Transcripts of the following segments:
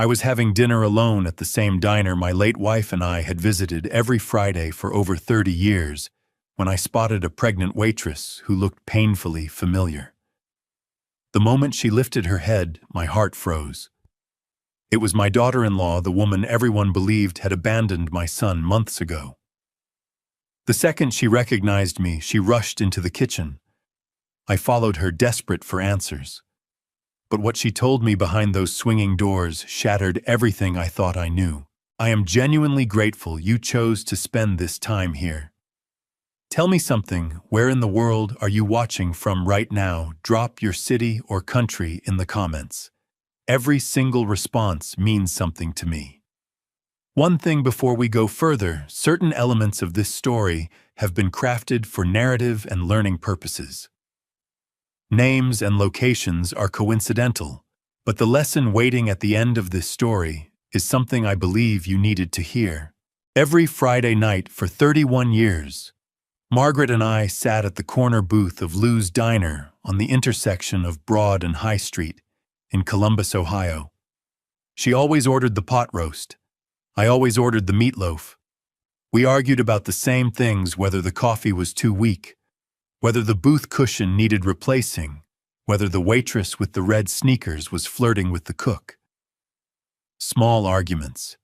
I was having dinner alone at the same diner my late wife and I had visited every Friday for over 30 years when I spotted a pregnant waitress who looked painfully familiar. The moment she lifted her head, my heart froze. It was my daughter-in-law, the woman everyone believed had abandoned my son months ago. The second she recognized me, she rushed into the kitchen. I followed her, desperate for answers. But what she told me behind those swinging doors shattered everything I thought I knew. I am genuinely grateful you chose to spend this time here. Tell me something. Where in the world are you watching from right now? Drop your city or country in the comments. Every single response means something to me. One thing before we go further, certain elements of this story have been crafted for narrative and learning purposes. Names and locations are coincidental, but the lesson waiting at the end of this story is something I believe you needed to hear. Every Friday night for 31 years, Margaret and I sat at the corner booth of Lou's Diner on the intersection of Broad and High Street in Columbus, Ohio. She always ordered the pot roast. I always ordered the meatloaf. We argued about the same things, whether the coffee was too weak, whether the booth cushion needed replacing, whether the waitress with the red sneakers was flirting with the cook. Small arguments.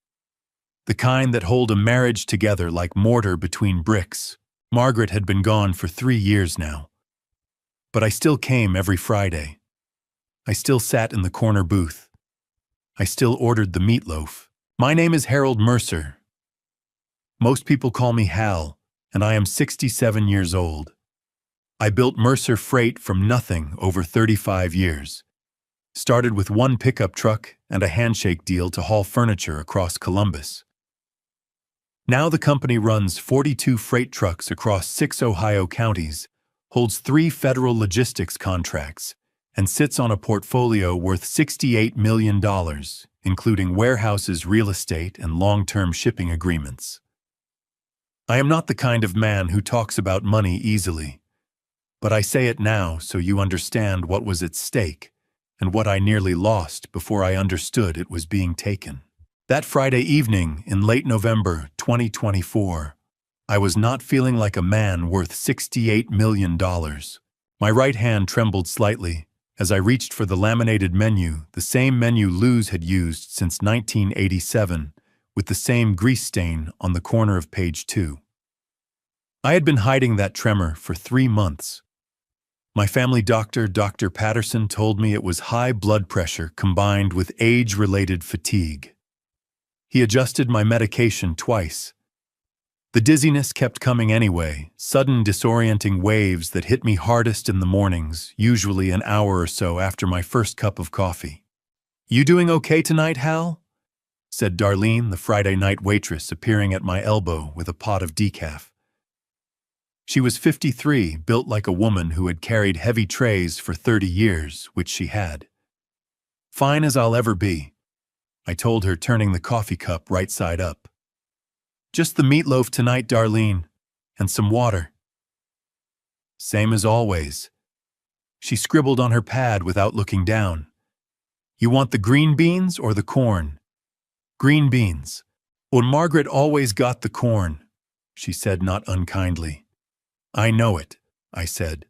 The kind that hold a marriage together like mortar between bricks. Margaret had been gone for 3 years now. But I still came every Friday. I still sat in the corner booth. I still ordered the meatloaf. My name is Harold Mercer. Most people call me Hal, and I am 67 years old. I built Mercer Freight from nothing over 35 years. Started with one pickup truck and a handshake deal to haul furniture across Columbus. Now the company runs 42 freight trucks across 6 Ohio counties, holds 3 federal logistics contracts, and sits on a portfolio worth $68 million, including warehouses, real estate, and long-term shipping agreements. I am not the kind of man who talks about money easily, but I say it now so you understand what was at stake and what I nearly lost before I understood it was being taken. That Friday evening in late November 2024, I was not feeling like a man worth $68 million. My right hand trembled slightly as I reached for the laminated menu, the same menu Lou's had used since 1987, with the same grease stain on the corner of page 2. I had been hiding that tremor for 3 months. My family doctor, Dr. Patterson, told me it was high blood pressure combined with age-related fatigue. He adjusted my medication twice. The dizziness kept coming anyway, sudden disorienting waves that hit me hardest in the mornings, usually an hour or so after my first cup of coffee. "You doing okay tonight, Hal?" said Darlene, the Friday night waitress, appearing at my elbow with a pot of decaf. She was 53, built like a woman who had carried heavy trays for 30 years, which she had. "Fine as I'll ever be," I told her, turning the coffee cup right side up. "Just the meatloaf tonight, Darlene, and some water." "Same as always." She scribbled on her pad without looking down. "You want the green beans or the corn?" "Green beans." "Well, Margaret always got the corn," she said, not unkindly. "I know it," I said.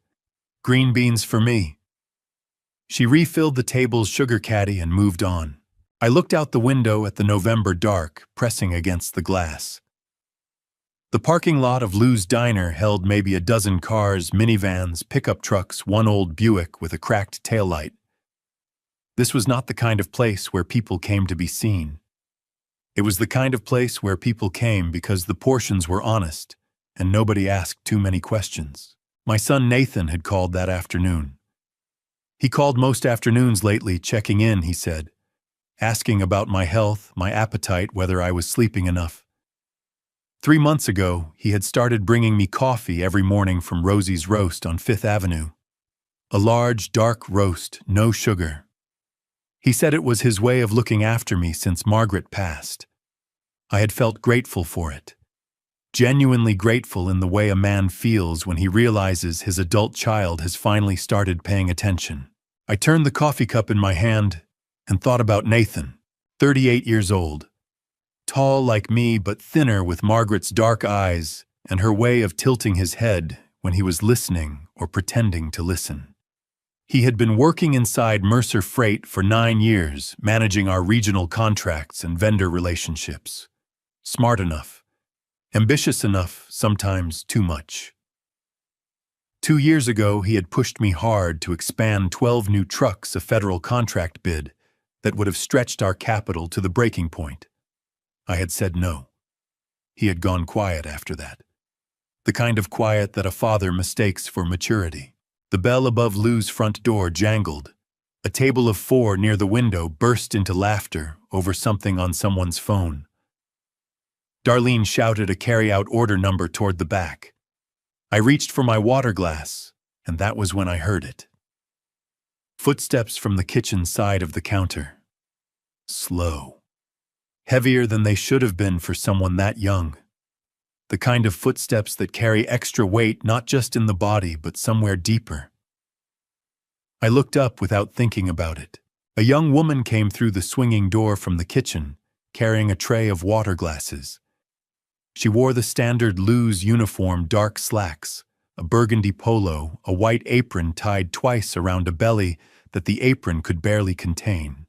"Green beans for me." She refilled the table's sugar caddy and moved on. I looked out the window at the November dark pressing against the glass. The parking lot of Lou's Diner held maybe a dozen cars, minivans, pickup trucks, one old Buick with a cracked taillight. This was not the kind of place where people came to be seen. It was the kind of place where people came because the portions were honest and nobody asked too many questions. My son Nathan had called that afternoon. He called most afternoons lately, checking in, he said, asking about my health, my appetite, whether I was sleeping enough. 3 months ago, he had started bringing me coffee every morning from Rosie's Roast on 5th Avenue. A large, dark roast, no sugar. He said it was his way of looking after me since Margaret passed. I had felt grateful for it. Genuinely grateful in the way a man feels when he realizes his adult child has finally started paying attention. I turned the coffee cup in my hand and thought about Nathan. 38 years old. Tall like me, but thinner with Margaret's dark eyes and her way of tilting his head when he was listening or pretending to listen. He had been working inside Mercer Freight for 9 years, managing our regional contracts and vendor relationships. Smart enough. Ambitious enough, sometimes too much. 2 years ago, he had pushed me hard to expand 12 new trucks, a federal contract bid that would have stretched our capital to the breaking point. I had said no. He had gone quiet after that. The kind of quiet that a father mistakes for maturity. The bell above Lou's front door jangled. A table of 4 near the window burst into laughter over something on someone's phone. Darlene shouted a carry-out order number toward the back. I reached for my water glass, and that was when I heard it. Footsteps from the kitchen side of the counter. Slow. Heavier than they should have been for someone that young. The kind of footsteps that carry extra weight not just in the body but somewhere deeper. I looked up without thinking about it. A young woman came through the swinging door from the kitchen, carrying a tray of water glasses. She wore the standard Lou's uniform dark slacks, a burgundy polo, a white apron tied twice around a belly that the apron could barely contain.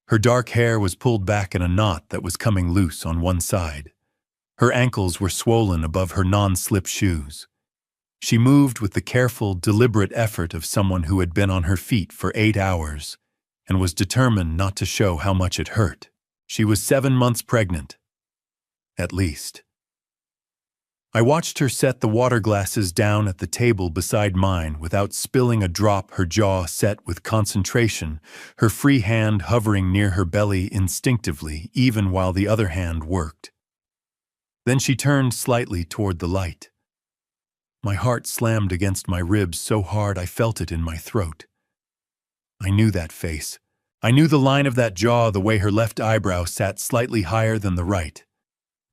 Her dark hair was pulled back in a knot that was coming loose on one side. Her ankles were swollen above her non-slip shoes. She moved with the careful, deliberate effort of someone who had been on her feet for 8 hours and was determined not to show how much it hurt. She was 7 months pregnant. At least. I watched her set the water glasses down at the table beside mine without spilling a drop, her jaw set with concentration, her free hand hovering near her belly instinctively, even while the other hand worked. Then she turned slightly toward the light. My heart slammed against my ribs so hard I felt it in my throat. I knew that face. I knew the line of that jaw, the way her left eyebrow sat slightly higher than the right.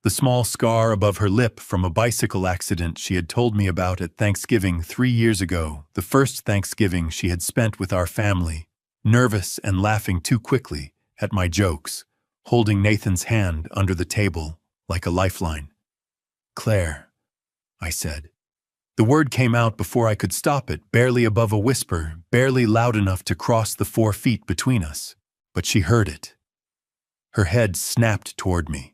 The small scar above her lip from a bicycle accident she had told me about at Thanksgiving 3 years ago, the first Thanksgiving she had spent with our family, nervous and laughing too quickly at my jokes, holding Nathan's hand under the table like a lifeline. "Claire," I said. The word came out before I could stop it, barely above a whisper, barely loud enough to cross the 4 feet between us. But she heard it. Her head snapped toward me.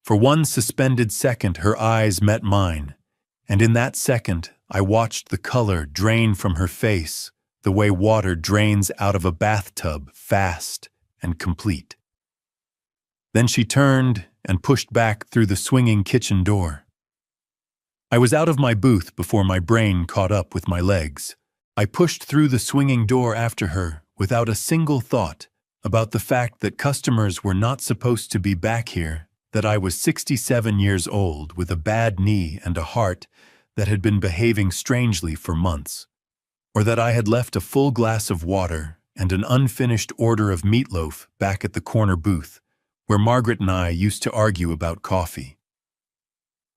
For one suspended second, her eyes met mine, and in that second, I watched the color drain from her face, the way water drains out of a bathtub, fast and complete. Then she turned and pushed back through the swinging kitchen door. I was out of my booth before my brain caught up with my legs. I pushed through the swinging door after her without a single thought about the fact that customers were not supposed to be back here, that I was 67 years old with a bad knee and a heart that had been behaving strangely for months, or that I had left a full glass of water and an unfinished order of meatloaf back at the corner booth, where Margaret and I used to argue about coffee.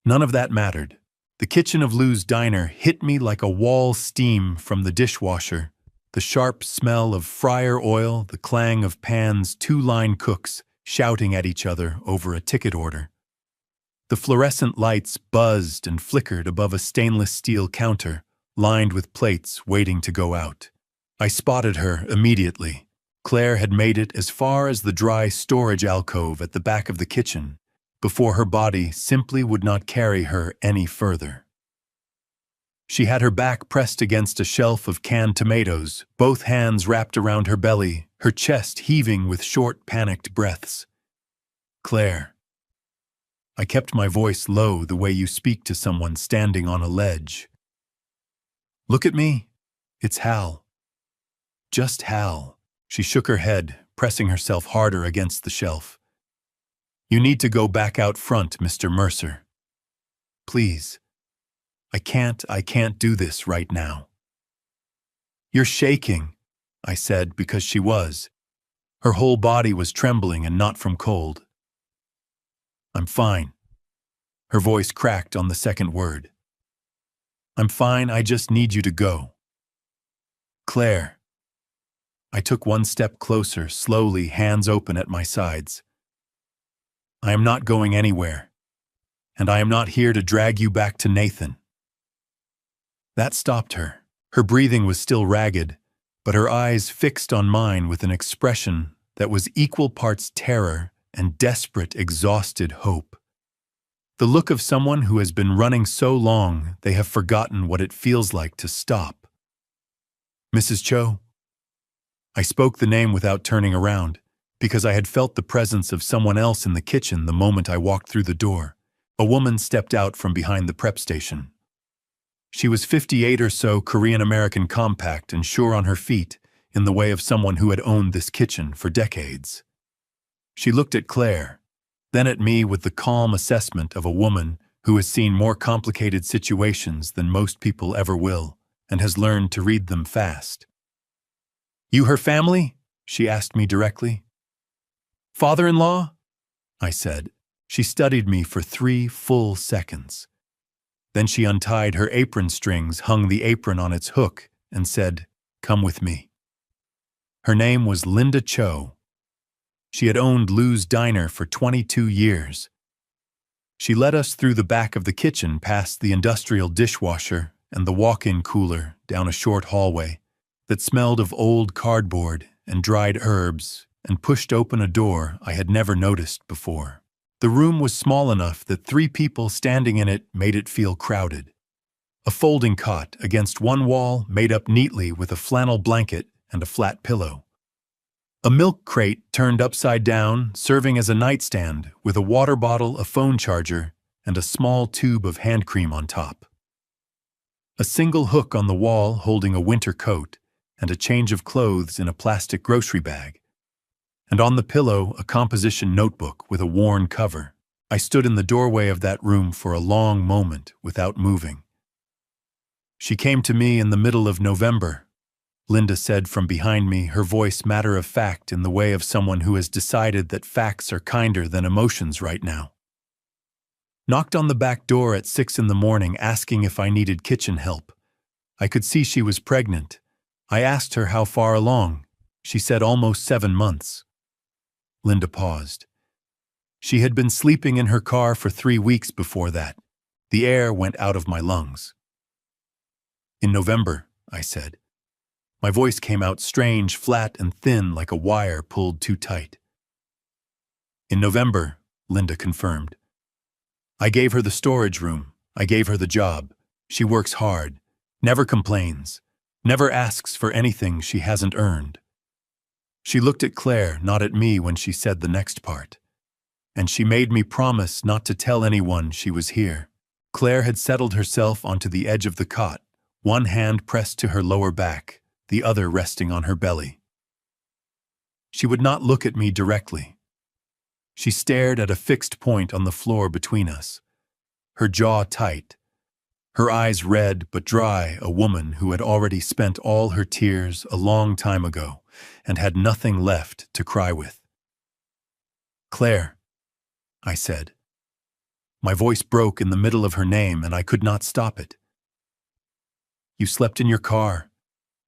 None of that mattered. The kitchen of Lou's diner hit me like a wall steam from the dishwasher, the sharp smell of fryer oil, the clang of pans, 2 line cooks shouting at each other over a ticket order. The fluorescent lights buzzed and flickered above a stainless steel counter, lined with plates waiting to go out. I spotted her immediately. Claire had made it as far as the dry storage alcove at the back of the kitchen, before her body simply would not carry her any further. She had her back pressed against a shelf of canned tomatoes, both hands wrapped around her belly, her chest heaving with short, panicked breaths. "Claire." I kept my voice low, the way you speak to someone standing on a ledge. "Look at me. It's Hal. Just Hal." She shook her head, pressing herself harder against the shelf. "You need to go back out front, Mr. Mercer. Please. I can't do this right now." "You're shaking," I said, because she was. Her whole body was trembling and not from cold. "I'm fine." Her voice cracked on the second word. "I'm fine, I just need you to go." "Claire." I took one step closer, slowly, hands open at my sides. I am not going anywhere, and I am not here to drag you back to Nathan. That stopped her. Her breathing was still ragged, but her eyes fixed on mine with an expression that was equal parts terror and desperate, exhausted hope. The look of someone who has been running so long they have forgotten what it feels like to stop. Mrs. Cho? I spoke the name without turning around, because I had felt the presence of someone else in the kitchen the moment I walked through the door. A woman stepped out from behind the prep station. She was 58 or so, Korean-American, compact and sure on her feet, in the way of someone who had owned this kitchen for decades. She looked at Claire, then at me with the calm assessment of a woman who has seen more complicated situations than most people ever will, and has learned to read them fast. "You her family?" she asked me directly. "Father-in-law?" I said. She studied me for 3 full seconds. Then she untied her apron strings, hung the apron on its hook, and said, "Come with me." Her name was Linda Cho. She had owned Lou's Diner for 22 years. She led us through the back of the kitchen, past the industrial dishwasher and the walk-in cooler, down a short hallway that smelled of old cardboard and dried herbs, and pushed open a door I had never noticed before. The room was small enough that 3 people standing in it made it feel crowded. A folding cot against one wall made up neatly with a flannel blanket and a flat pillow. A milk crate turned upside down, serving as a nightstand with a water bottle, a phone charger, and a small tube of hand cream on top. A single hook on the wall holding a winter coat and a change of clothes in a plastic grocery bag. And on the pillow, a composition notebook with a worn cover. I stood in the doorway of that room for a long moment without moving. "She came to me in the middle of November," Linda said from behind me, her voice matter-of-fact in the way of someone who has decided that facts are kinder than emotions right now. "Knocked on the back door at 6 in the morning asking if I needed kitchen help. I could see she was pregnant. I asked her how far along. She said almost 7 months. Linda paused. She had been sleeping in her car for 3 weeks before that. The air went out of my lungs. "In November," I said. My voice came out strange, flat and thin like a wire pulled too tight. "In November," Linda confirmed. "I gave her the storage room. I gave her the job. She works hard, never complains, never asks for anything she hasn't earned." She looked at Claire, not at me, when she said the next part. "And she made me promise not to tell anyone she was here." Claire had settled herself onto the edge of the cot, one hand pressed to her lower back, the other resting on her belly. She would not look at me directly. She stared at a fixed point on the floor between us, her jaw tight, her eyes red but dry, a woman who had already spent all her tears a long time ago and had nothing left to cry with. "Claire," I said. My voice broke in the middle of her name and I could not stop it. "You slept in your car.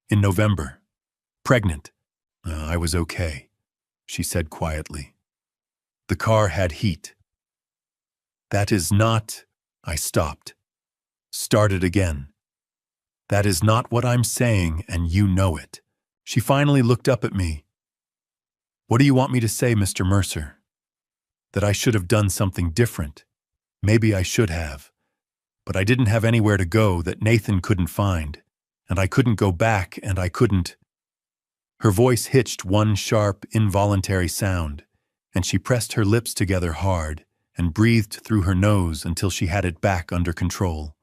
In November. Pregnant." "I was okay," she said quietly. "The car had heat." "That is not—" I stopped. Started again. "That is not what I'm saying, and you know it." She finally looked up at me. "What do you want me to say, Mr. Mercer? That I should have done something different? Maybe I should have. But I didn't have anywhere to go that Nathan couldn't find, and I couldn't go back, and I couldn't—" Her voice hitched one sharp, involuntary sound, and she pressed her lips together hard and breathed through her nose until she had it back under control.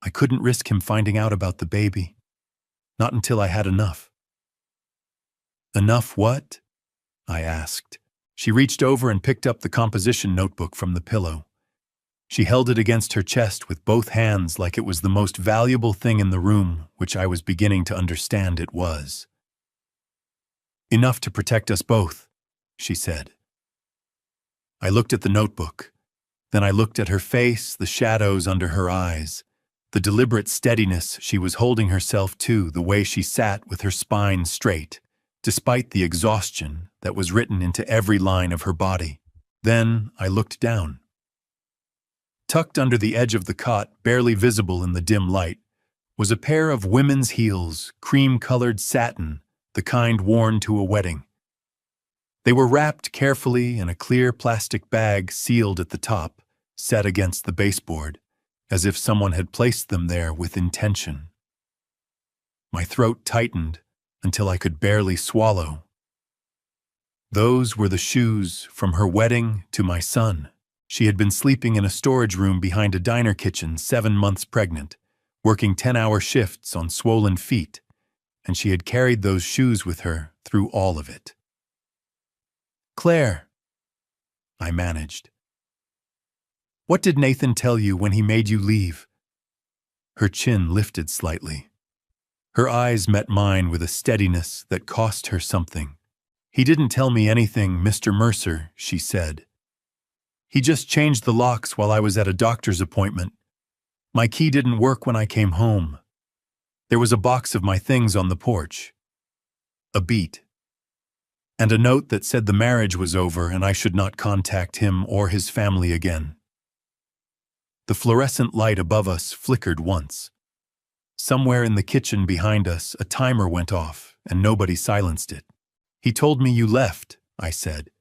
"I couldn't risk him finding out about the baby. Not until I had enough." "Enough what?" I asked. She reached over and picked up the composition notebook from the pillow. She held it against her chest with both hands like it was the most valuable thing in the room, which I was beginning to understand it was. "Enough to protect us both," she said. I looked at the notebook. Then I looked at her face, the shadows under her eyes, The deliberate steadiness she was holding herself to, the way she sat with her spine straight, despite the exhaustion that was written into every line of her body. Then I looked down. Tucked under the edge of the cot, barely visible in the dim light, was a pair of women's heels, cream-colored satin, the kind worn to a wedding. They were wrapped carefully in a clear plastic bag sealed at the top, set against the baseboard, as if someone had placed them there with intention. My throat tightened until I could barely swallow. Those were the shoes from her wedding to my son. She had been sleeping in a storage room behind a diner kitchen, 7 months pregnant, working 10-hour shifts on swollen feet, and she had carried those shoes with her through all of it. "Claire," I managed. "What did Nathan tell you when he made you leave?" Her chin lifted slightly. Her eyes met mine with a steadiness that cost her something. "He didn't tell me anything, Mr. Mercer," she said. "He just changed the locks while I was at a doctor's appointment. My key didn't work when I came home. There was a box of my things on the porch. A beat. And a note that said the marriage was over and I should not contact him or his family again." The fluorescent light above us flickered once. Somewhere in the kitchen behind us, a timer went off, and nobody silenced it. "He told me you left," I said.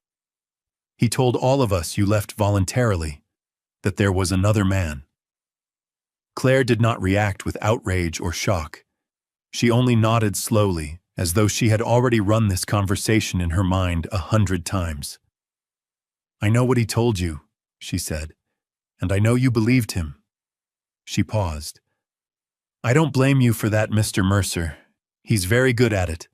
"He told all of us you left voluntarily, that there was another man." Claire did not react with outrage or shock. She only nodded slowly, as though she had already run this conversation in her mind 100 times. "I know what he told you," she said, "and I know you believed him." She paused. "I don't blame you for that, Mr. Mercer. He's very good at it."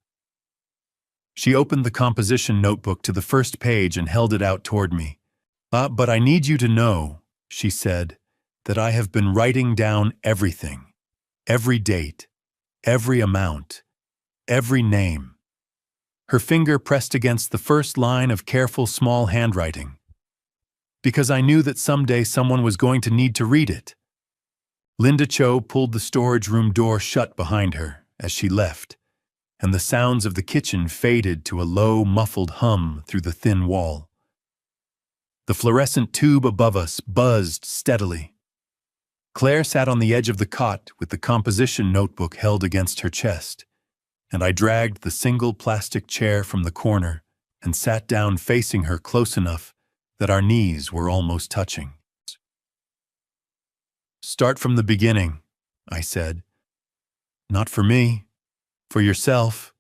She opened the composition notebook to the first page and held it out toward me. But I need you to know," she said, "that I have been writing down everything, every date, every amount, every name." Her finger pressed against the first line of careful small handwriting. "Because I knew that someday someone was going to need to read it." Linda Cho pulled the storage room door shut behind her as she left, and the sounds of the kitchen faded to a low, muffled hum through the thin wall. The fluorescent tube above us buzzed steadily. Claire sat on the edge of the cot with the composition notebook held against her chest, and I dragged the single plastic chair from the corner and sat down facing her close enough that our knees were almost touching. "Start from the beginning," I said. "Not for me, for yourself.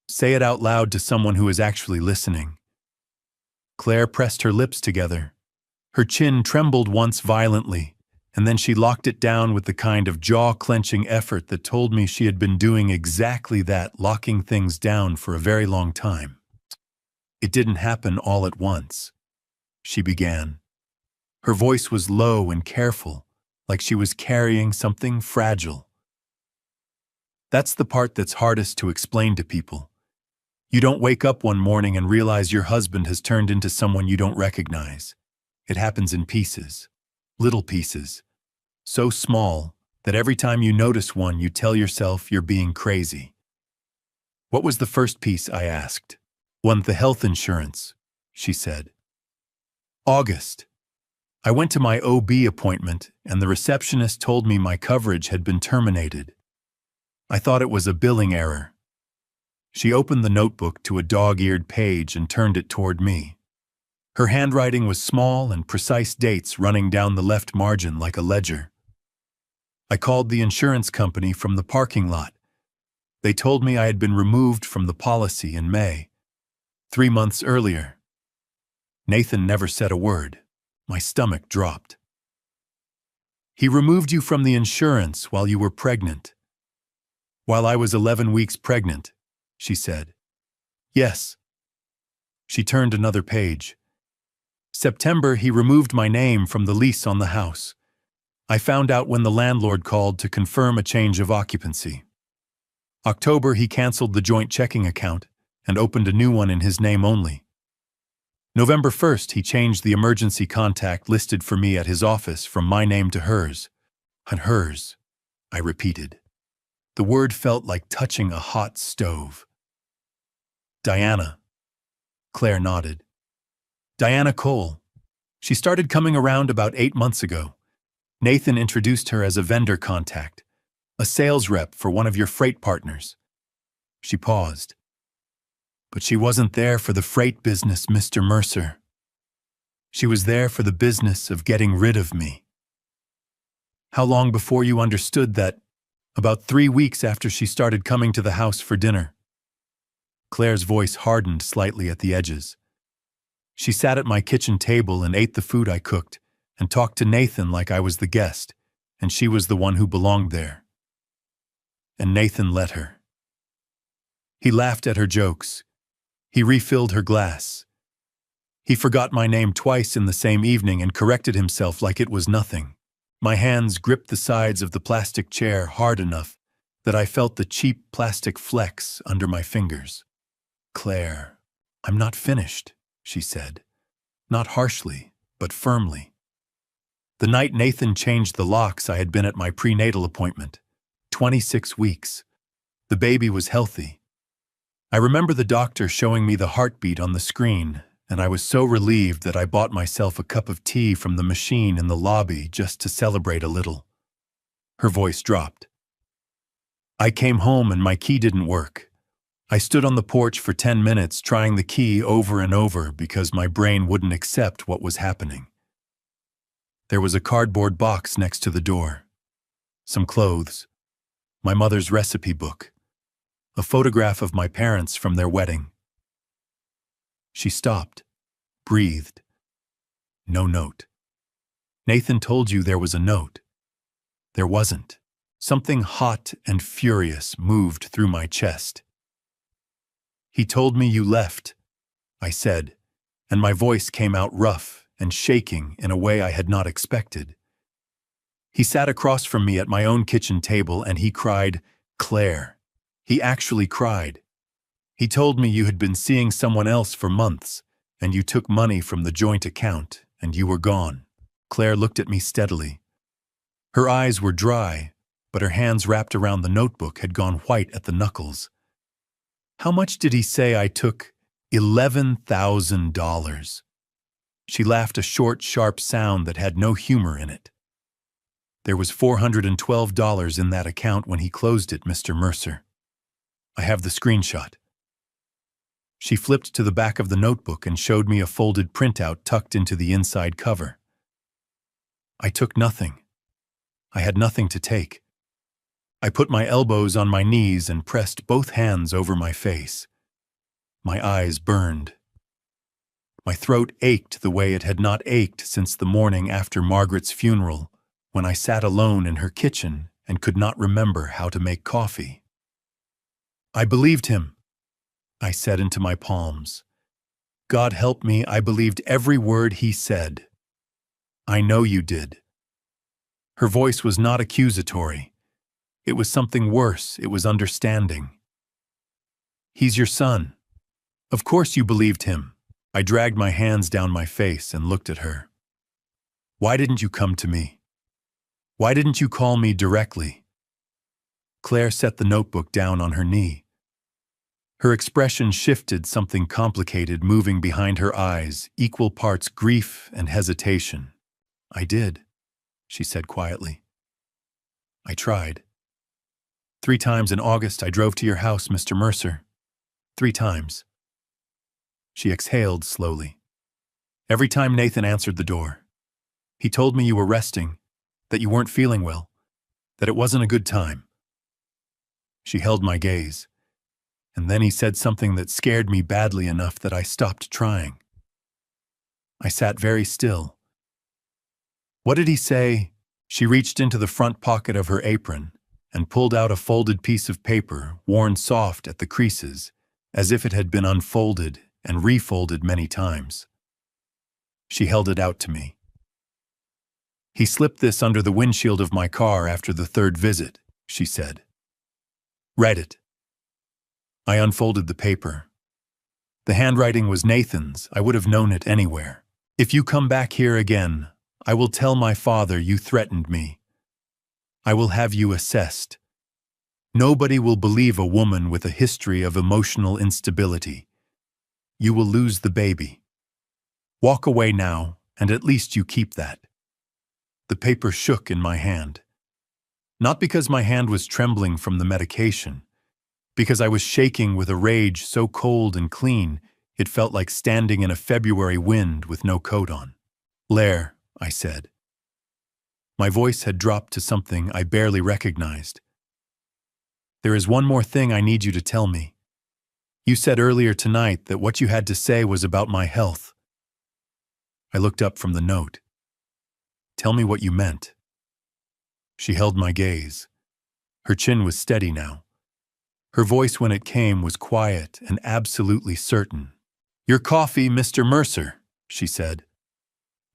Say it out loud to someone who is actually listening." Claire pressed her lips together. Her chin trembled once violently, and then she locked it down with the kind of jaw-clenching effort that told me she had been doing exactly that, locking things down for a very long time. "It didn't happen all at once," she began. Her voice was low and careful, like she was carrying something fragile. "That's the part that's hardest to explain to people. You don't wake up one morning and realize your husband has turned into someone you don't recognize. It happens in pieces, little pieces, so small that every time you notice one, you tell yourself you're being crazy." "What was the first piece?" I asked. "One, the health insurance," she said. "August. I went to my OB appointment, and the receptionist told me my coverage had been terminated. I thought it was a billing error." She opened the notebook to a dog-eared page and turned it toward me. Her handwriting was small and precise, dates running down the left margin like a ledger. "I called the insurance company from the parking lot. They told me I had been removed from the policy in May, 3 months earlier." Nathan never said a word. My stomach dropped. "He removed you from the insurance while you were pregnant." "While I was 11 weeks pregnant," she said. "Yes." She turned another page. "September, he removed my name from the lease on the house. I found out when the landlord called to confirm a change of occupancy. October, he canceled the joint checking account and opened a new one in his name only. November 1st, he changed the emergency contact listed for me at his office from my name to hers. And hers, I repeated. The word felt like touching a hot stove. Diana. Claire nodded. Diana Cole. She started coming around about 8 months ago. Nathan introduced her as a vendor contact, a sales rep for one of your freight partners. She paused. But she wasn't there for the freight business, Mr. Mercer. She was there for the business of getting rid of me. How long before you understood that? About 3 weeks after she started coming to the house for dinner. Claire's voice hardened slightly at the edges. She sat at my kitchen table and ate the food I cooked and talked to Nathan like I was the guest, and she was the one who belonged there. And Nathan let her. He laughed at her jokes. He refilled her glass. He forgot my name twice in the same evening and corrected himself like it was nothing. My hands gripped the sides of the plastic chair hard enough that I felt the cheap plastic flecks under my fingers. Claire, I'm not finished, she said. Not harshly, but firmly. The night Nathan changed the locks, I had been at my prenatal appointment. 26 weeks. The baby was healthy. I remember the doctor showing me the heartbeat on the screen, and I was so relieved that I bought myself a cup of tea from the machine in the lobby just to celebrate a little. Her voice dropped. I came home and my key didn't work. I stood on the porch for 10 minutes trying the key over and over because my brain wouldn't accept what was happening. There was a cardboard box next to the door. Some clothes. My mother's recipe book. A photograph of my parents from their wedding. She stopped, breathed. No note. Nathan told you there was a note. There wasn't. Something hot and furious moved through my chest. He told me you left, I said, and my voice came out rough and shaking in a way I had not expected. He sat across from me at my own kitchen table and he cried, Claire. He actually cried. He told me you had been seeing someone else for months, and you took money from the joint account, and you were gone. Claire looked at me steadily. Her eyes were dry, but her hands wrapped around the notebook had gone white at the knuckles. How much did he say I took? $11,000. She laughed a short, sharp sound that had no humor in it. There was $412 in that account when he closed it, Mr. Mercer. I have the screenshot. She flipped to the back of the notebook and showed me a folded printout tucked into the inside cover. I took nothing. I had nothing to take. I put my elbows on my knees and pressed both hands over my face. My eyes burned. My throat ached the way it had not ached since the morning after Margaret's funeral, when I sat alone in her kitchen and could not remember how to make coffee. I believed him, I said into my palms. God help me, I believed every word he said. I know you did. Her voice was not accusatory. It was something worse. It was understanding. He's your son. Of course you believed him. I dragged my hands down my face and looked at her. Why didn't you come to me? Why didn't you call me directly? Claire set the notebook down on her knee. Her expression shifted, something complicated moving behind her eyes, equal parts grief and hesitation. I did, she said quietly. I tried. 3 times in August I drove to your house, Mr. Mercer. 3 times. She exhaled slowly. Every time Nathan answered the door. He told me you were resting, that you weren't feeling well, that it wasn't a good time. She held my gaze, and then he said something that scared me badly enough that I stopped trying. I sat very still. What did he say? She reached into the front pocket of her apron and pulled out a folded piece of paper, worn soft at the creases, as if it had been unfolded and refolded many times. She held it out to me. He slipped this under the windshield of my car after the 3rd visit, she said. Read it. I unfolded the paper. The handwriting was Nathan's. I would have known it anywhere. If you come back here again, I will tell my father you threatened me. I will have you assessed. Nobody will believe a woman with a history of emotional instability. You will lose the baby. Walk away now, and at least you keep that." The paper shook in my hand. Not because my hand was trembling from the medication, because I was shaking with a rage so cold and clean it felt like standing in a February wind with no coat on. "Claire," I said. My voice had dropped to something I barely recognized. "There is one more thing I need you to tell me. You said earlier tonight that what you had to say was about my health." I looked up from the note. "Tell me what you meant." She held my gaze. Her chin was steady now. Her voice when it came was quiet and absolutely certain. "Your coffee, Mr. Mercer," she said.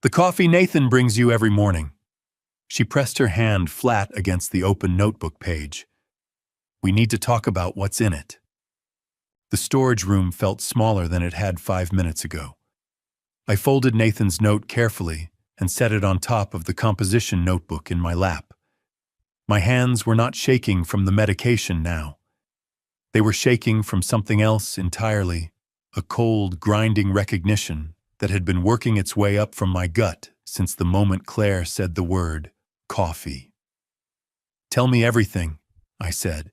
"The coffee Nathan brings you every morning." She pressed her hand flat against the open notebook page. "We need to talk about what's in it." The storage room felt smaller than it had 5 minutes ago. I folded Nathan's note carefully and set it on top of the composition notebook in my lap. My hands were not shaking from the medication now. They were shaking from something else entirely, a cold, grinding recognition that had been working its way up from my gut since the moment Claire said the word coffee. "Tell me everything," I said.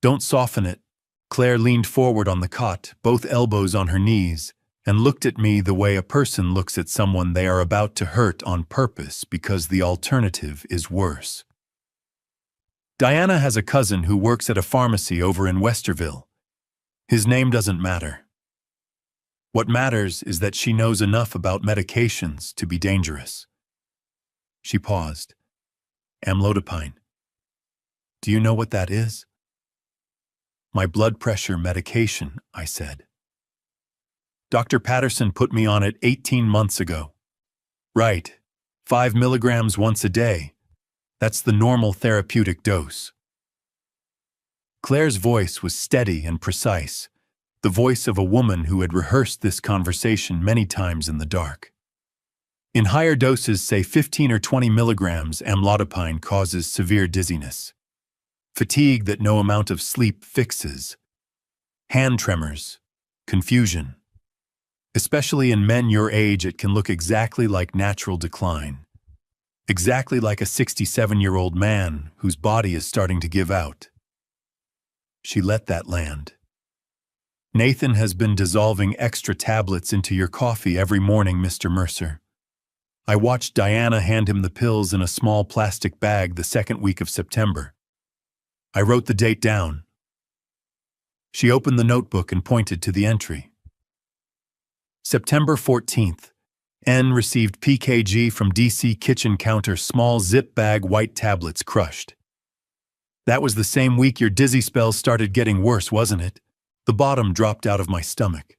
"Don't soften it." Claire leaned forward on the cot, both elbows on her knees, and looked at me the way a person looks at someone they are about to hurt on purpose because the alternative is worse. "Diana has a cousin who works at a pharmacy over in Westerville. His name doesn't matter. What matters is that she knows enough about medications to be dangerous." She paused. "Amlodipine. Do you know what that is?" "My blood pressure medication," I said. "Dr. Patterson put me on it 18 months ago." "Right. 5 milligrams once a day. That's the normal therapeutic dose." Claire's voice was steady and precise, the voice of a woman who had rehearsed this conversation many times in the dark. "In higher doses, say 15 or 20 milligrams, amlodipine causes severe dizziness, fatigue that no amount of sleep fixes, hand tremors, confusion. Especially in men your age, it can look exactly like natural decline. Exactly like a 67-year-old man whose body is starting to give out." She let that land. "Nathan has been dissolving extra tablets into your coffee every morning, Mr. Mercer. I watched Diana hand him the pills in a small plastic bag the second week of September. I wrote the date down." She opened the notebook and pointed to the entry. "September 14th. N received PKG from DC kitchen counter, small zip bag, white tablets crushed." That was the same week your dizzy spells started getting worse, wasn't it? The bottom dropped out of my stomach.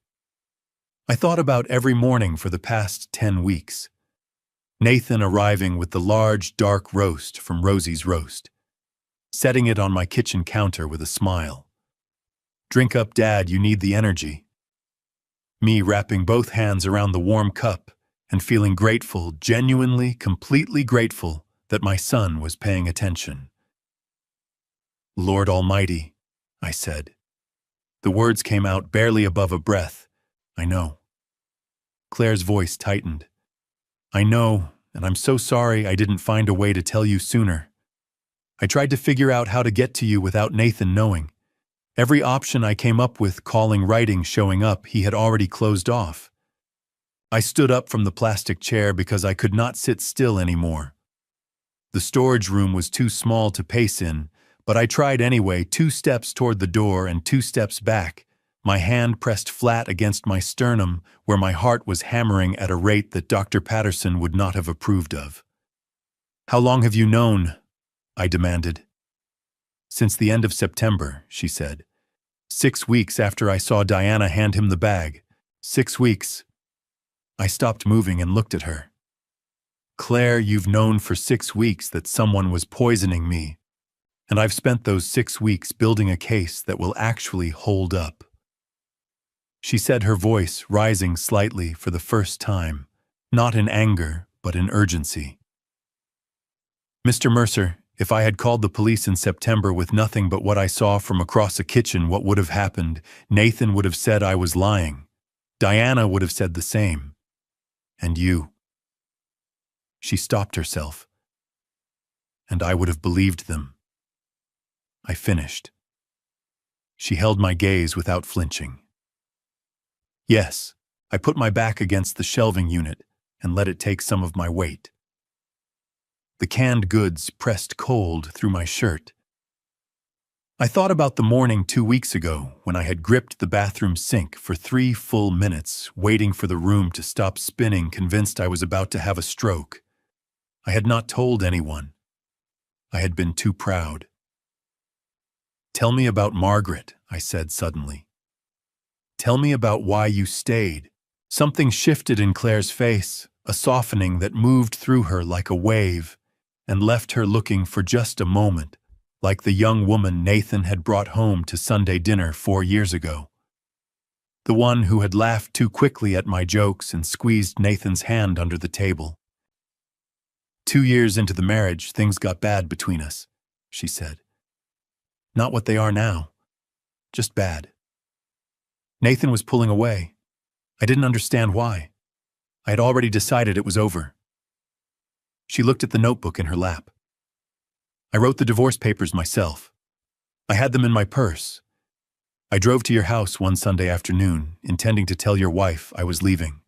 I thought about every morning for the past 10 weeks. Nathan arriving with the large, dark roast from Rosie's Roast, setting it on my kitchen counter with a smile. "Drink up, Dad, you need the energy." Me wrapping both hands around the warm cup and feeling grateful, genuinely, completely grateful that my son was paying attention. "Lord Almighty," I said. The words came out barely above a breath. "I know." Claire's voice tightened. "I know, and I'm so sorry I didn't find a way to tell you sooner. I tried to figure out how to get to you without Nathan knowing. Every option I came up with, calling, writing, showing up, he had already closed off. I stood up from the plastic chair because I could not sit still anymore. The storage room was too small to pace in, but I tried anyway, 2 steps toward the door and 2 steps back, my hand pressed flat against my sternum where my heart was hammering at a rate that Dr. Patterson would not have approved of. "How long have you known?" I demanded. "Since the end of September," she said. 6 weeks after I saw Diana hand him the bag. 6 weeks. I stopped moving and looked at her. "Claire, you've known for 6 weeks that someone was poisoning me, and I've spent those 6 weeks building a case that will actually hold up." She said, her voice rising slightly for the first time, not in anger, but in urgency. "Mr. Mercer, If I had called the police in September with nothing but what I saw from across a kitchen, what would have happened? Nathan would have said I was lying. Diana would have said the same. And you. She stopped herself. And I would have believed them. I finished. She held my gaze without flinching. Yes, I put my back against the shelving unit and let it take some of my weight. The canned goods pressed cold through my shirt. I thought about the morning 2 weeks ago when I had gripped the bathroom sink for 3 full minutes, waiting for the room to stop spinning, convinced I was about to have a stroke. I had not told anyone. I had been too proud. "Tell me about Margaret," I said suddenly. "Tell me about why you stayed." Something shifted in Claire's face, a softening that moved through her like a wave, and left her looking for just a moment, like the young woman Nathan had brought home to Sunday dinner 4 years ago. The one who had laughed too quickly at my jokes and squeezed Nathan's hand under the table. "2 years into the marriage, things got bad between us," she said. "Not what they are now, just bad. Nathan was pulling away. I didn't understand why. I had already decided it was over." She looked at the notebook in her lap. "I wrote the divorce papers myself. I had them in my purse. I drove to your house one Sunday afternoon, intending to tell your wife I was leaving."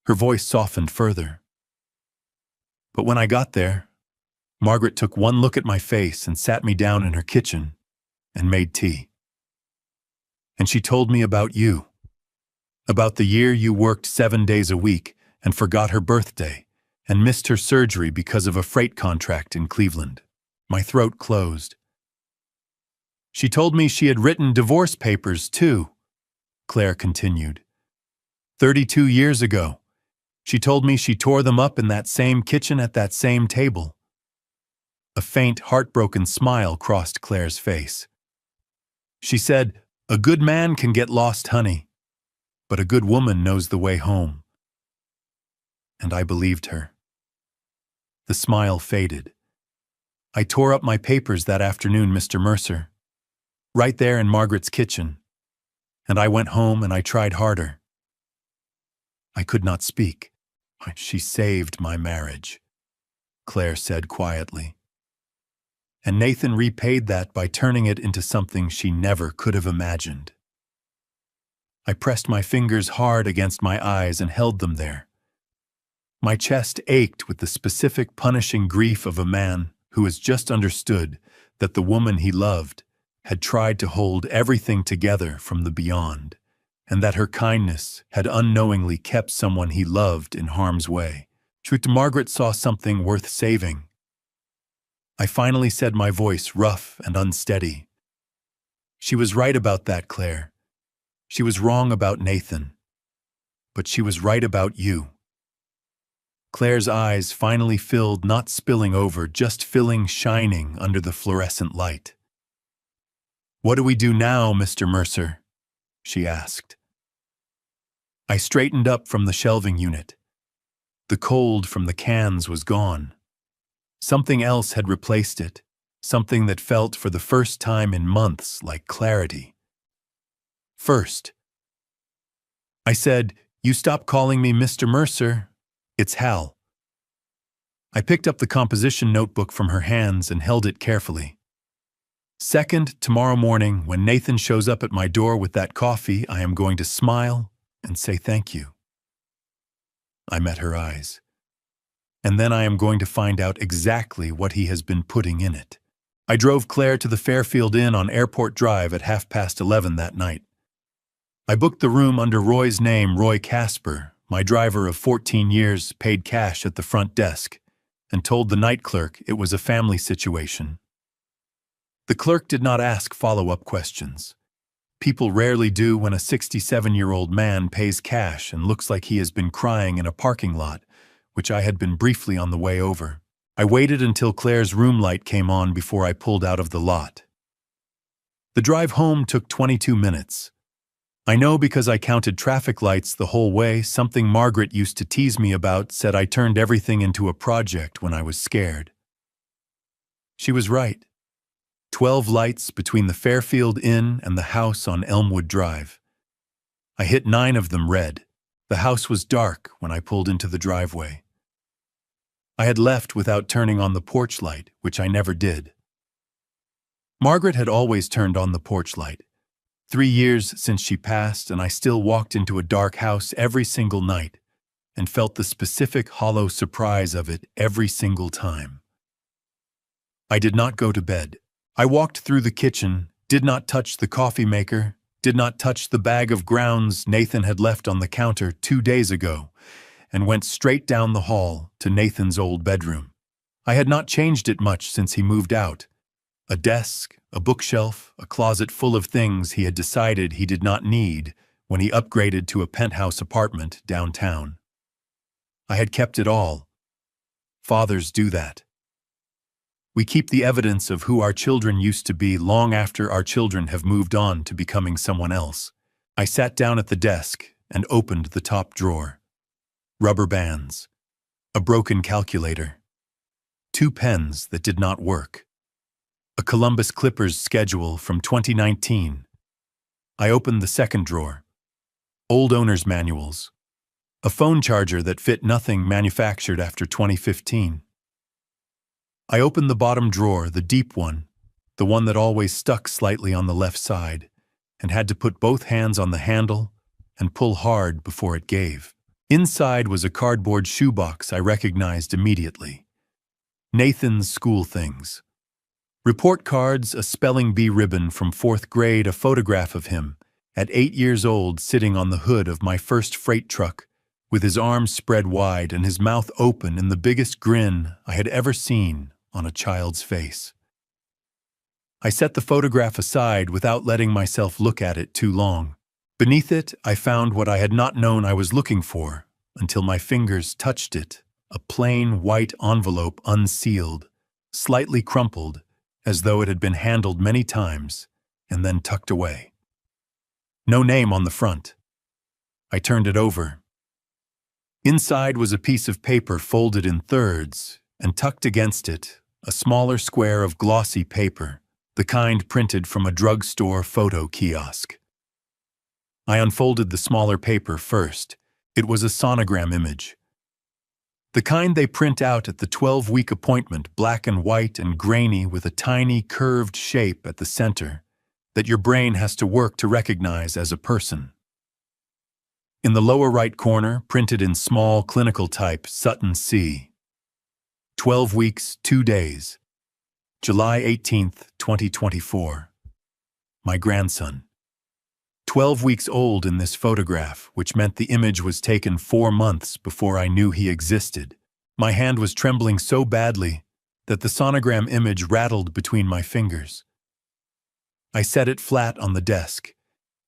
Her voice softened further. "But when I got there, Margaret took one look at my face and sat me down in her kitchen and made tea. And she told me about you. About the year you worked 7 days a week and forgot her birthday and missed her surgery because of a freight contract in Cleveland." My throat closed. "She told me she had written divorce papers too," Claire continued. 32 years ago. She told me she tore them up in that same kitchen at that same table." A faint, heartbroken smile crossed Claire's face. She said, "A good man can get lost, honey, but a good woman knows the way home." And I believed her. The smile faded. "I tore up my papers that afternoon, Mr. Mercer, right there in Margaret's kitchen, and I went home and I tried harder." I could not speak. "She saved my marriage," Claire said quietly. "And Nathan repaid that by turning it into something she never could have imagined." I pressed my fingers hard against my eyes and held them there. My chest ached with the specific punishing grief of a man who has just understood that the woman he loved had tried to hold everything together from the beyond, and that her kindness had unknowingly kept someone he loved in harm's way. Margaret saw something worth saving. I finally said, my voice rough and unsteady. "She was right about that, Claire. She was wrong about Nathan. But she was right about you." Claire's eyes finally filled, not spilling over, just filling, shining under the fluorescent light. "What do we do now, Mr. Mercer?" she asked. I straightened up from the shelving unit. The cold from the cans was gone. Something else had replaced it, something that felt for the first time in months like clarity. "First," I said, "you stop calling me Mr. Mercer. It's Hal." I picked up the composition notebook from her hands and held it carefully. "Second, tomorrow morning, when Nathan shows up at my door with that coffee, I am going to smile and say thank you." I met her eyes. "And then I am going to find out exactly what he has been putting in it." I drove Claire to the Fairfield Inn on Airport Drive at 11:30 that night. I booked the room under Roy's name, Roy Casper, my driver of 14 years, paid cash at the front desk, and told the night clerk it was a family situation. The clerk did not ask follow-up questions. People rarely do when a 67-year-old man pays cash and looks like he has been crying in a parking lot, which I had been briefly on the way over. I waited until Claire's room light came on before I pulled out of the lot. The drive home took 22 minutes. I know because I counted traffic lights the whole way. Something Margaret used to tease me about, said I turned everything into a project when I was scared. She was right. 12 lights between the Fairfield Inn and the house on Elmwood Drive. I hit 9 of them red. The house was dark when I pulled into the driveway. I had left without turning on the porch light, which I never did. Margaret had always turned on the porch light. 3 years since she passed, and I still walked into a dark house every single night and felt the specific hollow surprise of it every single time. I did not go to bed. I walked through the kitchen, did not touch the coffee maker, did not touch the bag of grounds Nathan had left on the counter 2 days ago, and went straight down the hall to Nathan's old bedroom. I had not changed it much since he moved out. A desk, a bookshelf, a closet full of things he had decided he did not need when he upgraded to a penthouse apartment downtown. I had kept it all. Fathers do that. We keep the evidence of who our children used to be long after our children have moved on to becoming someone else. I sat down at the desk and opened the top drawer. Rubber bands, a broken calculator, 2 pens that did not work, a Columbus Clippers schedule from 2019. I opened the second drawer. Old owner's manuals, a phone charger that fit nothing manufactured after 2015. I opened the bottom drawer, the deep one, the one that always stuck slightly on the left side, and had to put both hands on the handle and pull hard before it gave. Inside was a cardboard shoebox I recognized immediately. Nathan's school things. Report cards, a spelling bee ribbon from 4th grade, a photograph of him, at 8 years old, sitting on the hood of my first freight truck, with his arms spread wide and his mouth open in the biggest grin I had ever seen on a child's face. I set the photograph aside without letting myself look at it too long. Beneath it, I found what I had not known I was looking for until my fingers touched it, a plain white envelope unsealed, slightly crumpled, as though it had been handled many times and then tucked away. No name on the front. I turned it over. Inside was a piece of paper folded in thirds, and tucked against it, a smaller square of glossy paper, the kind printed from a drugstore photo kiosk. I unfolded the smaller paper first. It was a sonogram image. The kind they print out at the 12-week appointment, black and white and grainy with a tiny curved shape at the center that your brain has to work to recognize as a person. In the lower right corner, printed in small clinical type, Sutton C. 12 weeks, 2 days. July 18th, 2024. My grandson. 12 weeks old in this photograph, which meant the image was taken 4 months before I knew he existed. My hand was trembling so badly that the sonogram image rattled between my fingers. I set it flat on the desk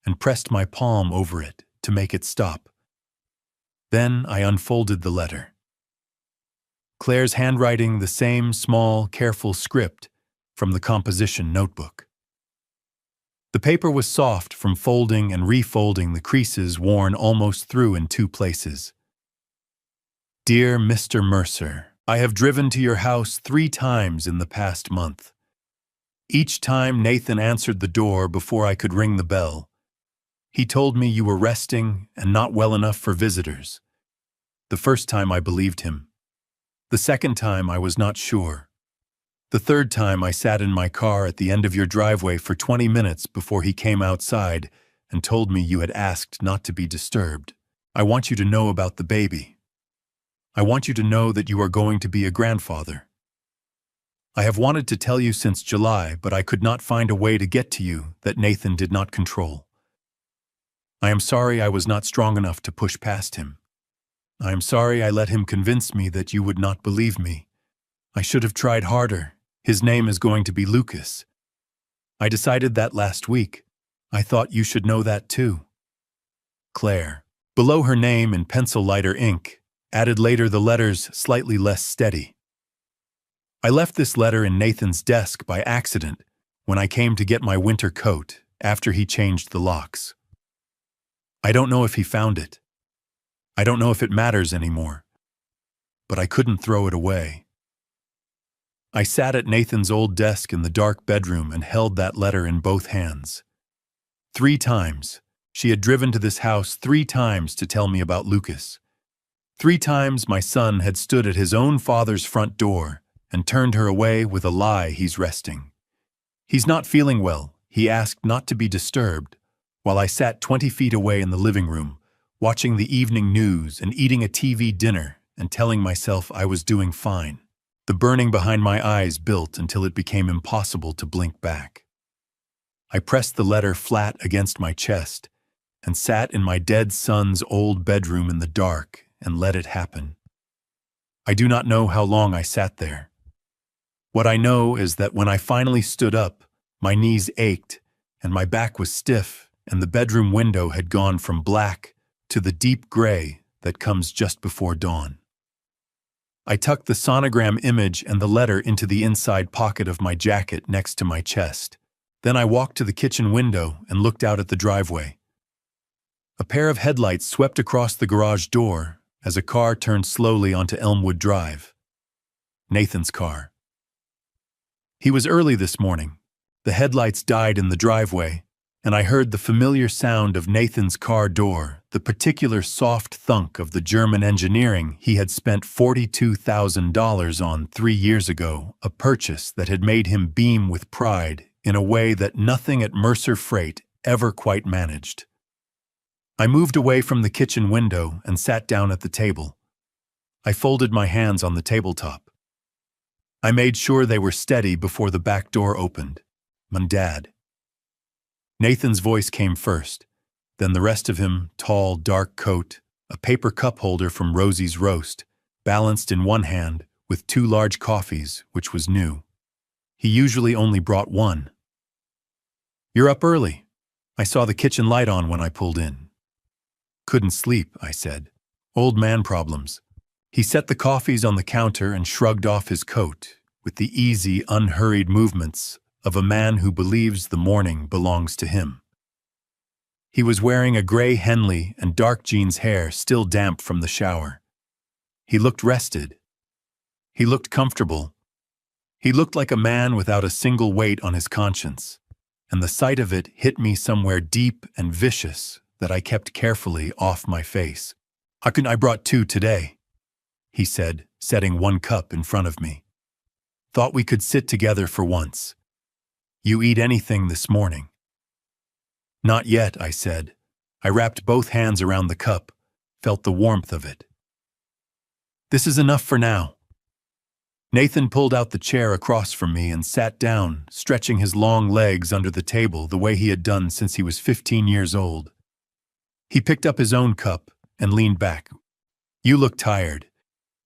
and pressed my palm over it to make it stop. Then I unfolded the letter. Claire's handwriting, the same small, careful script from the composition notebook. The paper was soft from folding and refolding, the creases worn almost through in 2 places. Dear Mr. Mercer, I have driven to your house 3 times in the past month. Each time Nathan answered the door before I could ring the bell. He told me you were resting and not well enough for visitors. The first time I believed him. The second time I was not sure. The third time I sat in my car at the end of your driveway for 20 minutes before he came outside and told me you had asked not to be disturbed. I want you to know about the baby. I want you to know that you are going to be a grandfather. I have wanted to tell you since July, but I could not find a way to get to you that Nathan did not control. I am sorry I was not strong enough to push past him. I am sorry I let him convince me that you would not believe me. I should have tried harder. His name is going to be Lucas. I decided that last week. I thought you should know that too. Claire. Below her name in pencil lighter ink, added later the letters slightly less steady. I left this letter in Nathan's desk by accident when I came to get my winter coat after he changed the locks. I don't know if he found it. I don't know if it matters anymore. But I couldn't throw it away. I sat at Nathan's old desk in the dark bedroom and held that letter in both hands. 3 times. She had driven to this house 3 times to tell me about Lucas. 3 times my son had stood at his own father's front door and turned her away with a lie. He's resting. He's not feeling well. He asked not to be disturbed, while I sat 20 feet away in the living room, watching the evening news and eating a TV dinner and telling myself I was doing fine. The burning behind my eyes built until it became impossible to blink back. I pressed the letter flat against my chest and sat in my dead son's old bedroom in the dark and let it happen. I do not know how long I sat there. What I know is that when I finally stood up, my knees ached and my back was stiff, and the bedroom window had gone from black to the deep gray that comes just before dawn. I tucked the sonogram image and the letter into the inside pocket of my jacket next to my chest. Then I walked to the kitchen window and looked out at the driveway. A pair of headlights swept across the garage door as a car turned slowly onto Elmwood Drive. Nathan's car. He was early this morning. The headlights died in the driveway, and I heard the familiar sound of Nathan's car door, the particular soft thunk of the German engineering he had spent $42,000 on 3 years ago, a purchase that had made him beam with pride in a way that nothing at Mercer Freight ever quite managed. I moved away from the kitchen window and sat down at the table. I folded my hands on the tabletop. I made sure they were steady before the back door opened. Dad. Nathan's voice came first, then the rest of him, tall, dark coat, a paper cup holder from Rosie's Roast, balanced in one hand with 2 large coffees, which was new. He usually only brought 1. "You're up early. I saw the kitchen light on when I pulled in." "Couldn't sleep," I said. "Old man problems." He set the coffees on the counter and shrugged off his coat with the easy, unhurried movements of a man who believes the morning belongs to him. He was wearing a gray Henley and dark jeans, hair still damp from the shower. He looked rested. He looked comfortable. He looked like a man without a single weight on his conscience, and the sight of it hit me somewhere deep and vicious that I kept carefully off my face. I brought 2 today," he said, setting 1 cup in front of me. "Thought we could sit together for once. You eat anything this morning?" "Not yet," I said. I wrapped both hands around the cup, felt the warmth of it. "This is enough for now." Nathan pulled out the chair across from me and sat down, stretching his long legs under the table the way he had done since he was 15 years old. He picked up his own cup and leaned back. "You look tired,"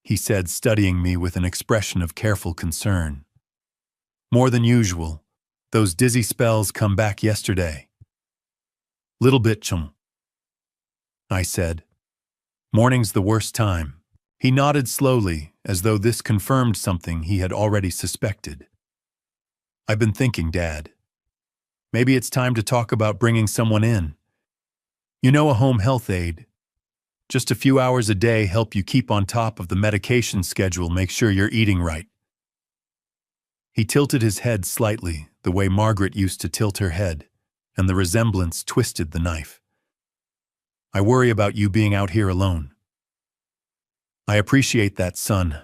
he said, studying me with an expression of careful concern. "More than usual. Those dizzy spells come back yesterday." "Little bit, chum," I said. "Morning's the worst time." He nodded slowly, as though this confirmed something he had already suspected. "I've been thinking, Dad. Maybe it's time to talk about bringing someone in. You know, a home health aide. Just a few hours a day help you keep on top of the medication schedule, make sure you're eating right." He tilted his head slightly, the way Margaret used to tilt her head, and the resemblance twisted the knife. "I worry about you being out here alone." "I appreciate that, son,"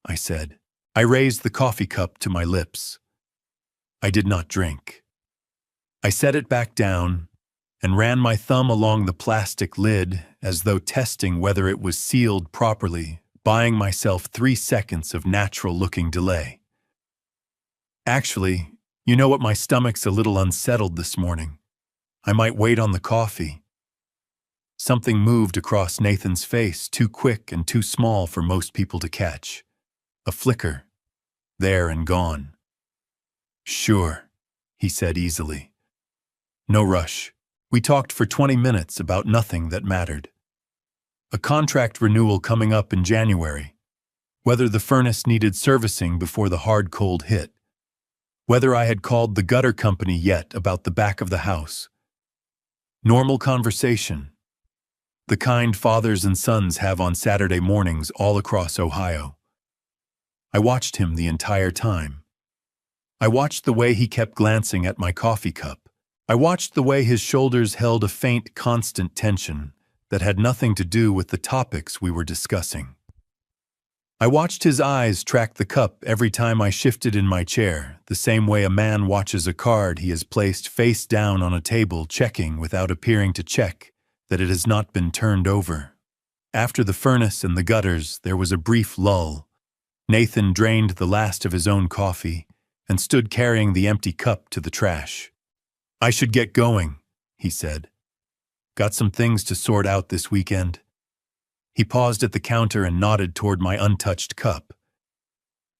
I said. I raised the coffee cup to my lips. I did not drink. I set it back down and ran my thumb along the plastic lid as though testing whether it was sealed properly, buying myself 3 seconds of natural-looking delay. "Actually, you know what, my stomach's a little unsettled this morning. I might wait on the coffee." Something moved across Nathan's face, too quick and too small for most people to catch. A flicker, there and gone. "Sure," he said easily. "No rush." We talked for 20 minutes about nothing that mattered. A contract renewal coming up in January. Whether the furnace needed servicing before the hard cold hit. Whether I had called the gutter company yet about the back of the house. Normal conversation. The kind fathers and sons have on Saturday mornings all across Ohio. I watched him the entire time. I watched the way he kept glancing at my coffee cup. I watched the way his shoulders held a faint, constant tension that had nothing to do with the topics we were discussing. I watched his eyes track the cup every time I shifted in my chair, the same way a man watches a card he has placed face down on a table, checking without appearing to check that it has not been turned over. After the furnace and the gutters, there was a brief lull. Nathan drained the last of his own coffee and stood carrying the empty cup to the trash. "I should get going," he said. "Got some things to sort out this weekend." He paused at the counter and nodded toward my untouched cup.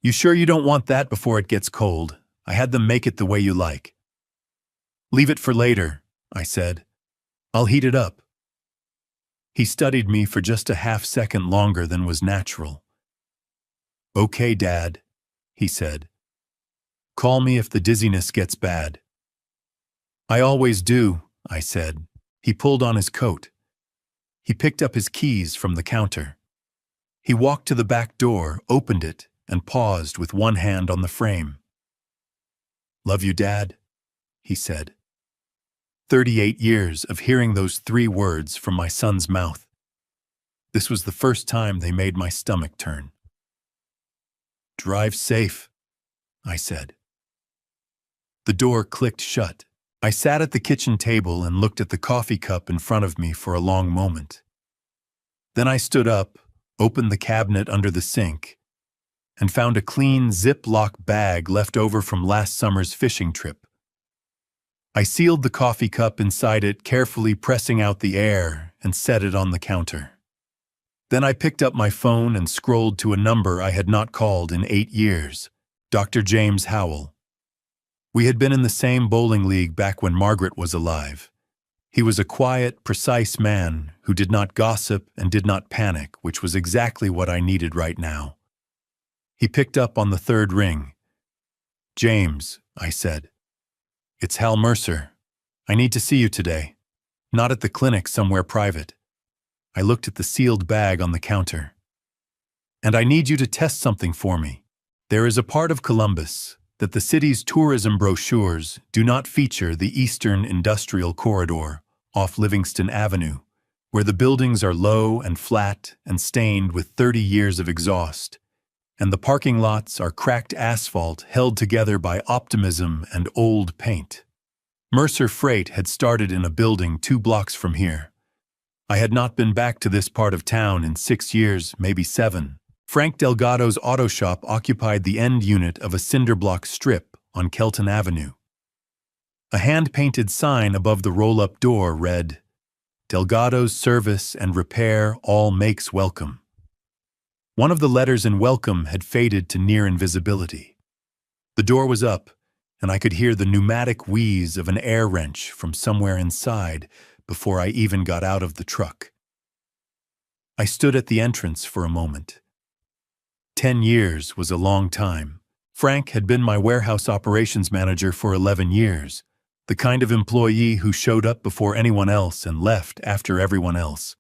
"You sure you don't want that before it gets cold? I had them make it the way you like." "Leave it for later," I said. "I'll heat it up." He studied me for just a half-second longer than was natural. "Okay, Dad," he said. "Call me if the dizziness gets bad." "I always do," I said. He pulled on his coat. He picked up his keys from the counter. He walked to the back door, opened it, and paused with one hand on the frame. "Love you, Dad," he said. 38 years of hearing those 3 words from my son's mouth. This was the first time they made my stomach turn. "Drive safe," I said. The door clicked shut. I sat at the kitchen table and looked at the coffee cup in front of me for a long moment. Then I stood up, opened the cabinet under the sink, and found a clean Ziploc bag left over from last summer's fishing trip. I sealed the coffee cup inside it, carefully pressing out the air, and set it on the counter. Then I picked up my phone and scrolled to a number I had not called in 8 years, Dr. James Howell. We had been in the same bowling league back when Margaret was alive. He was a quiet, precise man who did not gossip and did not panic, which was exactly what I needed right now. He picked up on the 3rd ring. "James," I said. "It's Hal Mercer. I need to see you today. Not at the clinic, somewhere private." I looked at the sealed bag on the counter. "And I need you to test something for me. There is a part of Columbus that the city's tourism brochures do not feature the Eastern Industrial Corridor off Livingston Avenue, where the buildings are low and flat and stained with 30 years of exhaust, and the parking lots are cracked asphalt held together by optimism and old paint. Mercer Freight had started in a building 2 blocks from here. I had not been back to this part of town in 6 years, maybe 7. Frank Delgado's auto shop occupied the end unit of a cinder-block strip on Kelton Avenue. A hand-painted sign above the roll-up door read, "Delgado's Service and Repair All Makes Welcome." One of the letters in welcome had faded to near invisibility. The door was up, and I could hear the pneumatic wheeze of an air wrench from somewhere inside before I even got out of the truck. I stood at the entrance for a moment. 10 years was a long time. Frank had been my warehouse operations manager for 11 years, the kind of employee who showed up before anyone else and left after everyone else,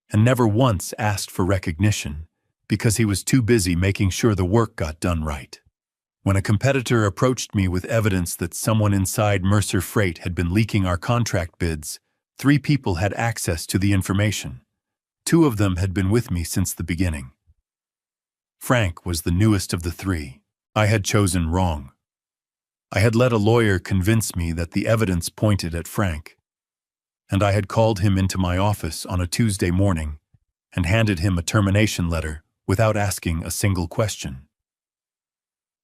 and never once asked for recognition, because he was too busy making sure the work got done right. When a competitor approached me with evidence that someone inside Mercer Freight had been leaking our contract bids, 3 people had access to the information. 2 of them had been with me since the beginning. Frank was the newest of the 3. I had chosen wrong. I had let a lawyer convince me that the evidence pointed at Frank, and I had called him into my office on a Tuesday morning and handed him a termination letter without asking a single question.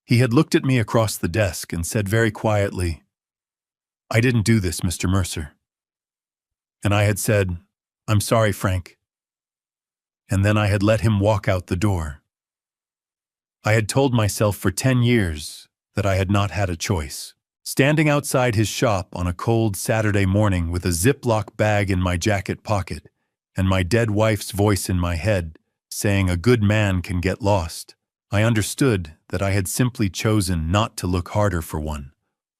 He had looked at me across the desk and said very quietly, "I didn't do this, Mr. Mercer." And I had said, "I'm sorry, Frank." And then I had let him walk out the door. I had told myself for 10 years that I had not had a choice. Standing outside his shop on a cold Saturday morning with a Ziploc bag in my jacket pocket and my dead wife's voice in my head saying a good man can get lost, I understood that I had simply chosen not to look harder for one.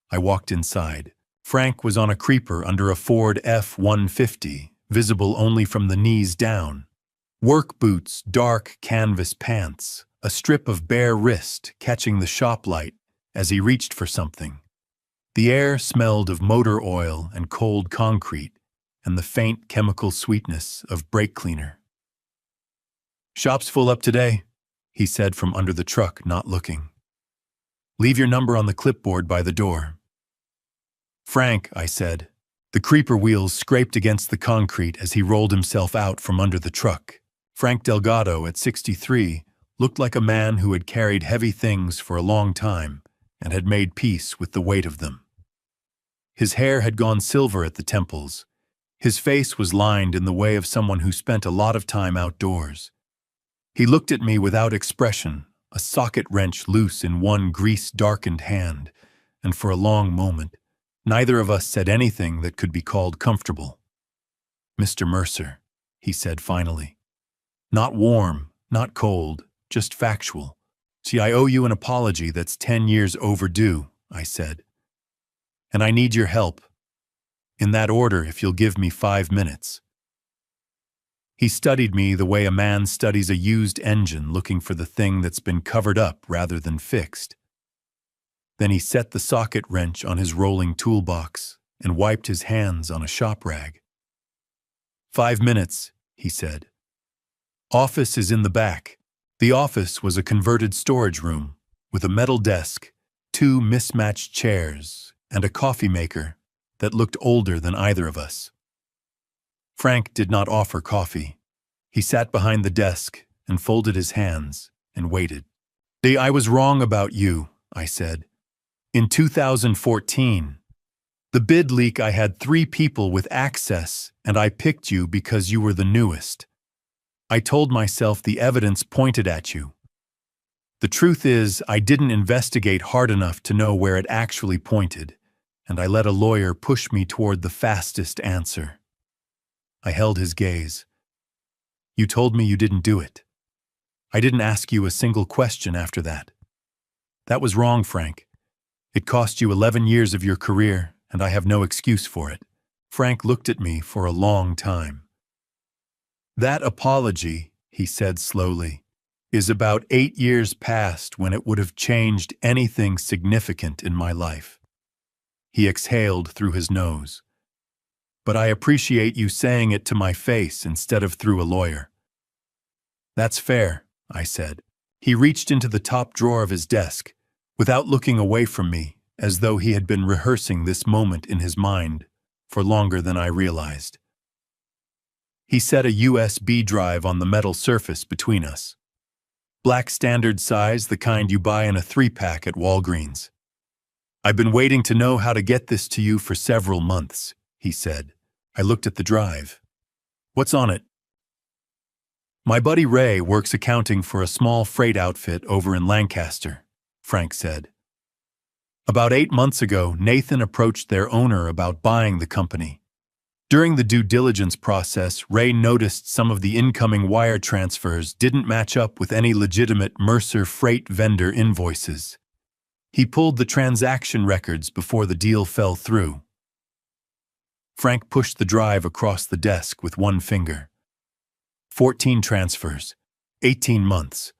I walked inside. Frank was on a creeper under a Ford F-150, visible only from the knees down. Work boots, dark canvas pants, a strip of bare wrist catching the shop light as he reached for something. The air smelled of motor oil and cold concrete and the faint chemical sweetness of brake cleaner. "Shop's full up today," he said from under the truck, not looking. "Leave your number on the clipboard by the door." "Frank," I said. The creeper wheels scraped against the concrete as he rolled himself out from under the truck. Frank Delgado, at 63, looked like a man who had carried heavy things for a long time and had made peace with the weight of them. His hair had gone silver at the temples. His face was lined in the way of someone who spent a lot of time outdoors. He looked at me without expression, a socket wrench loose in one grease-darkened hand, and for a long moment, neither of us said anything that could be called comfortable. "Mr. Mercer," he said finally. "Not warm, not cold, just factual. See, I owe you an apology that's 10 years overdue," I said. "And I need your help. In that order, if you'll give me 5 minutes." He studied me the way a man studies a used engine looking for the thing that's been covered up rather than fixed. Then he set the socket wrench on his rolling toolbox and wiped his hands on a shop rag. "5 minutes," he said. "Office is in the back." The office was a converted storage room with a metal desk, 2 mismatched chairs, and a coffee maker that looked older than either of us. Frank did not offer coffee. He sat behind the desk and folded his hands and waited. "I was wrong about you," I said. "In 2014, the bid leak, I had 3 people with access, and I picked you because you were the newest. I told myself the evidence pointed at you. The truth is, I didn't investigate hard enough to know where it actually pointed, and I let a lawyer push me toward the fastest answer." I held his gaze. "You told me you didn't do it. I didn't ask you a single question after that. That was wrong, Frank. It cost you 11 years of your career, and I have no excuse for it." Frank looked at me for a long time. "That apology," he said slowly, "is about 8 years past when it would have changed anything significant in my life." He exhaled through his nose. "But I appreciate you saying it to my face instead of through a lawyer." "That's fair," I said. He reached into the top drawer of his desk, without looking away from me, as though he had been rehearsing this moment in his mind for longer than I realized. He set a USB drive on the metal surface between us. Black standard size, the kind you buy in a 3-pack at Walgreens. "I've been waiting to know how to get this to you for several months," he said. I looked at the drive. "What's on it?" "My buddy Ray works accounting for a small freight outfit over in Lancaster," Frank said. "About 8 months ago, Nathan approached their owner about buying the company. During the due diligence process, Ray noticed some of the incoming wire transfers didn't match up with any legitimate Mercer freight vendor invoices. He pulled the transaction records before the deal fell through." Frank pushed the drive across the desk with one finger. 14 transfers, 18 months.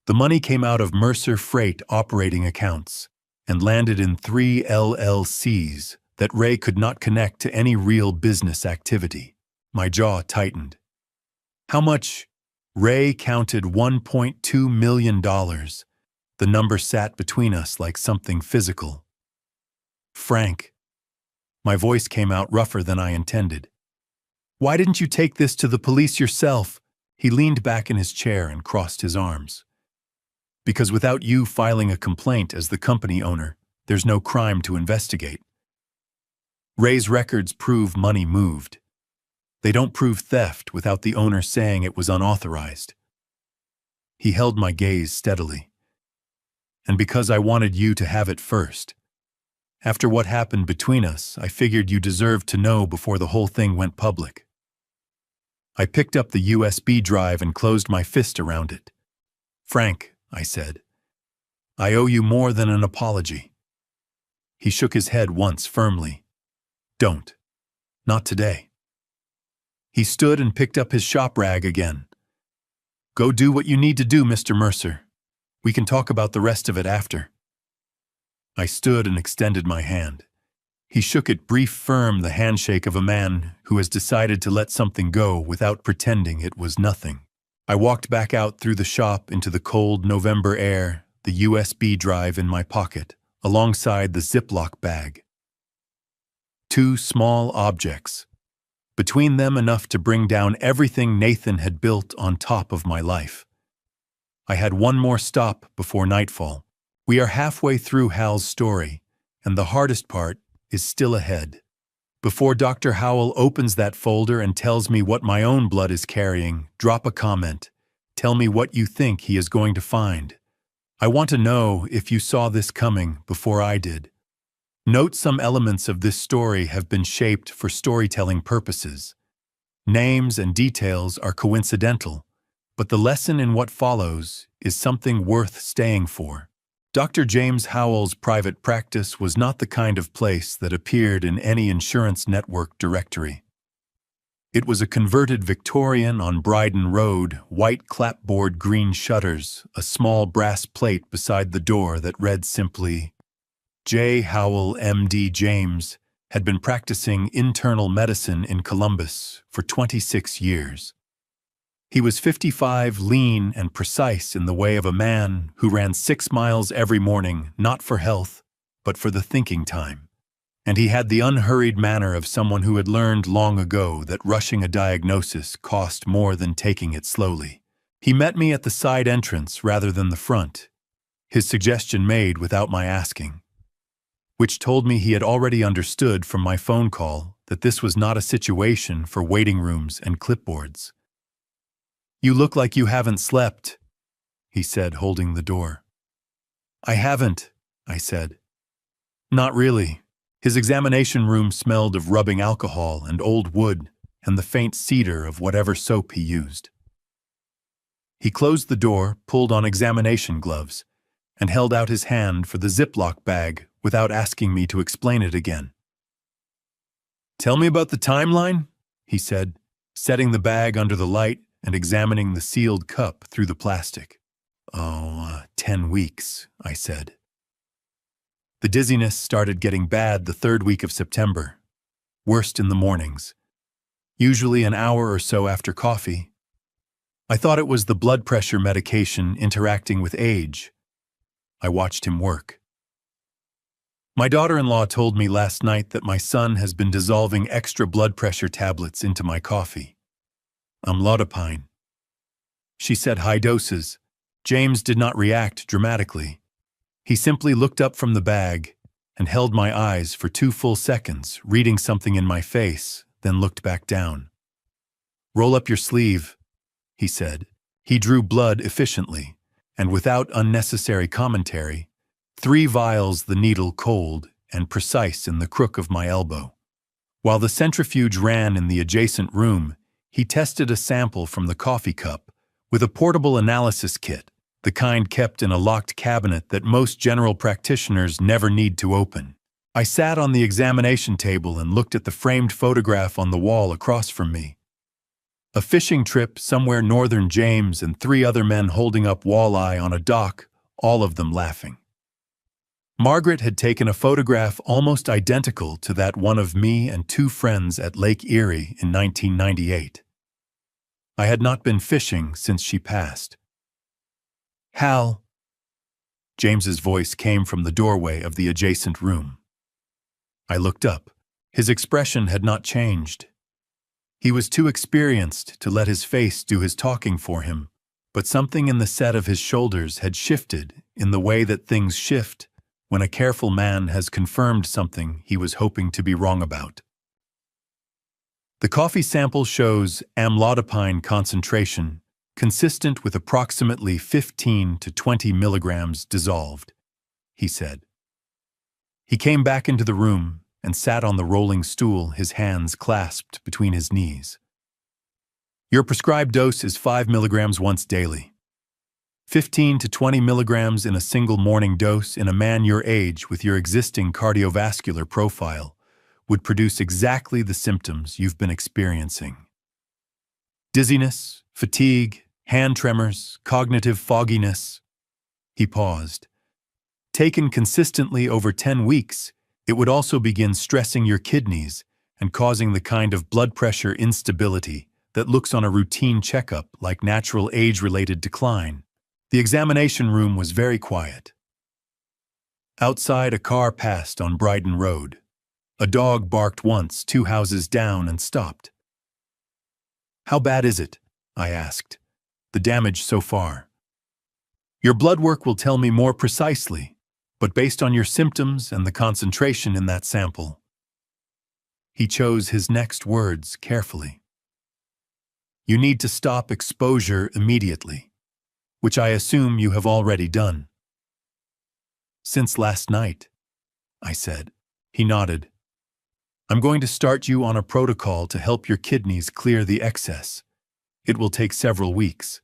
The money came out of Mercer Freight operating accounts and landed in 3 LLCs that Ray could not connect to any real business activity. My jaw tightened. "How much?" Ray counted $1.2 million. The number sat between us like something physical. "Frank." My voice came out rougher than I intended. "Why didn't you take this to the police yourself?" He leaned back in his chair and crossed his arms. "Because without you filing a complaint as the company owner, there's no crime to investigate. Ray's records prove money moved. They don't prove theft without the owner saying it was unauthorized." He held my gaze steadily. "And because I wanted you to have it first. After what happened between us, I figured you deserved to know before the whole thing went public." I picked up the USB drive and closed my fist around it. "Frank," I said, "I owe you more than an apology." He shook his head once firmly. "Don't. Not today." He stood and picked up his shop rag again. "Go do what you need to do, Mr. Mercer. We can talk about the rest of it after." I stood and extended my hand. He shook it brief, firm, the handshake of a man who has decided to let something go without pretending it was nothing. I walked back out through the shop into the cold November air, the USB drive in my pocket, alongside the Ziploc bag. Two small objects. Between them enough to bring down everything Nathan had built on top of my life. I had one more stop before nightfall. We are halfway through Hal's story, and the hardest part is still ahead. Before Dr. Howell opens that folder and tells me what my own blood is carrying, drop a comment. Tell me what you think he is going to find. I want to know if you saw this coming before I did. Note some elements of this story have been shaped for storytelling purposes. Names and details are coincidental, but the lesson in what follows is something worth staying for. Dr. James Howell's private practice was not the kind of place that appeared in any insurance network directory. It was a converted Victorian on Bryden Road, white clapboard green shutters, a small brass plate beside the door that read simply, J. Howell, M.D. James, had been practicing internal medicine in Columbus for 26 years. He was 55, lean and precise in the way of a man who ran 6 miles every morning, not for health, but for the thinking time. And he had the unhurried manner of someone who had learned long ago that rushing a diagnosis cost more than taking it slowly. He met me at the side entrance rather than the front, his suggestion made without my asking, which told me he had already understood from my phone call that this was not a situation for waiting rooms and clipboards. "You look like you haven't slept," he said, holding the door. "I haven't," I said. "Not really." His examination room smelled of rubbing alcohol and old wood and the faint cedar of whatever soap he used. He closed the door, pulled on examination gloves, and held out his hand for the Ziploc bag without asking me to explain it again. "Tell me about the timeline," he said, setting the bag under the light and examining the sealed cup through the plastic. 10 weeks, I said. The dizziness started getting bad the 3rd week of September, worst in the mornings, usually an hour or so after coffee. I thought it was the blood pressure medication interacting with age. I watched him work. My daughter-in-law told me last night that my son has been dissolving extra blood pressure tablets into my coffee. Amlodipine. She said high doses. James did not react dramatically. He simply looked up from the bag and held my eyes for 2 full seconds, reading something in my face, then looked back down. "Roll up your sleeve," he said. He drew blood efficiently, and without unnecessary commentary, 3 vials, the needle cold and precise in the crook of my elbow. While the centrifuge ran in the adjacent room, he tested a sample from the coffee cup with a portable analysis kit, the kind kept in a locked cabinet that most general practitioners never need to open. I sat on the examination table and looked at the framed photograph on the wall across from me. A fishing trip somewhere northern James and 3 other men holding up walleye on a dock, all of them laughing. Margaret had taken a photograph almost identical to that one of me and 2 friends at Lake Erie in 1998. I had not been fishing since she passed. "Hal," James's voice came from the doorway of the adjacent room. I looked up. His expression had not changed. He was too experienced to let his face do his talking for him, but something in the set of his shoulders had shifted in the way that things shift when a careful man has confirmed something he was hoping to be wrong about. The coffee sample shows amlodipine concentration consistent with approximately 15 to 20 milligrams dissolved, he said. He came back into the room and sat on the rolling stool, his hands clasped between his knees. "Your prescribed dose is 5 milligrams once daily. 15 to 20 milligrams in a single morning dose in a man your age with your existing cardiovascular profile would produce exactly the symptoms you've been experiencing. Dizziness, fatigue, hand tremors, cognitive fogginess. He paused. Taken consistently over 10 weeks, it would also begin stressing your kidneys and causing the kind of blood pressure instability that looks on a routine checkup like natural age-related decline. The examination room was very quiet. Outside, a car passed on Bryden Road. A dog barked once 2 houses down and stopped. "How bad is it?" I asked. "The damage so far?" "Your blood work will tell me more precisely, but based on your symptoms and the concentration in that sample." He chose his next words carefully. "You need to stop exposure immediately, which I assume you have already done." "Since last night," I said. He nodded. "I'm going to start you on a protocol to help your kidneys clear the excess. It will take several weeks."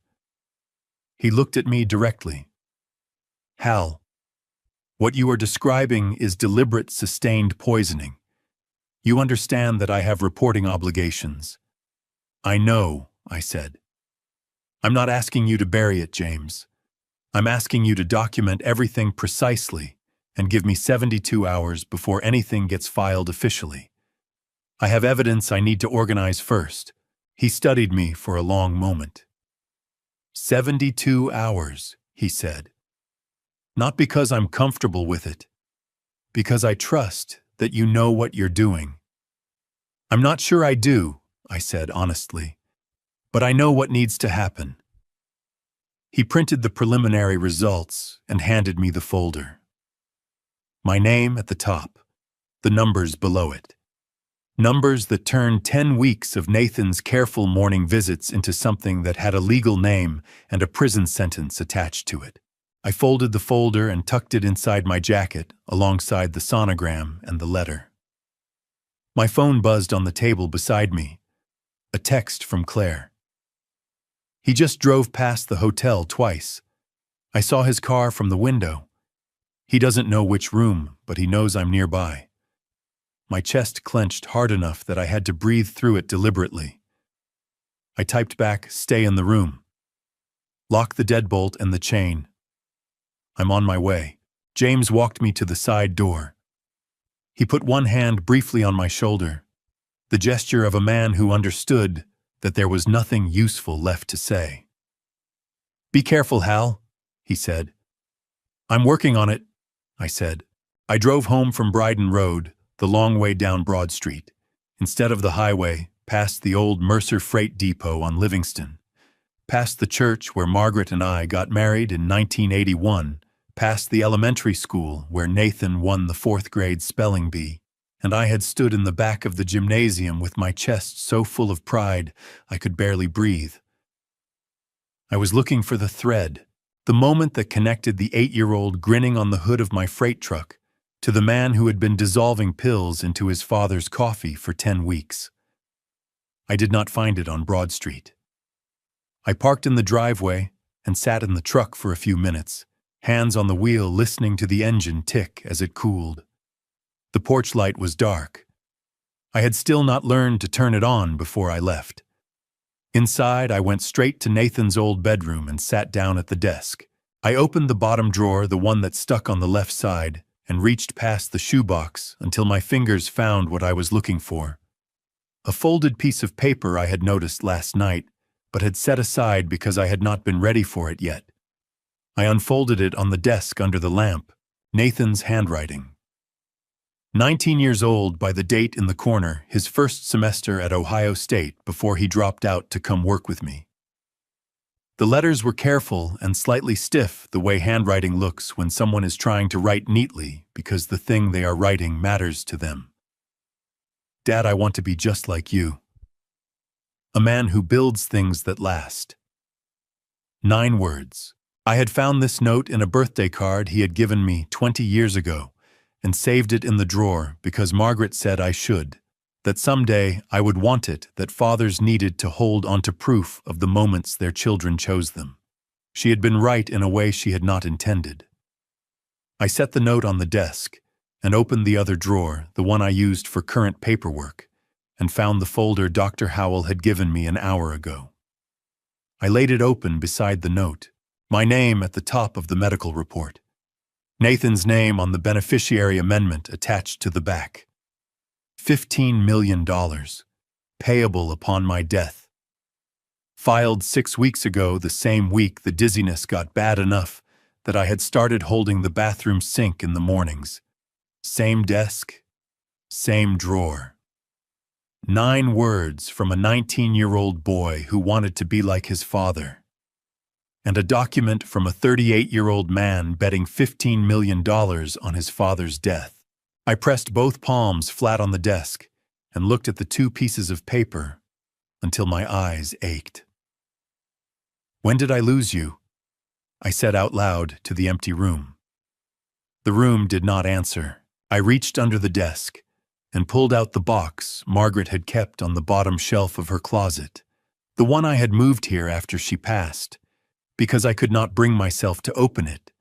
He looked at me directly. "Hal, what you are describing is deliberate sustained poisoning. You understand that I have reporting obligations." "I know," I said. "I'm not asking you to bury it, James. I'm asking you to document everything precisely and give me 72 hours before anything gets filed officially. I have evidence I need to organize first." He studied me for a long moment. 72 hours, he said. "Not because I'm comfortable with it, because I trust that you know what you're doing." "I'm not sure I do," I said honestly, "but I know what needs to happen." He printed the preliminary results and handed me the folder. My name at the top, the numbers below it. Numbers that turned 10 weeks of Nathan's careful morning visits into something that had a legal name and a prison sentence attached to it. I folded the folder and tucked it inside my jacket alongside the sonogram and the letter. My phone buzzed on the table beside me. A text from Claire. "He just drove past the hotel twice. I saw his car from the window. He doesn't know which room, but he knows I'm nearby." My chest clenched hard enough that I had to breathe through it deliberately. I typed back, "Stay in the room. Lock the deadbolt and the chain. I'm on my way." James walked me to the side door. He put one hand briefly on my shoulder, the gesture of a man who understood that there was nothing useful left to say. "Be careful, Hal," he said. "I'm working on it," I said. I drove home from Bryden Road, the long way down Broad Street, instead of the highway, past the old Mercer Freight Depot on Livingston, past the church where Margaret and I got married in 1981, past the elementary school where Nathan won the 4th grade spelling bee, and I had stood in the back of the gymnasium with my chest so full of pride I could barely breathe. I was looking for the thread, the moment that connected the 8-year-old grinning on the hood of my freight truck to the man who had been dissolving pills into his father's coffee for 10 weeks. I did not find it on Broad Street. I parked in the driveway and sat in the truck for a few minutes, hands on the wheel listening to the engine tick as it cooled. The porch light was dark. I had still not learned to turn it on before I left. Inside, I went straight to Nathan's old bedroom and sat down at the desk. I opened the bottom drawer, the one that stuck on the left side, and reached past the shoebox until my fingers found what I was looking for. A folded piece of paper I had noticed last night, but had set aside because I had not been ready for it yet. I unfolded it on the desk under the lamp, Nathan's handwriting. 19 years old by the date in the corner, his first semester at Ohio State before he dropped out to come work with me. The letters were careful and slightly stiff, the way handwriting looks when someone is trying to write neatly because the thing they are writing matters to them. "Dad, I want to be just like you. A man who builds things that last." 9 words. I had found this note in a birthday card he had given me 20 years ago and saved it in the drawer because Margaret said I should, that someday I would want it, that fathers needed to hold onto proof of the moments their children chose them. She had been right in a way she had not intended. I set the note on the desk and opened the other drawer, the one I used for current paperwork, and found the folder Dr. Howell had given me an hour ago. I laid it open beside the note. My name at the top of the medical report. Nathan's name on the beneficiary amendment attached to the back. $15 million, payable upon my death. Filed 6 weeks ago, the same week the dizziness got bad enough that I had started holding the bathroom sink in the mornings. Same desk, same drawer. 9 words from a 19-year-old boy who wanted to be like his father. And a document from a 38-year-old man betting $15 million on his father's death. I pressed both palms flat on the desk and looked at the 2 pieces of paper until my eyes ached. "When did I lose you?" I said out loud to the empty room. The room did not answer. I reached under the desk and pulled out the box Margaret had kept on the bottom shelf of her closet, the one I had moved here after she passed, because I could not bring myself to open it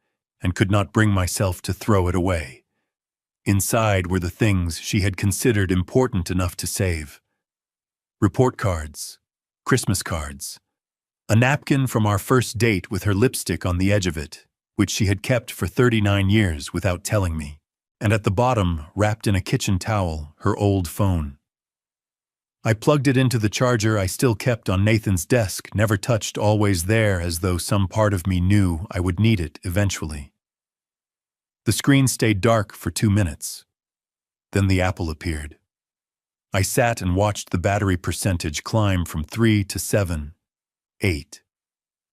and could not bring myself to throw it away. Inside were the things she had considered important enough to save. Report cards, Christmas cards, a napkin from our first date with her lipstick on the edge of it, which she had kept for 39 years without telling me, and at the bottom, wrapped in a kitchen towel, her old phone. I plugged it into the charger I still kept on Nathan's desk, never touched, always there, as though some part of me knew I would need it eventually. The screen stayed dark for 2 minutes. Then the apple appeared. I sat and watched the battery percentage climb from 3 to 7, 8,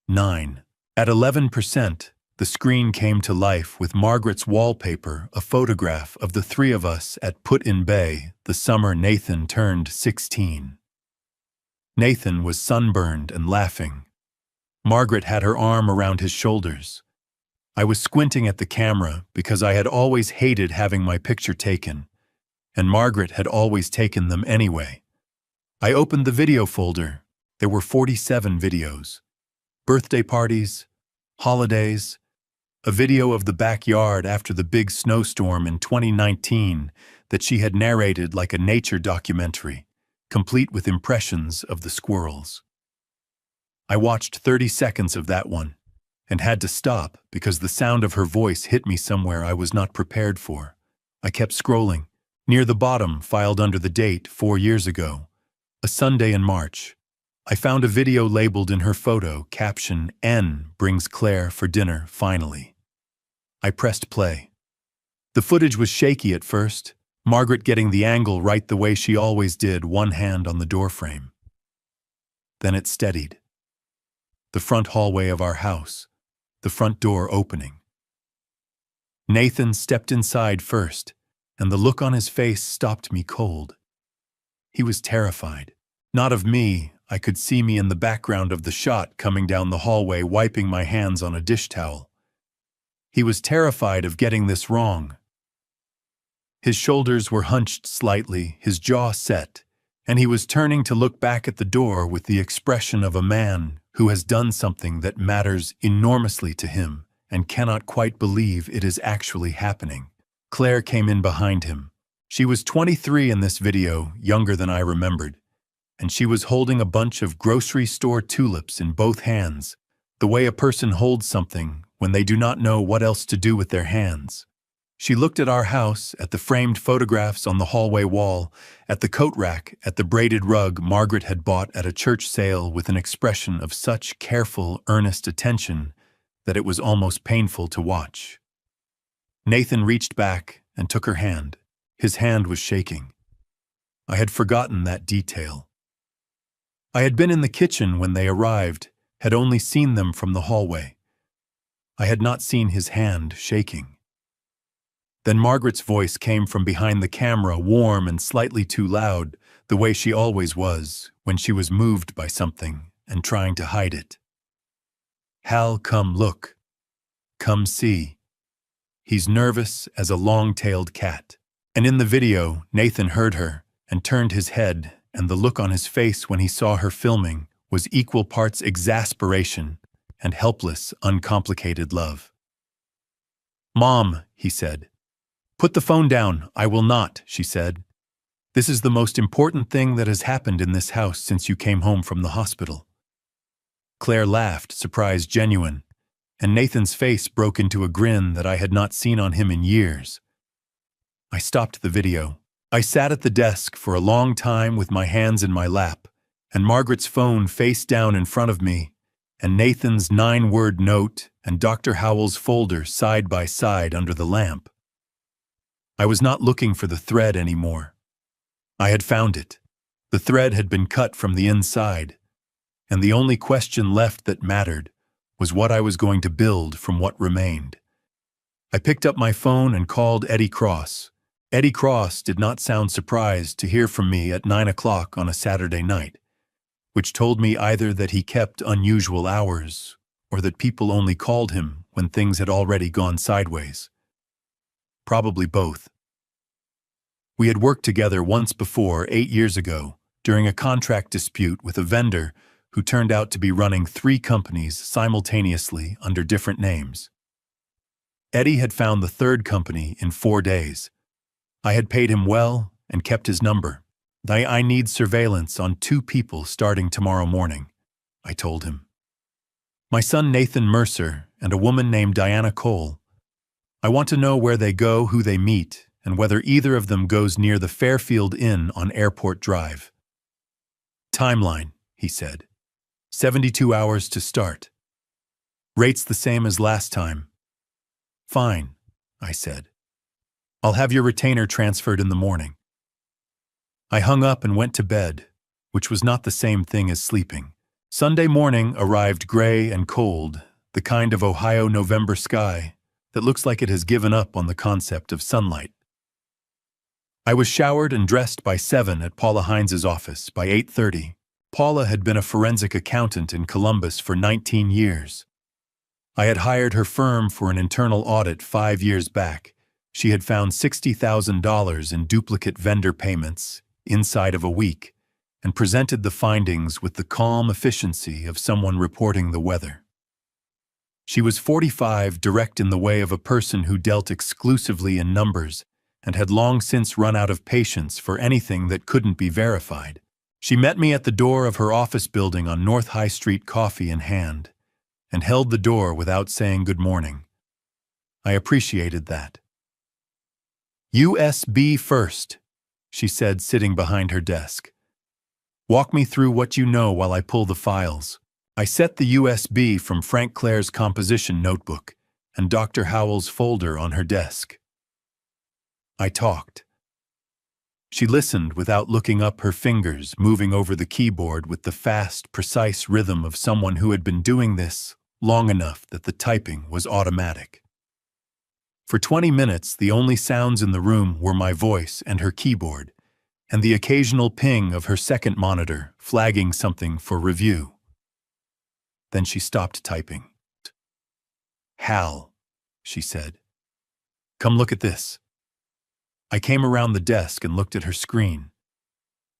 9. At 11%, the screen came to life with Margaret's wallpaper, a photograph of the 3 of us at Put-in Bay the summer Nathan turned 16. Nathan was sunburned and laughing. Margaret had her arm around his shoulders. I was squinting at the camera because I had always hated having my picture taken, and Margaret had always taken them anyway. I opened the video folder. There were 47 videos. Birthday parties, holidays, a video of the backyard after the big snowstorm in 2019 that she had narrated like a nature documentary, complete with impressions of the squirrels. I watched 30 seconds of that one and had to stop because the sound of her voice hit me somewhere I was not prepared for. I kept scrolling. Near the bottom, filed under the date 4 years ago, a Sunday in March, I found a video labeled in her photo, caption, "N brings Claire for dinner, finally." I pressed play. The footage was shaky at first, Margaret getting the angle right the way she always did, one hand on the doorframe. Then it steadied. The front hallway of our house, the front door opening. Nathan stepped inside first, and the look on his face stopped me cold. He was terrified. Not of me. I could see me in the background of the shot coming down the hallway, wiping my hands on a dish towel. He was terrified of getting this wrong. His shoulders were hunched slightly, his jaw set, and he was turning to look back at the door with the expression of a man who has done something that matters enormously to him and cannot quite believe it is actually happening. Claire came in behind him. She was 23 in this video, younger than I remembered, and she was holding a bunch of grocery store tulips in both hands, the way a person holds something when they do not know what else to do with their hands. She looked at our house, at the framed photographs on the hallway wall, at the coat rack, at the braided rug Margaret had bought at a church sale with an expression of such careful, earnest attention that it was almost painful to watch. Nathan reached back and took her hand. His hand was shaking. I had forgotten that detail. I had been in the kitchen when they arrived, had only seen them from the hallway. I had not seen his hand shaking. Then Margaret's voice came from behind the camera, warm and slightly too loud, the way she always was when she was moved by something and trying to hide it. "Hal, come look. Come see. He's nervous as a long-tailed cat." And in the video, Nathan heard her and turned his head, and the look on his face when he saw her filming was equal parts exasperation and helpless, uncomplicated love. "Mom," he said. "Put the phone down." "I will not," she said. "This is the most important thing that has happened in this house since you came home from the hospital." Claire laughed, surprise genuine. and Nathan's face broke into a grin that I had not seen on him in years. I stopped the video. I sat at the desk for a long time with my hands in my lap, and Margaret's phone face down in front of me, and Nathan's 9-word note and Dr. Howell's folder side by side under the lamp. I was not looking for the thread anymore. I had found it. The thread had been cut from the inside, and the only question left that mattered was what I was going to build from what remained. I picked up my phone and called Eddie Cross. Eddie Cross did not sound surprised to hear from me at 9 o'clock on a Saturday night, which told me either that he kept unusual hours or that people only called him when things had already gone sideways. Probably both. We had worked together once before 8 years ago during a contract dispute with a vendor who turned out to be running 3 companies simultaneously under different names. Eddie had found the 3rd company in 4 days. I had paid him well and kept his number. I need surveillance on 2 people starting tomorrow morning, I told him. My son Nathan Mercer and a woman named Diana Cole. I want to know where they go, who they meet, and whether either of them goes near the Fairfield Inn on Airport Drive. Timeline, he said. 72 hours to start. Rates the same as last time. Fine, I said. I'll have your retainer transferred in the morning. I hung up and went to bed, which was not the same thing as sleeping. Sunday morning arrived gray and cold, the kind of Ohio November sky that looks like it has given up on the concept of sunlight. I was showered and dressed by 7 at Paula Hines' office by 8:30. Paula had been a forensic accountant in Columbus for 19 years. I had hired her firm for an internal audit 5 years back. She had found $60,000 in duplicate vendor payments inside of a week and presented the findings with the calm efficiency of someone reporting the weather. She was 45, direct in the way of a person who dealt exclusively in numbers and had long since run out of patience for anything that couldn't be verified. She met me at the door of her office building on North High Street, coffee in hand, and held the door without saying good morning. I appreciated that. USB first, she said, sitting behind her desk. Walk me through what you know while I pull the files. I set the USB from Frank Clare's composition notebook and Dr. Howell's folder on her desk. I talked. She listened without looking up, her fingers moving over the keyboard with the fast, precise rhythm of someone who had been doing this long enough that the typing was automatic. For 20 minutes, the only sounds in the room were my voice and her keyboard, and the occasional ping of her second monitor flagging something for review. Then she stopped typing. Hal, she said. Come look at this. I came around the desk and looked at her screen.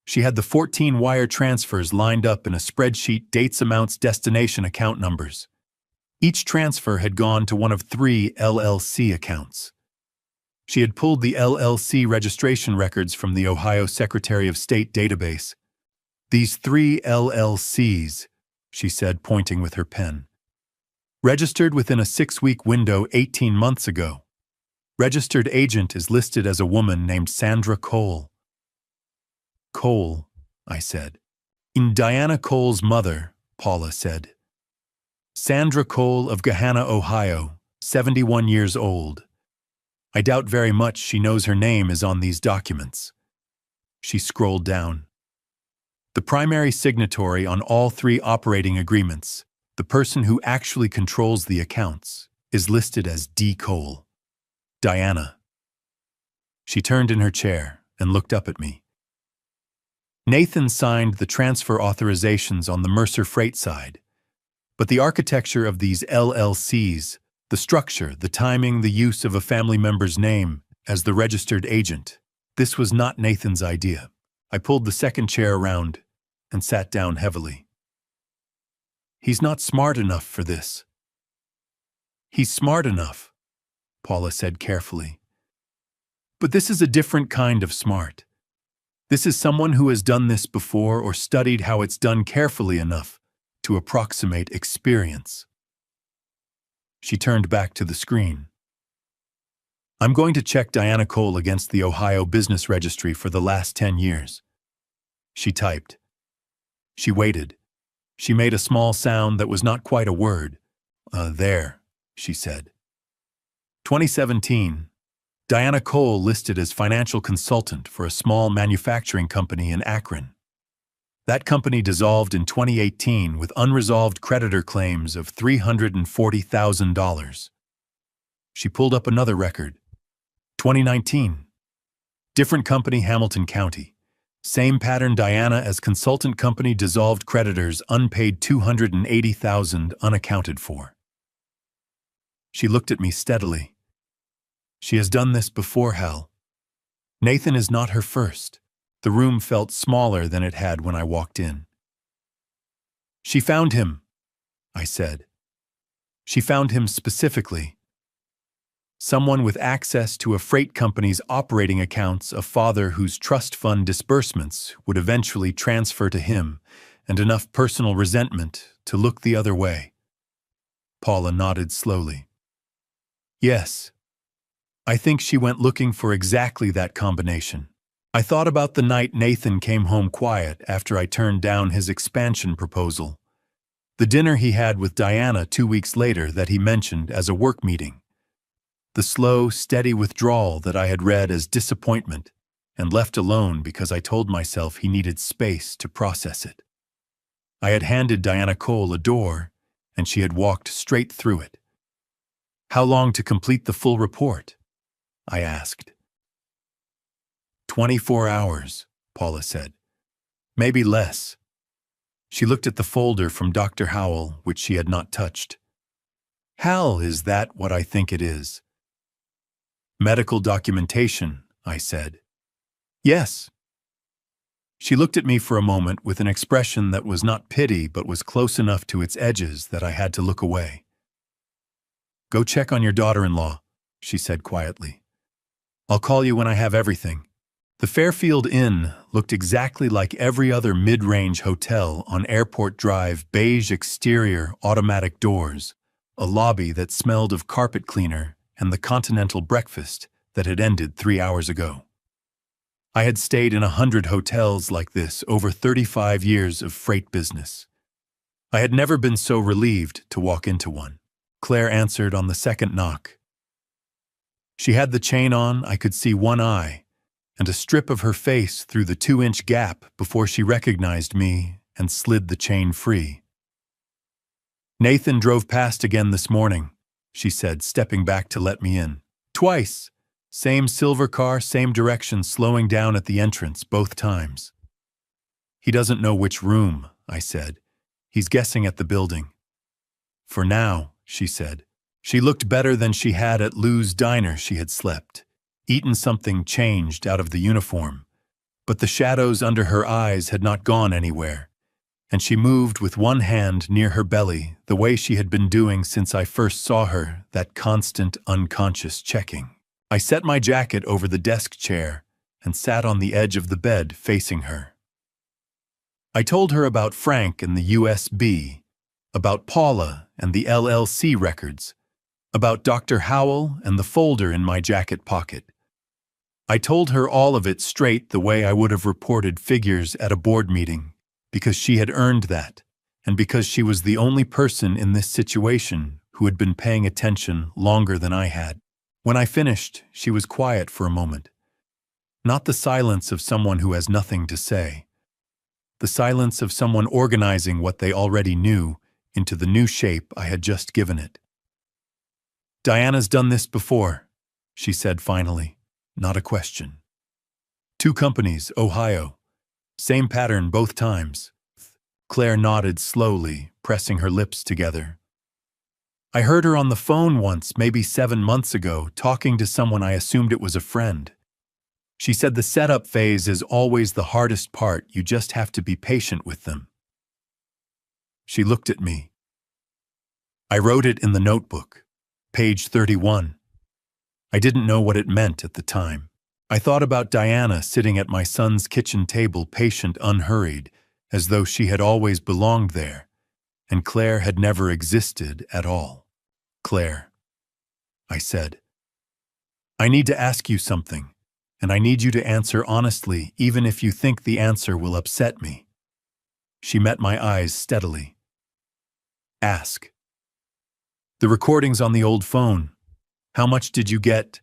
She had the 14 wire transfers lined up in a spreadsheet, dates, amounts, destination, account numbers. Each transfer had gone to one of 3 LLC accounts. She had pulled the LLC registration records from the Ohio Secretary of State database. These 3 LLCs, she said, pointing with her pen, registered within a 6-week window 18 months ago. Registered agent is listed as a woman named Sandra Cole. Cole, I said. In Diana Cole's mother, Paula said. Sandra Cole of Gahanna, Ohio, 71 years old. I doubt very much she knows her name is on these documents. She scrolled down. The primary signatory on all 3 operating agreements, the person who actually controls the accounts, is listed as D. Cole. Diana. She turned in her chair and looked up at me. Nathan signed the transfer authorizations on the Mercer Freight side, but the architecture of these LLCs, the structure, the timing, the use of a family member's name as the registered agent, this was not Nathan's idea. I pulled the second chair around and sat down heavily. He's not smart enough for this. He's smart enough, Paula said carefully. But this is a different kind of smart. This is someone who has done this before or studied how it's done carefully enough to approximate experience. She turned back to the screen. I'm going to check Diana Cole against the Ohio Business Registry for the last 10 years. She typed. She waited. She made a small sound that was not quite a word. There, she said. 2017. Diana Cole listed as financial consultant for a small manufacturing company in Akron. That company dissolved in 2018 with unresolved creditor claims of $340,000. She pulled up another record. 2019. Different company, Hamilton County. Same pattern, Diana as consultant company dissolved creditors, unpaid $280,000 unaccounted for. She looked at me steadily. She has done this before, Hal. Nathan is not her first. The room felt smaller than it had when I walked in. She found him, I said. She found him specifically. Someone with access to a freight company's operating accounts, a father whose trust fund disbursements would eventually transfer to him, and enough personal resentment to look the other way. Paula nodded slowly. Yes. I think she went looking for exactly that combination. I thought about the night Nathan came home quiet after I turned down his expansion proposal. The dinner he had with Diana 2 weeks later that he mentioned as a work meeting. The slow, steady withdrawal that I had read as disappointment and left alone because I told myself he needed space to process it. I had handed Diana Cole a door, and she had walked straight through it. How long to complete the full report? I asked. 24 hours, Paula said. Maybe less. She looked at the folder from Dr. Howell, which she had not touched. Hal, is that what I think it is? Medical documentation, I said. Yes. She looked at me for a moment with an expression that was not pity but was close enough to its edges that I had to look away. Go check on your daughter-in-law, she said quietly. I'll call you when I have everything. The Fairfield Inn looked exactly like every other mid-range hotel on Airport Drive, beige exterior, automatic doors, a lobby that smelled of carpet cleaner, and the continental breakfast that had ended 3 hours ago. I had stayed in 100 hotels like this over 35 years of freight business. I had never been so relieved to walk into one. Claire answered on the second knock. She had the chain on. I could see one eye, and a strip of her face through the 2-inch gap before she recognized me and slid the chain free. Nathan drove past again this morning, she said, stepping back to let me in. Twice. Same silver car, same direction, slowing down at the entrance both times. He doesn't know which room, I said. He's guessing at the building. For now, she said. She looked better than she had at Lou's diner. She had slept, eaten something changed out of the uniform, but the shadows under her eyes had not gone anywhere, and she moved with one hand near her belly the way she had been doing since I first saw her, that constant unconscious checking. I set my jacket over the desk chair and sat on the edge of the bed facing her. I told her about Frank and the USB, about Paula and the LLC records, about Dr. Howell and the folder in my jacket pocket. I told her all of it straight the way I would have reported figures at a board meeting, because she had earned that, and because she was the only person in this situation who had been paying attention longer than I had. When I finished, she was quiet for a moment. Not the silence of someone who has nothing to say. The silence of someone organizing what they already knew into the new shape I had just given it. Diana's done this before, she said finally, not a question. 2 companies, Ohio. Same pattern both times. Claire nodded slowly, pressing her lips together. I heard her on the phone once, maybe 7 months ago, talking to someone I assumed it was a friend. She said the setup phase is always the hardest part. You just have to be patient with them. She looked at me. I wrote it in the notebook. Page 31. I didn't know what it meant at the time. I thought about Diana sitting at my son's kitchen table, patient, unhurried, as though she had always belonged there, and Claire had never existed at all. Claire, I said, I need to ask you something, and I need you to answer honestly, even if you think the answer will upset me. She met my eyes steadily. Ask. The recordings on the old phone. How much did you get?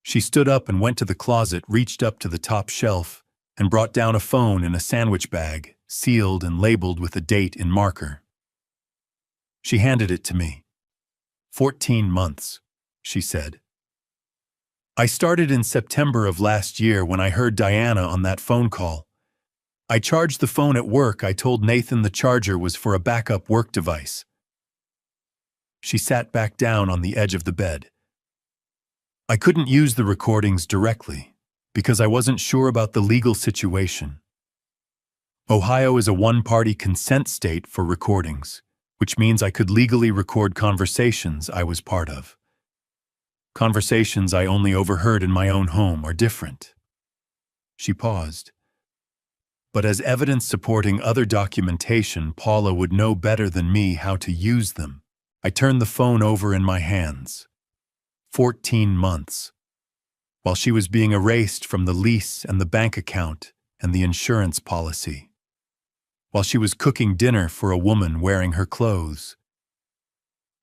She stood up and went to the closet, reached up to the top shelf, and brought down a phone in a sandwich bag, sealed and labeled with a date in marker. She handed it to me. 14 months, she said. I started in September of last year when I heard Diana on that phone call. I charged the phone at work. I told Nathan the charger was for a backup work device. She sat back down on the edge of the bed. I couldn't use the recordings directly because I wasn't sure about the legal situation. Ohio is a one-party consent state for recordings, which means I could legally record conversations I was part of. Conversations I only overheard in my own home are different. She paused. But as evidence supporting other documentation, Paula would know better than me how to use them. I turned the phone over in my hands. 14 months. While she was being erased from the lease and the bank account and the insurance policy. While she was cooking dinner for a woman wearing her clothes.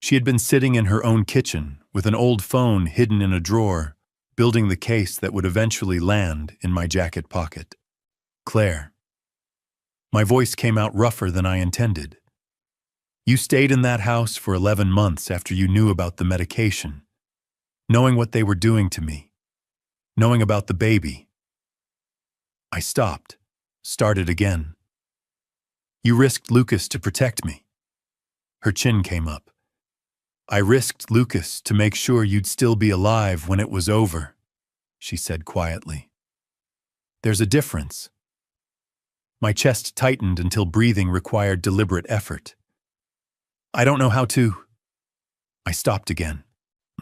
She had been sitting in her own kitchen with an old phone hidden in a drawer, building the case that would eventually land in my jacket pocket. Claire. My voice came out rougher than I intended. You stayed in that house for 11 months after you knew about the medication. Knowing what they were doing to me, knowing about the baby. I stopped, started again. You risked Lucas to protect me. Her chin came up. I risked Lucas to make sure you'd still be alive when it was over, she said quietly. There's a difference. My chest tightened until breathing required deliberate effort. I don't know how to. I stopped again.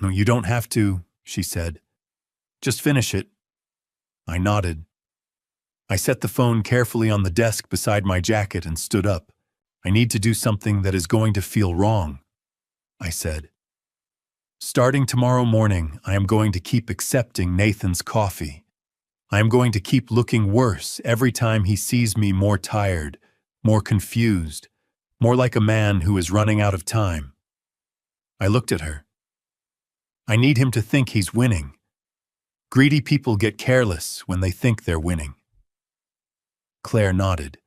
No, you don't have to, she said. Just finish it. I nodded. I set the phone carefully on the desk beside my jacket and stood up. I need to do something that is going to feel wrong, I said. Starting tomorrow morning, I am going to keep accepting Nathan's coffee. I am going to keep looking worse every time he sees me more tired, more confused, more like a man who is running out of time. I looked at her. I need him to think he's winning. Greedy people get careless when they think they're winning. Claire nodded.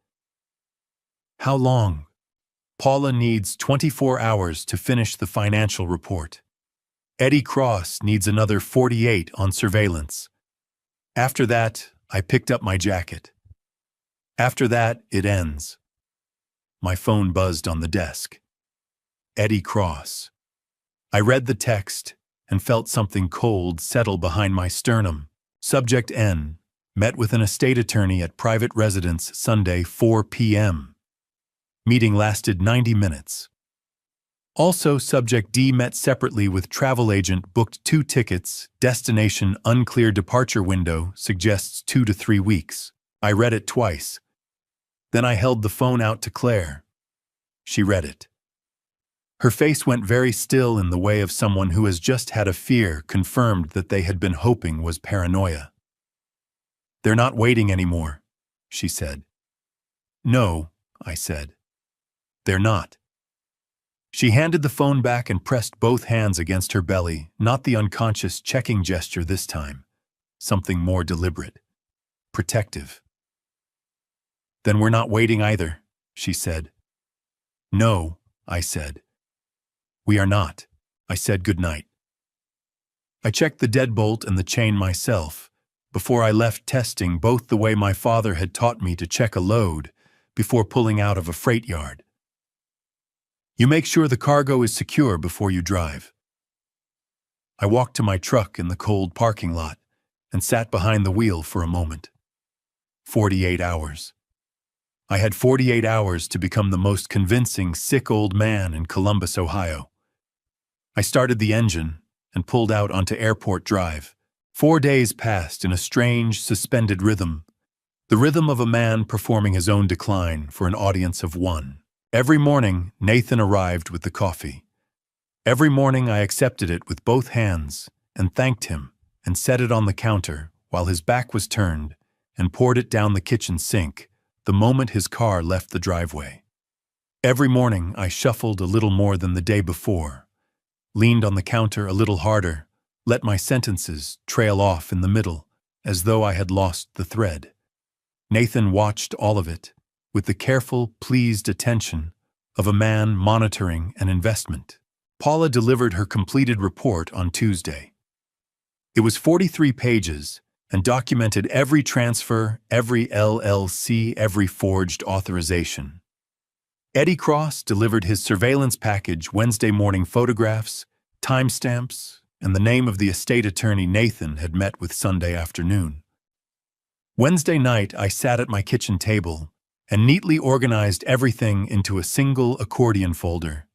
How long? Paula needs 24 hours to finish the financial report. Eddie Cross needs another 48 on surveillance. After that, I picked up my jacket. After that, it ends. My phone buzzed on the desk. Eddie Cross. I read the text and felt something cold settle behind my sternum. Subject N. Met with an estate attorney at private residence Sunday 4 p.m. Meeting lasted 90 minutes. Also, Subject D met separately with travel agent, booked 2 tickets, destination unclear, departure window suggests 2 to 3 weeks. I read it twice. Then I held the phone out to Claire. She read it. Her face went very still in the way of someone who has just had a fear confirmed that they had been hoping was paranoia. They're not waiting anymore, she said. No, I said. They're not. She handed the phone back and pressed both hands against her belly, not the unconscious checking gesture this time. Something more deliberate. Protective. Then we're not waiting either, she said. No, I said. We are not. I said goodnight. I checked the deadbolt and the chain myself, before I left, testing both the way my father had taught me to check a load before pulling out of a freight yard. You make sure the cargo is secure before you drive. I walked to my truck in the cold parking lot and sat behind the wheel for a moment. 48 hours. I had 48 hours to become the most convincing sick old man in Columbus, Ohio. I started the engine and pulled out onto Airport Drive. 4 days passed in a strange, suspended rhythm. The rhythm of a man performing his own decline for an audience of one. Every morning, Nathan arrived with the coffee. Every morning I accepted it with both hands and thanked him and set it on the counter while his back was turned and poured it down the kitchen sink the moment his car left the driveway. Every morning I shuffled a little more than the day before, leaned on the counter a little harder, let my sentences trail off in the middle as though I had lost the thread. Nathan watched all of it with the careful, pleased attention of a man monitoring an investment. Paula delivered her completed report on Tuesday. It was 43 pages and documented every transfer, every LLC, every forged authorization. Eddie Cross delivered his surveillance package Wednesday morning, photographs, timestamps, and the name of the estate attorney Nathan had met with Sunday afternoon. Wednesday night, I sat at my kitchen table and neatly organized everything into a single accordion folder.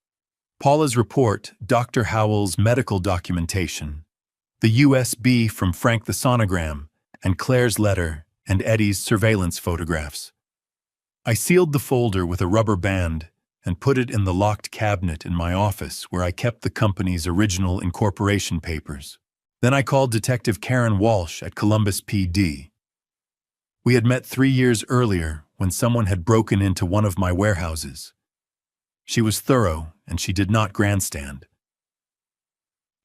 Paula's report, Dr. Howell's medical documentation, the USB from Frank the sonogram, and Claire's letter, and Eddie's surveillance photographs. I sealed the folder with a rubber band and put it in the locked cabinet in my office where I kept the company's original incorporation papers. Then I called Detective Karen Walsh at Columbus PD. We had met 3 years earlier when someone had broken into one of my warehouses. She was thorough and she did not grandstand.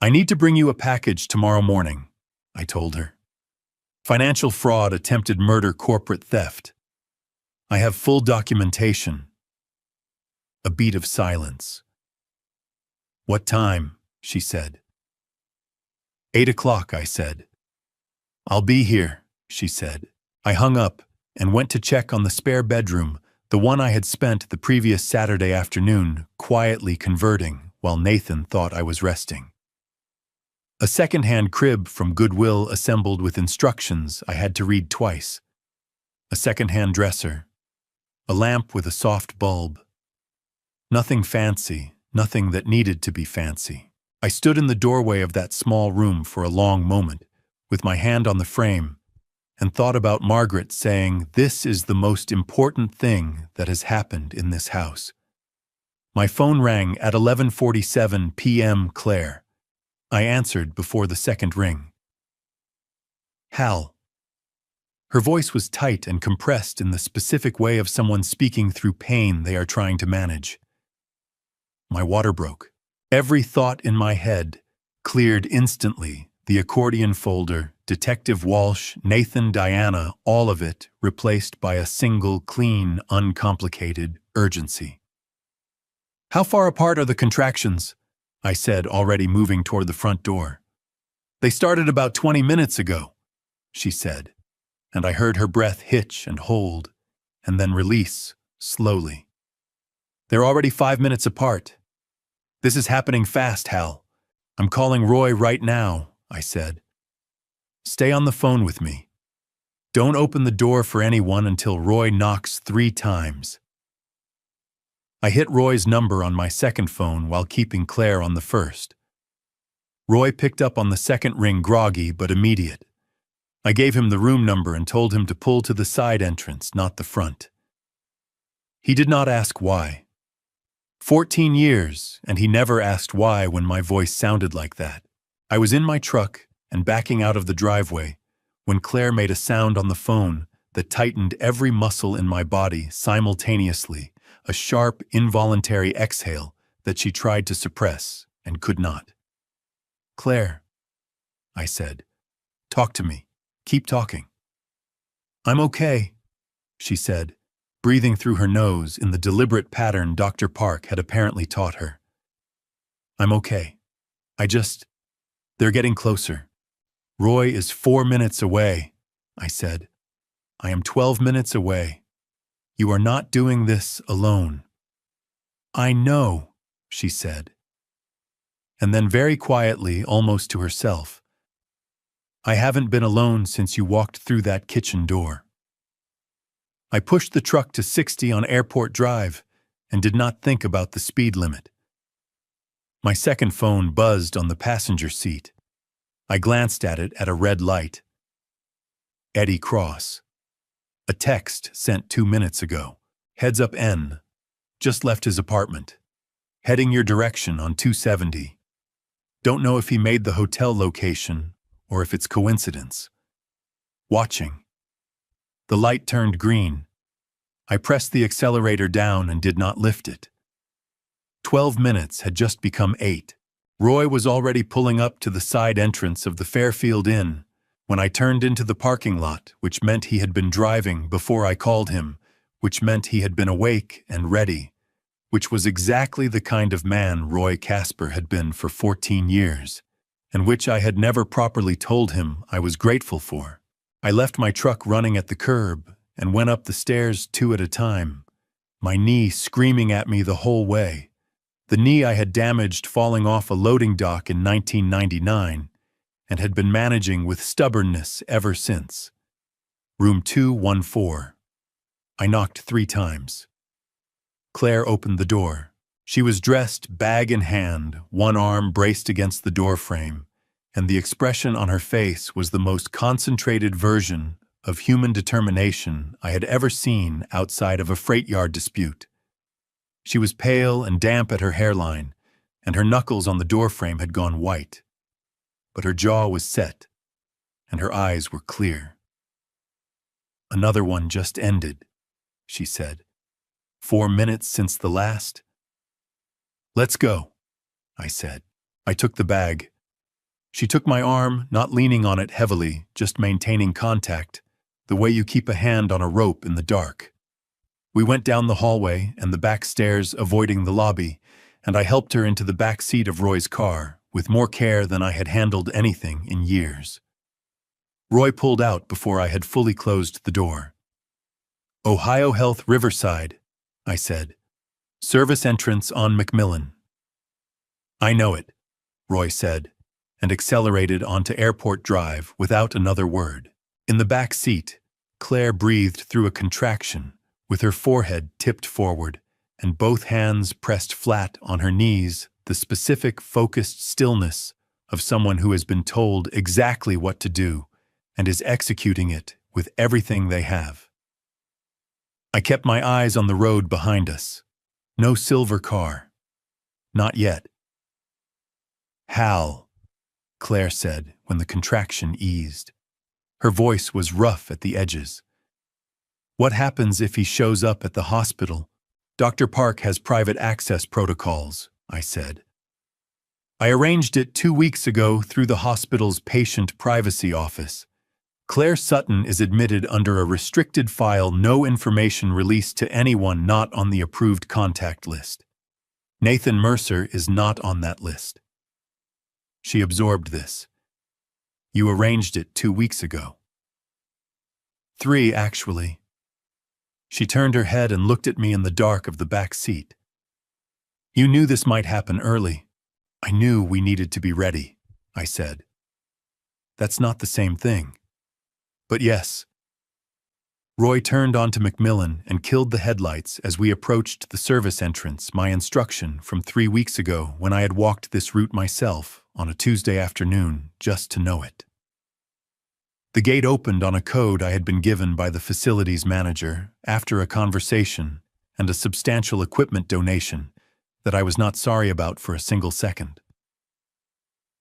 "I need to bring you a package tomorrow morning," I told her. "Financial fraud, attempted murder, corporate theft. I have full documentation." A beat of silence. "What time?" she said. 8 o'clock, I said. "I'll be here," she said. I hung up and went to check on the spare bedroom, the one I had spent the previous Saturday afternoon quietly converting while Nathan thought I was resting. A second-hand crib from Goodwill assembled with instructions I had to read twice. A second-hand dresser. A lamp with a soft bulb. Nothing fancy, nothing that needed to be fancy. I stood in the doorway of that small room for a long moment, with my hand on the frame, and thought about Margaret saying, "This is the most important thing that has happened in this house." My phone rang at 11:47 p.m. Claire. I answered before the second ring. "Hal." Her voice was tight and compressed in the specific way of someone speaking through pain they are trying to manage. My water broke. Every thought in my head cleared instantly. The accordion folder, Detective Walsh, Nathan, Diana, all of it replaced by a single, clean, uncomplicated urgency. "How far apart are the contractions?" I said, already moving toward the front door. "They started about 20 minutes ago," she said, and I heard her breath hitch and hold, and then release, slowly. "They're already 5 minutes apart. This is happening fast, Hal. I'm calling Roy right now," I said. "Stay on the phone with me. Don't open the door for anyone until Roy knocks 3 times. I hit Roy's number on my second phone while keeping Claire on the first. Roy picked up on the second ring, groggy but immediate. I gave him the room number and told him to pull to the side entrance, not the front. He did not ask why. 14 years, and he never asked why when my voice sounded like that. I was in my truck and backing out of the driveway when Claire made a sound on the phone that tightened every muscle in my body simultaneously, a sharp, involuntary exhale that she tried to suppress and could not. "Claire," I said, "talk to me. Keep talking." "I'm okay," she said, breathing through her nose in the deliberate pattern Dr. Park had apparently taught her. "I'm okay. They're getting closer. Roy is 4 minutes away," I said. "I am 12 minutes away. You are not doing this alone." "I know," she said. And then very quietly, almost to herself, "I haven't been alone since you walked through that kitchen door." I pushed the truck to 60 on Airport Drive and did not think about the speed limit. My second phone buzzed on the passenger seat. I glanced at it at a red light. Eddie Cross. A text sent 2 minutes ago. "Heads up N. Just left his apartment. Heading your direction on 270. Don't know if he made the hotel location or if it's coincidence. Watching. The light turned green. I pressed the accelerator down and did not lift it. 12 minutes had just become 8. Roy was already pulling up to the side entrance of the Fairfield Inn when I turned into the parking lot, which meant he had been driving before I called him, which meant he had been awake and ready, which was exactly the kind of man Roy Casper had been for 14 years, and which I had never properly told him I was grateful for. I left my truck running at the curb and went up the stairs 2 at a time, my knee screaming at me the whole way. The knee I had damaged falling off a loading dock in 1999 and had been managing with stubbornness ever since. Room 214. I knocked 3 times. Claire opened the door. She was dressed bag in hand, one arm braced against the doorframe, and the expression on her face was the most concentrated version of human determination I had ever seen outside of a freight yard dispute. She was pale and damp at her hairline, and her knuckles on the doorframe had gone white. But her jaw was set, and her eyes were clear. "Another one just ended," she said. 4 minutes since the last? "Let's go," I said. I took the bag. She took my arm, not leaning on it heavily, just maintaining contact, the way you keep a hand on a rope in the dark. We went down the hallway and the back stairs, avoiding the lobby, and I helped her into the back seat of Roy's car, with more care than I had handled anything in years. Roy pulled out before I had fully closed the door. "Ohio Health Riverside," I said. "Service entrance on McMillan." "I know it," Roy said, and accelerated onto Airport Drive without another word. In the back seat, Claire breathed through a contraction, with her forehead tipped forward and both hands pressed flat on her knees, the specific, focused stillness of someone who has been told exactly what to do and is executing it with everything they have. I kept my eyes on the road behind us. No silver car. Not yet. "Hal," Claire said when the contraction eased. Her voice was rough at the edges. "What happens if he shows up at the hospital? Dr. Park has private access protocols," I said. "I arranged it 2 weeks ago through the hospital's patient privacy office. Claire Sutton is admitted under a restricted file, no information released to anyone not on the approved contact list. Nathan Mercer is not on that list." She absorbed this. "You arranged it 2 weeks ago." 3, actually. She turned her head and looked at me in the dark of the back seat. "You knew this might happen early. I knew we needed to be ready," I said. "That's not the same thing." "But yes." Roy turned onto McMillan and killed the headlights as we approached the service entrance, my instruction from 3 weeks ago when I had walked this route myself on a Tuesday afternoon just to know it. The gate opened on a code I had been given by the facilities manager after a conversation and a substantial equipment donation that I was not sorry about for a single second.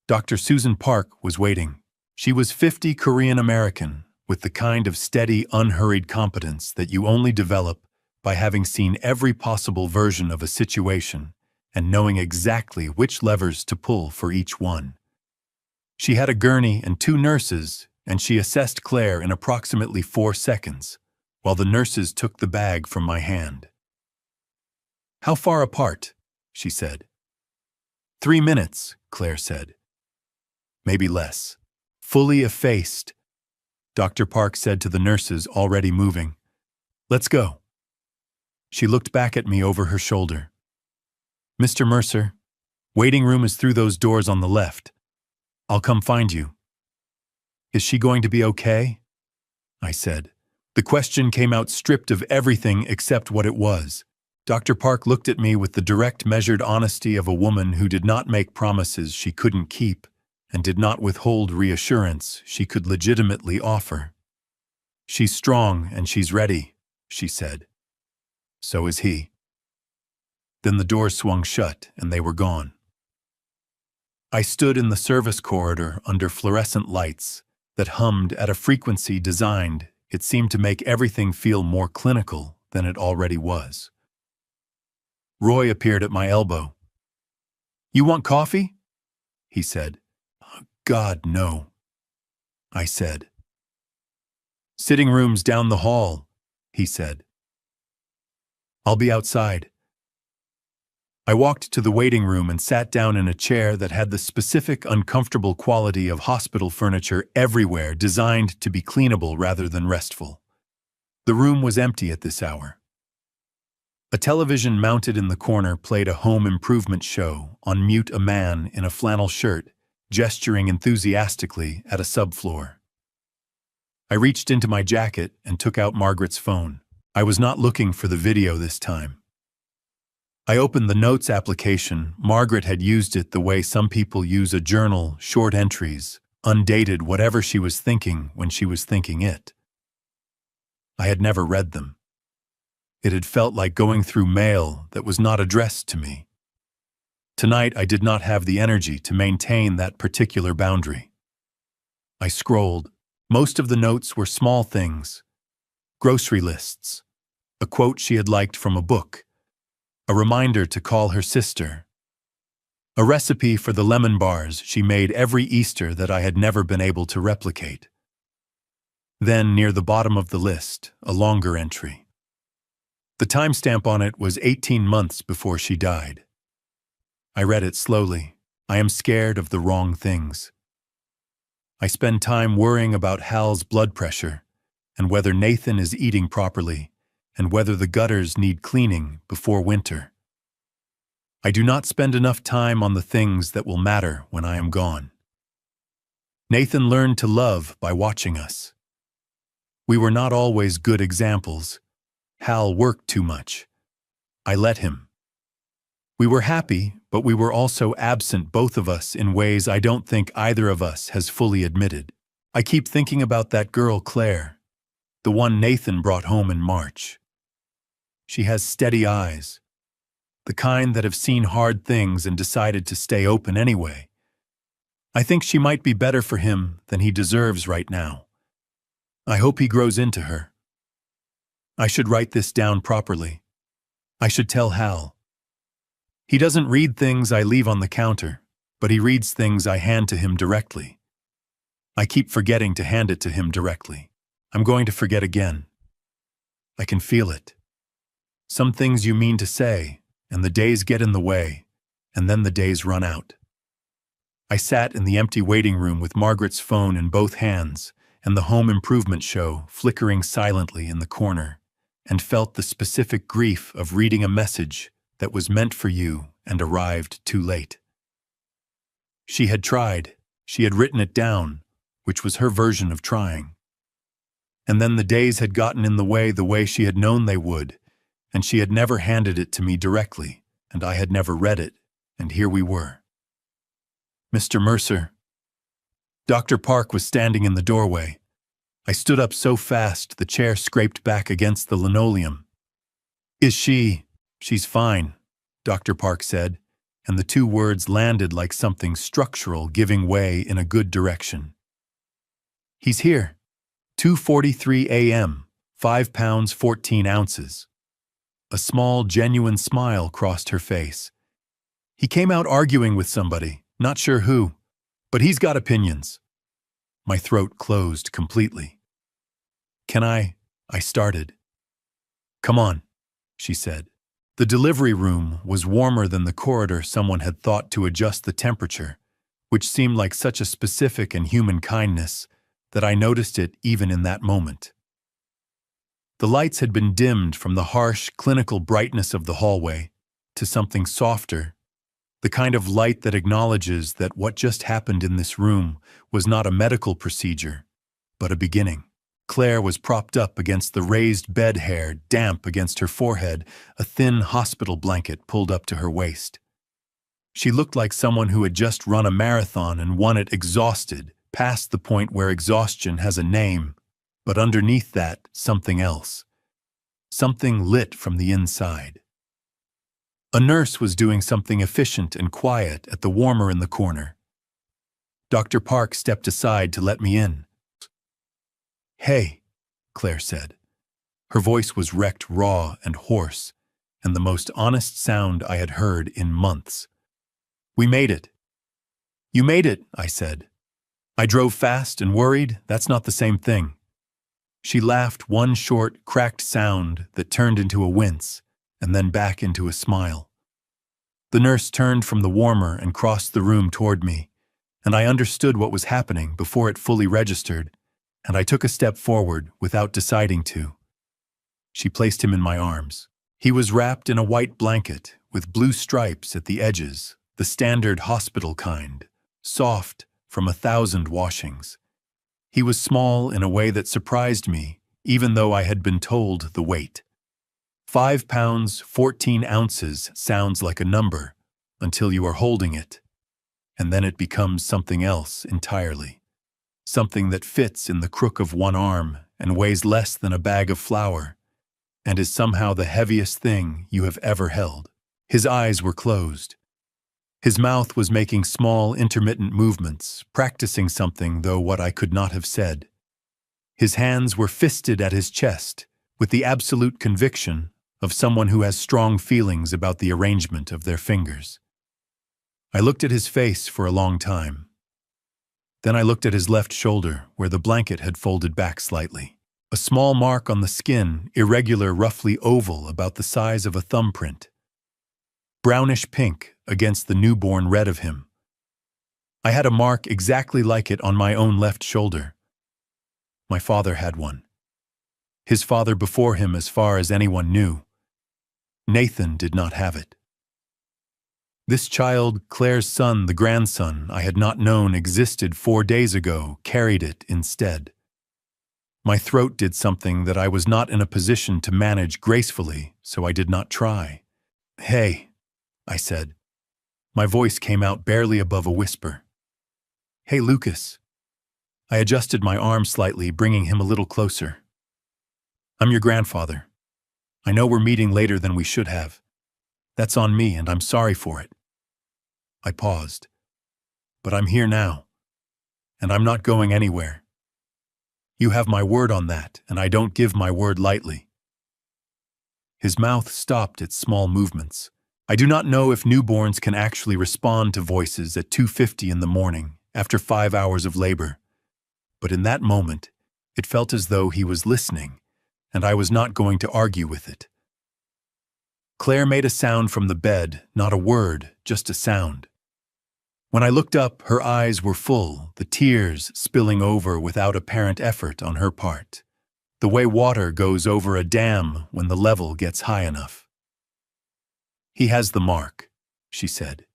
Dr. Susan Park was waiting. She was 50 Korean American, with the kind of steady, unhurried competence that you only develop by having seen every possible version of a situation and knowing exactly which levers to pull for each one. She had a gurney and 2 nurses, and she assessed Claire in approximately 4 seconds, while the nurses took the bag from my hand. "How far apart?" she said. 3 minutes, Claire said. "Maybe less." "Fully effaced," Dr. Park said to the nurses already moving. "Let's go." She looked back at me over her shoulder. "Mr. Mercer, waiting room is through those doors on the left. I'll come find you." "Is she going to be okay?" I said. The question came out stripped of everything except what it was. Dr. Park looked at me with the direct, measured honesty of a woman who did not make promises she couldn't keep and did not withhold reassurance she could legitimately offer. "She's strong and she's ready," she said. "So is he." Then the doors swung shut and they were gone. I stood in the service corridor under fluorescent lights that hummed at a frequency designed, it seemed, to make everything feel more clinical than it already was. Roy appeared at my elbow. "You want coffee?" he said. "God, no," I said. "Sitting room's down the hall," he said. "I'll be outside." I walked to the waiting room and sat down in a chair that had the specific uncomfortable quality of hospital furniture everywhere, designed to be cleanable rather than restful. The room was empty at this hour. A television mounted in the corner played a home improvement show. On mute, a man in a flannel shirt, gesturing enthusiastically at a subfloor. I reached into my jacket and took out Margaret's phone. I was not looking for the video this time. I opened the notes application. Margaret had used it the way some people use a journal, short entries, undated, whatever she was thinking when she was thinking it. I had never read them. It had felt like going through mail that was not addressed to me. Tonight I did not have the energy to maintain that particular boundary. I scrolled. Most of the notes were small things. Grocery lists, a quote she had liked from a book, a reminder to call her sister, a recipe for the lemon bars she made every Easter that I had never been able to replicate. Then, near the bottom of the list, a longer entry. The timestamp on it was 18 months before she died. I read it slowly. I am scared of the wrong things. I spend time worrying about Hal's blood pressure, and whether Nathan is eating properly, and whether the gutters need cleaning before winter. I do not spend enough time on the things that will matter when I am gone. Nathan learned to love by watching us. We were not always good examples. Hal worked too much. I let him. We were happy, but we were also absent, both of us, in ways I don't think either of us has fully admitted. I keep thinking about that girl, Claire, the one Nathan brought home in March. She has steady eyes, the kind that have seen hard things and decided to stay open anyway. I think she might be better for him than he deserves right now. I hope he grows into her. I should write this down properly. I should tell Hal. He doesn't read things I leave on the counter, but he reads things I hand to him directly. I keep forgetting to hand it to him directly. I'm going to forget again. I can feel it. Some things you mean to say, and the days get in the way, and then the days run out. I sat in the empty waiting room with Margaret's phone in both hands and the home improvement show flickering silently in the corner, and felt the specific grief of reading a message that was meant for you and arrived too late. She had tried. She had written it down, which was her version of trying. And then the days had gotten in the way she had known they would, and she had never handed it to me directly, and I had never read it, and here we were. "Mr. Mercer." Dr. Park was standing in the doorway. I stood up so fast the chair scraped back against the linoleum. "Is she?" "She's fine," Dr. Park said, and the two words landed like something structural giving way in a good direction. "He's here. 2:43 a.m., 5 pounds 14 ounces. A small, genuine smile crossed her face. "He came out arguing with somebody, not sure who, but he's got opinions." My throat closed completely. "Can I started. "Come on," she said. The delivery room was warmer than the corridor someone had thought to adjust the temperature, which seemed like such a specific and human kindness that I noticed it even in that moment. The lights had been dimmed from the harsh, clinical brightness of the hallway to something softer, the kind of light that acknowledges that what just happened in this room was not a medical procedure, but a beginning. Claire was propped up against the raised bed, hair damp against her forehead, a thin hospital blanket pulled up to her waist. She looked like someone who had just run a marathon and won it exhausted, past the point where exhaustion has a name, but underneath that, something else. Something lit from the inside. A nurse was doing something efficient and quiet at the warmer in the corner. Dr. Park stepped aside to let me in. "Hey," Claire said. Her voice was wrecked, raw and hoarse, and the most honest sound I had heard in months. "We made it." "You made it," I said. "I drove fast and worried. That's not the same thing." She laughed, one short, cracked sound that turned into a wince, and then back into a smile. The nurse turned from the warmer and crossed the room toward me, and I understood what was happening before it fully registered, and I took a step forward without deciding to. She placed him in my arms. He was wrapped in a white blanket with blue stripes at the edges, the standard hospital kind, soft from 1,000 washings. He was small in a way that surprised me, even though I had been told the weight. 5 pounds, 14 ounces sounds like a number until you are holding it, and then it becomes something else entirely. Something that fits in the crook of one arm and weighs less than a bag of flour, and is somehow the heaviest thing you have ever held. His eyes were closed. His mouth was making small, intermittent movements, practicing something, though what I could not have said. His hands were fisted at his chest, with the absolute conviction of someone who has strong feelings about the arrangement of their fingers. I looked at his face for a long time. Then I looked at his left shoulder, where the blanket had folded back slightly. A small mark on the skin, irregular, roughly oval, about the size of a thumbprint. Brownish pink against the newborn red of him. I had a mark exactly like it on my own left shoulder. My father had one. His father before him, as far as anyone knew. Nathan did not have it. This child, Claire's son, the grandson I had not known existed 4 days ago, carried it instead. My throat did something that I was not in a position to manage gracefully, so I did not try. "Hey," I said. My voice came out barely above a whisper. "Hey, Lucas." I adjusted my arm slightly, bringing him a little closer. "I'm your grandfather. I know we're meeting later than we should have. That's on me, and I'm sorry for it." I paused. "But I'm here now, and I'm not going anywhere. You have my word on that, and I don't give my word lightly." His mouth stopped its small movements. I do not know if newborns can actually respond to voices at 2:50 in the morning after 5 hours of labor, but in that moment, it felt as though he was listening, and I was not going to argue with it. Claire made a sound from the bed, not a word, just a sound. When I looked up, her eyes were full, the tears spilling over without apparent effort on her part, the way water goes over a dam when the level gets high enough. "He has the mark," she said.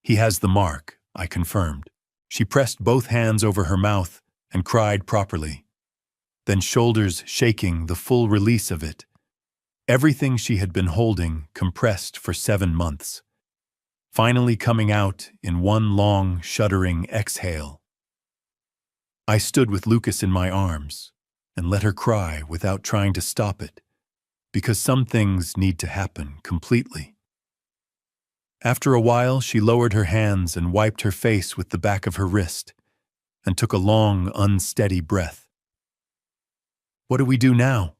"He has the mark," I confirmed. She pressed both hands over her mouth and cried properly, then shoulders shaking, the full release of it. Everything she had been holding compressed for 7 months, finally coming out in one long, shuddering exhale. I stood with Lucas in my arms and let her cry without trying to stop it, because some things need to happen completely. After a while, she lowered her hands and wiped her face with the back of her wrist and took a long, unsteady breath. "What do we do now?"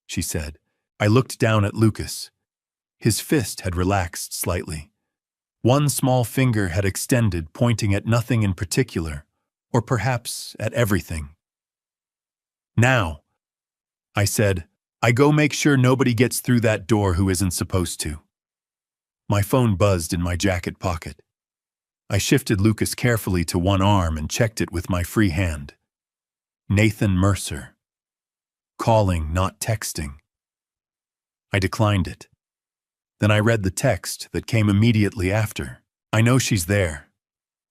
she said. I looked down at Lucas. His fist had relaxed slightly. One small finger had extended, pointing at nothing in particular, or perhaps at everything. "Now," I said, "I go make sure nobody gets through that door who isn't supposed to." My phone buzzed in my jacket pocket. I shifted Lucas carefully to one arm and checked it with my free hand. Nathan Mercer. Calling, not texting. I declined it. Then I read the text that came immediately after. "I know she's there.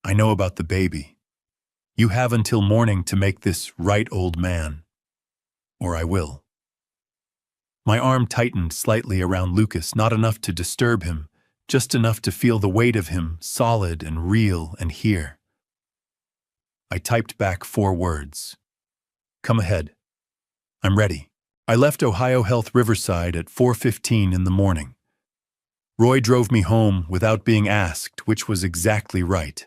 I know about the baby. You have until morning to make this right, old man. Or I will." My arm tightened slightly around Lucas, not enough to disturb him, just enough to feel the weight of him, solid and real and here. I typed back 4 words. "Come ahead. I'm ready." I left Ohio Health Riverside at 4:15 in the morning. Roy drove me home without being asked, which was exactly right.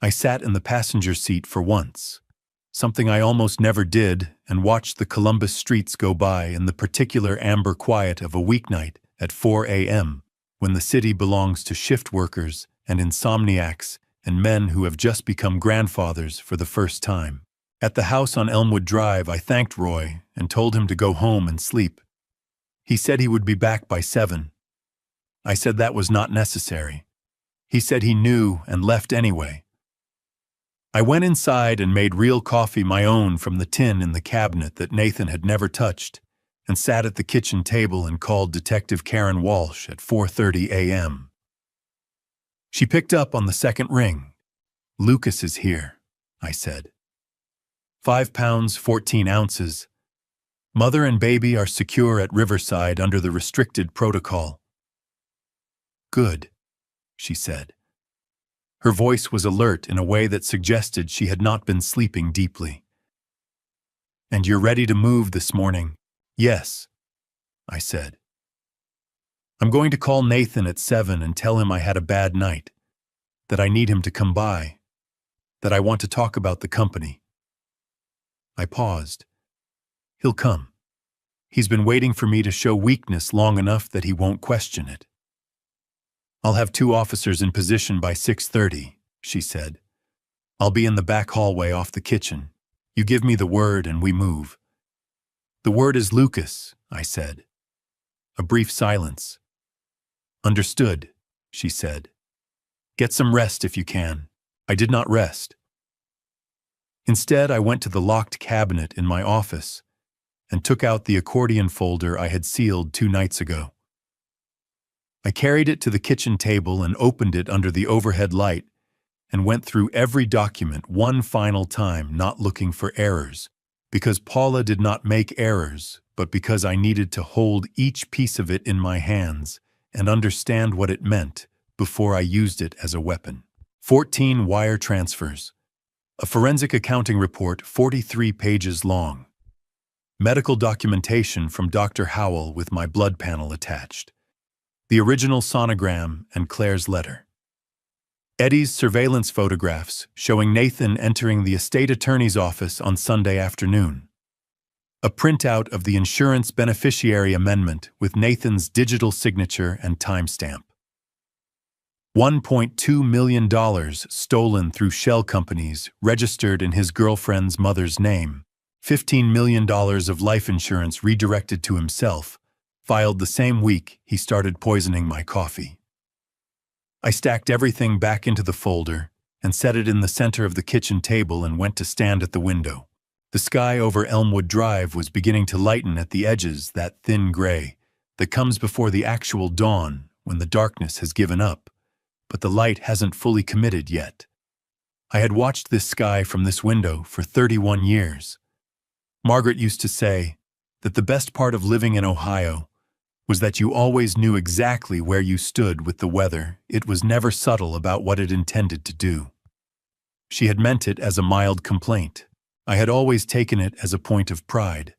I sat in the passenger seat for once, something I almost never did, and watched the Columbus streets go by in the particular amber quiet of a weeknight at 4 a.m., when the city belongs to shift workers and insomniacs and men who have just become grandfathers for the first time. At the house on Elmwood Drive, I thanked Roy and told him to go home and sleep. He said he would be back by 7. I said that was not necessary. He said he knew and left anyway. I went inside and made real coffee my own from the tin in the cabinet that Nathan had never touched, and sat at the kitchen table and called Detective Karen Walsh at 4:30 a.m. She picked up on the second ring. "Lucas is here," I said. 5 pounds, 14 ounces. Mother and baby are secure at Riverside under the restricted protocol. "Good," she said. Her voice was alert in a way that suggested she had not been sleeping deeply. "And you're ready to move this morning?" "Yes," I said. "I'm going to call Nathan at 7 and tell him I had a bad night, that I need him to come by, that I want to talk about the company." I paused. "He'll come. He's been waiting for me to show weakness long enough that he won't question it." "I'll have 2 officers in position by 6:30, she said. "I'll be in the back hallway off the kitchen. You give me the word and we move." "The word is Lucas," I said. A brief silence. "Understood," she said. "Get some rest if you can." I did not rest. Instead, I went to the locked cabinet in my office and took out the accordion folder I had sealed 2 nights ago. I carried it to the kitchen table and opened it under the overhead light and went through every document one final time, not looking for errors, because Paula did not make errors, but because I needed to hold each piece of it in my hands and understand what it meant before I used it as a weapon. 14 wire transfers. A forensic accounting report 43 pages long. Medical documentation from Dr. Howell with my blood panel attached. The original sonogram and Claire's letter. Eddie's surveillance photographs showing Nathan entering the estate attorney's office on Sunday afternoon. A printout of the insurance beneficiary amendment with Nathan's digital signature and timestamp. $1.2 million stolen through shell companies registered in his girlfriend's mother's name. $15 million of life insurance redirected to himself, filed the same week he started poisoning my coffee. I stacked everything back into the folder and set it in the center of the kitchen table and went to stand at the window. The sky over Elmwood Drive was beginning to lighten at the edges, that thin gray that comes before the actual dawn when the darkness has given up, but the light hasn't fully committed yet. I had watched this sky from this window for 31 years. Margaret used to say that the best part of living in Ohio was that you always knew exactly where you stood with the weather. It was never subtle about what it intended to do. She had meant it as a mild complaint. I had always taken it as a point of pride.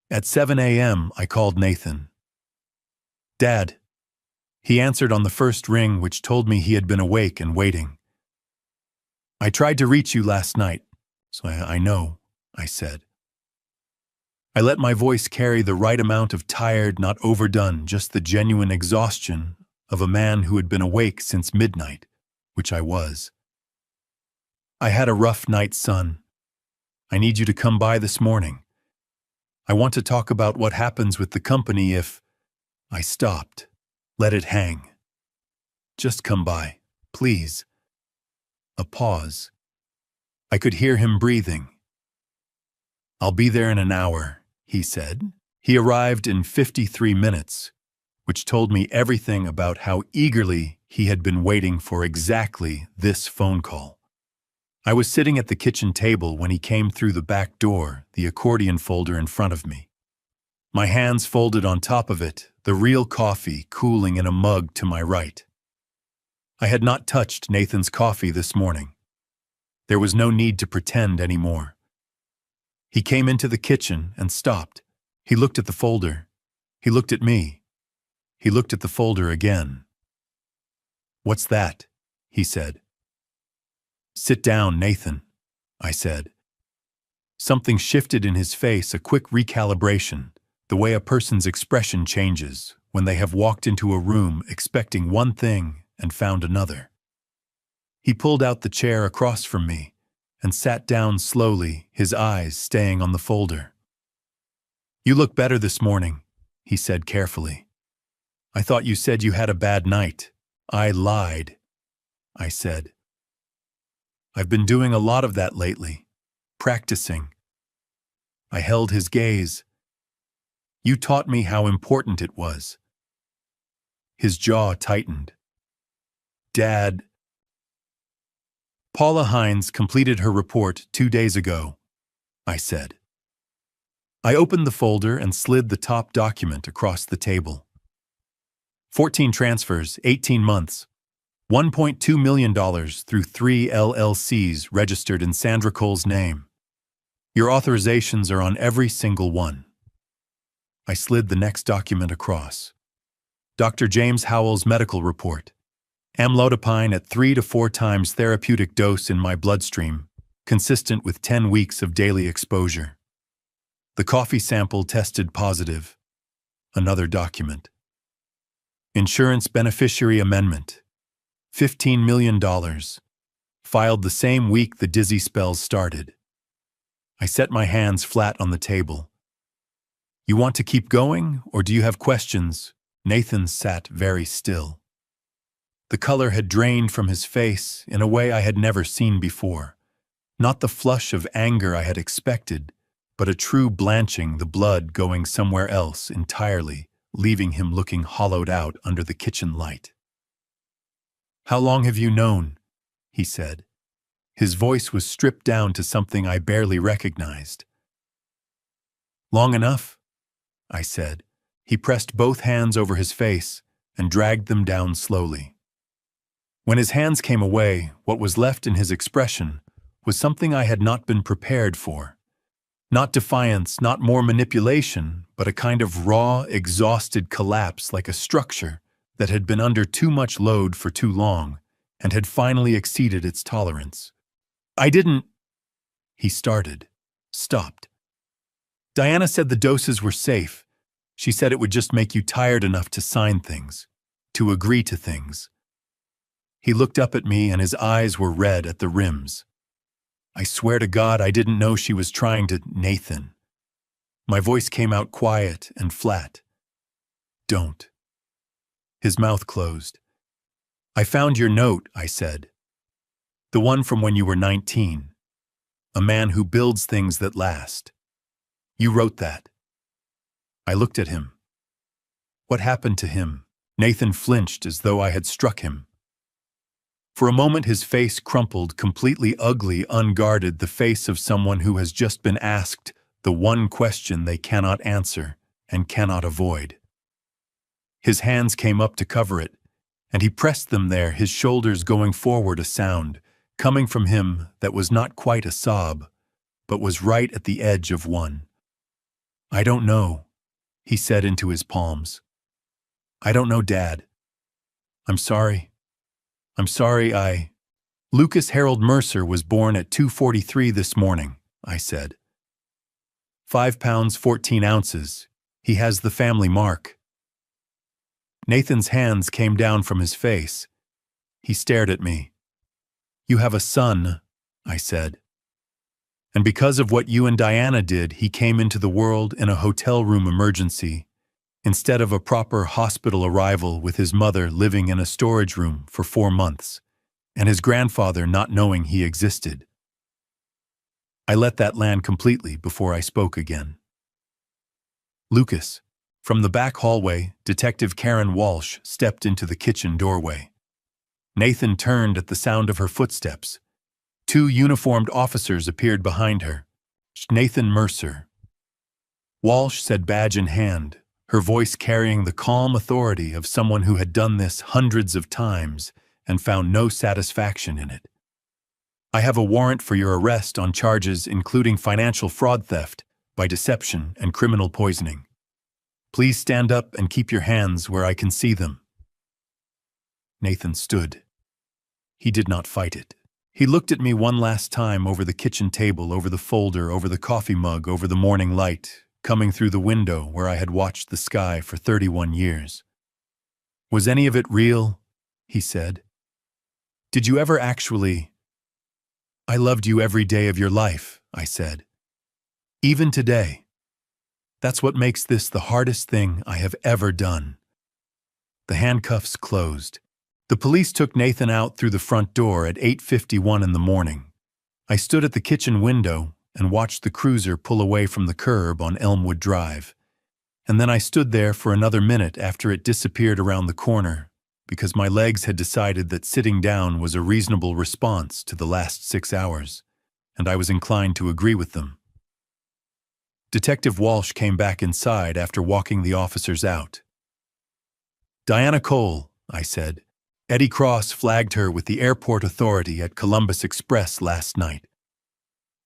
At 7 a.m., I called Nathan. "Dad." He answered on the first ring, which told me he had been awake and waiting. "I tried to reach you last night, so I know," I said. I let my voice carry the right amount of tired, not overdone, just the genuine exhaustion of a man who had been awake since midnight, which I was. "I had a rough night, son. I need you to come by this morning. I want to talk about what happens with the company if—" I stopped. Let it hang. "Just come by, please." A pause. I could hear him breathing. "I'll be there in an hour," he said. He arrived in 53 minutes, which told me everything about how eagerly he had been waiting for exactly this phone call. I was sitting at the kitchen table when he came through the back door, the accordion folder in front of me. My hands folded on top of it, the real coffee cooling in a mug to my right. I had not touched Nathan's coffee this morning. There was no need to pretend anymore. He came into the kitchen and stopped. He looked at the folder. He looked at me. He looked at the folder again. "What's that?" he said. "Sit down, Nathan," I said. Something shifted in his face, a quick recalibration, the way a person's expression changes when they have walked into a room expecting one thing and found another. He pulled out the chair across from me and sat down slowly, his eyes staying on the folder. "You look better this morning," he said carefully. "I thought you said you had a bad night." "I lied," I said. "I've been doing a lot of that lately, practicing." I held his gaze. "You taught me how important it was." His jaw tightened. "Dad..." "Paula Hines completed her report 2 days ago," I said. I opened the folder and slid the top document across the table. 14 transfers, 18 months, $1.2 million through 3 LLCs registered in Sandra Cole's name. Your authorizations are on every single one. I slid the next document across. Dr. James Howell's medical report. Amlodipine at 3 to 4 times therapeutic dose in my bloodstream, consistent with 10 weeks of daily exposure. The coffee sample tested positive. Another document. Insurance beneficiary amendment. $15 million. Filed the same week the dizzy spells started. I set my hands flat on the table. "You want to keep going, or do you have questions?" Nathan sat very still. The color had drained from his face in a way I had never seen before. Not the flush of anger I had expected, but a true blanching, the blood going somewhere else entirely, leaving him looking hollowed out under the kitchen light. "How long have you known?" he said. His voice was stripped down to something I barely recognized. "Long enough," I said. He pressed both hands over his face and dragged them down slowly. When his hands came away, what was left in his expression was something I had not been prepared for. Not defiance, not more manipulation, but a kind of raw, exhausted collapse like a structure that had been under too much load for too long and had finally exceeded its tolerance. "I didn't..." he started, stopped. "Diana said the doses were safe. She said it would just make you tired enough to sign things, to agree to things." He looked up at me and his eyes were red at the rims. "I swear to God I didn't know she was trying to..." "Nathan." My voice came out quiet and flat. "Don't." His mouth closed. "I found your note," I said. "The one from when you were 19. A man who builds things that last. You wrote that." I looked at him. "What happened to him?" Nathan flinched as though I had struck him. For a moment his face crumpled, completely ugly, unguarded, the face of someone who has just been asked the one question they cannot answer and cannot avoid. His hands came up to cover it, and he pressed them there, his shoulders going forward, a sound coming from him that was not quite a sob, but was right at the edge of one. "I don't know," he said into his palms. "I don't know, Dad. I'm sorry. I'm sorry Lucas Harold Mercer was born at 2:43 this morning," I said. 5 pounds 14 ounces. He has the family mark." Nathan's hands came down from his face. He stared at me. "You have a son," I said. "And because of what you and Diana did, he came into the world in a hotel room emergency, instead of a proper hospital arrival with his mother living in a storage room for 4 months, and his grandfather not knowing he existed." I let that land completely before I spoke again. "Lucas." From the back hallway, Detective Karen Walsh stepped into the kitchen doorway. Nathan turned at the sound of her footsteps. 2 uniformed officers appeared behind her. "Nathan Mercer." Walsh said, badge in hand, her voice carrying the calm authority of someone who had done this hundreds of times and found no satisfaction in it. "I have a warrant for your arrest on charges including financial fraud, theft by deception, and criminal poisoning." Please stand up and keep your hands where I can see them. Nathan stood. He did not fight it. He looked at me one last time over the kitchen table, over the folder, over the coffee mug, over the morning light, coming through the window where I had watched the sky for 31 years. Was any of it real? He said. Did you ever actually? I loved you every day of your life, I said. Even today. That's what makes this the hardest thing I have ever done. The handcuffs closed. The police took Nathan out through the front door at 8:51 in the morning. I stood at the kitchen window and watched the cruiser pull away from the curb on Elmwood Drive. And then I stood there for another minute after it disappeared around the corner, because my legs had decided that sitting down was a reasonable response to the last 6 hours, and I was inclined to agree with them. Detective Walsh came back inside after walking the officers out. Diana Cole, I said. Eddie Cross flagged her with the airport authority at Columbus Express last night.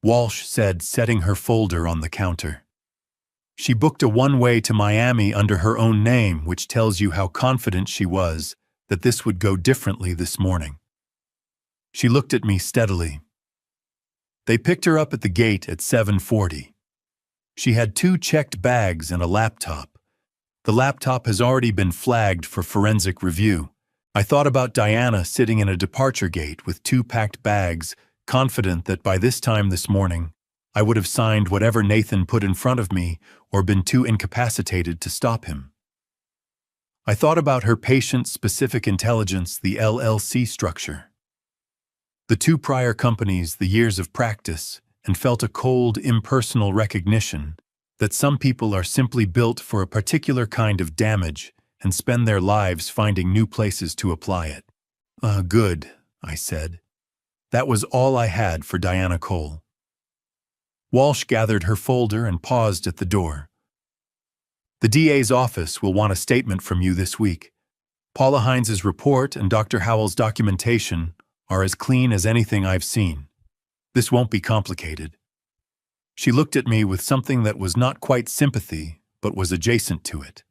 Walsh said, setting her folder on the counter. She booked a one-way to Miami under her own name, which tells you how confident she was that this would go differently this morning. She looked at me steadily. They picked her up at the gate at 7:40. She had 2 checked bags and a laptop. The laptop has already been flagged for forensic review. I thought about Diana sitting in a departure gate with 2 packed bags, confident that by this time this morning, I would have signed whatever Nathan put in front of me or been too incapacitated to stop him. I thought about her patient-specific intelligence, the LLC structure, the 2 prior companies, the years of practice, and felt a cold, impersonal recognition that some people are simply built for a particular kind of damage and spend their lives finding new places to apply it. Good, I said. That was all I had for Diana Cole. Walsh gathered her folder and paused at the door. The DA's office will want a statement from you this week. Paula Hines's report and Dr. Howell's documentation are as clean as anything I've seen. This won't be complicated. She looked at me with something that was not quite sympathy, but was adjacent to it.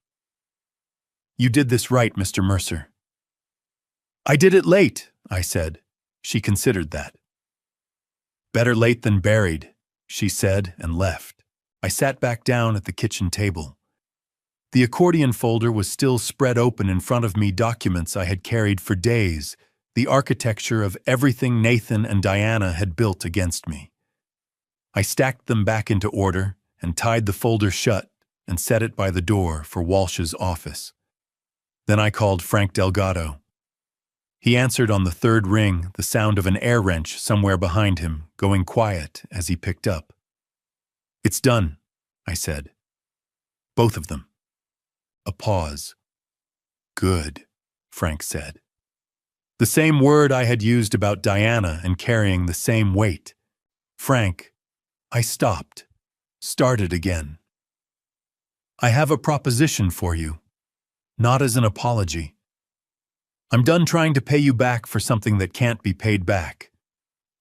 You did this right, Mr. Mercer. I did it late, I said. She considered that. Better late than buried, she said and left. I sat back down at the kitchen table. The accordion folder was still spread open in front of me, documents I had carried for days, the architecture of everything Nathan and Diana had built against me. I stacked them back into order and tied the folder shut and set it by the door for Walsh's office. Then I called Frank Delgado. He answered on the 3rd ring, the sound of an air wrench somewhere behind him, going quiet as he picked up. It's done, I said. Both of them. A pause. Good, Frank said. The same word I had used about Diana and carrying the same weight. Frank, I stopped, started again. I have a proposition for you. Not as an apology. I'm done trying to pay you back for something that can't be paid back.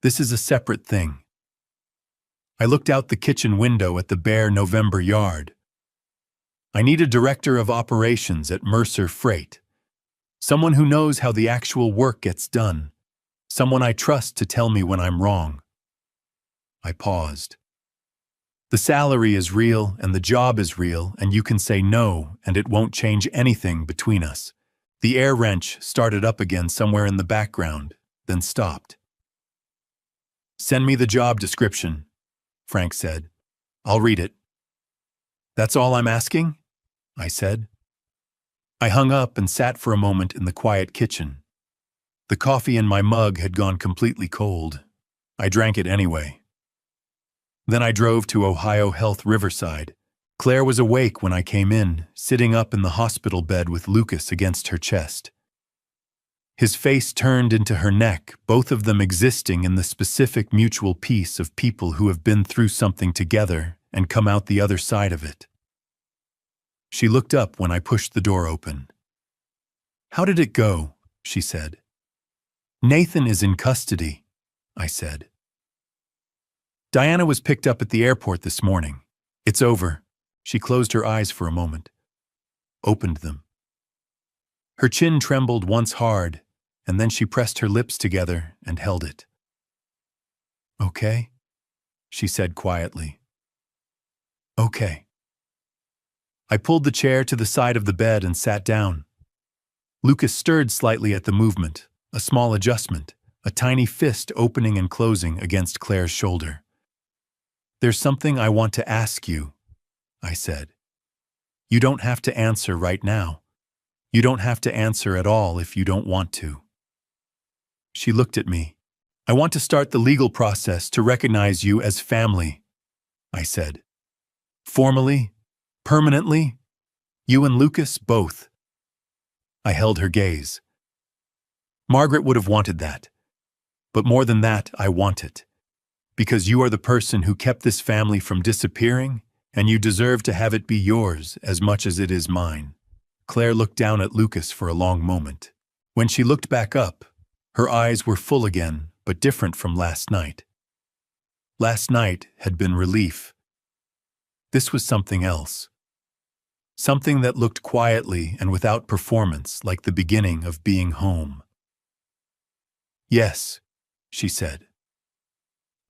This is a separate thing. I looked out the kitchen window at the bare November yard. I need a director of operations at Mercer Freight. Someone who knows how the actual work gets done. Someone I trust to tell me when I'm wrong. I paused. The salary is real and the job is real, and you can say no and it won't change anything between us. The air wrench started up again somewhere in the background, then stopped. Send me the job description, Frank said. I'll read it. That's all I'm asking? I said. I hung up and sat for a moment in the quiet kitchen. The coffee in my mug had gone completely cold. I drank it anyway. Then I drove to Ohio Health Riverside. Claire was awake when I came in, sitting up in the hospital bed with Lucas against her chest. His face turned into her neck, both of them existing in the specific mutual peace of people who have been through something together and come out the other side of it. She looked up when I pushed the door open. How did it go? She said. Nathan is in custody, I said. Diana was picked up at the airport this morning. It's over. She closed her eyes for a moment. opened them. Her chin trembled once hard, and then she pressed her lips together and held it. "Okay," she said quietly. "Okay." I pulled the chair to the side of the bed and sat down. Lucas stirred slightly at the movement, a small adjustment, a tiny fist opening and closing against Claire's shoulder. "There's something I want to ask you," I said. "You don't have to answer right now. You don't have to answer at all if you don't want to." She looked at me. "I want to start the legal process to recognize you as family," I said. "Formally, permanently, you and Lucas both." I held her gaze. "Margaret would have wanted that. But more than that, I want it. Because you are the person who kept this family from disappearing, and you deserve to have it be yours as much as it is mine." Claire looked down at Lucas for a long moment. When she looked back up, her eyes were full again, but different from last night. Last night had been relief. This was something else. Something that looked quietly and without performance like the beginning of being home. "Yes," she said.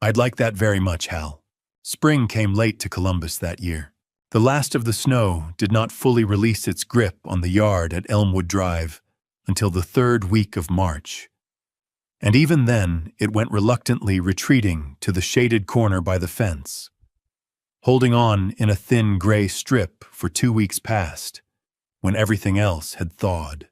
"I'd like that very much, Hal." Spring came late to Columbus that year. The last of the snow did not fully release its grip on the yard at Elmwood Drive until the 3rd week of March. And even then, it went reluctantly retreating to the shaded corner by the fence, holding on in a thin gray strip for 2 weeks past, when everything else had thawed.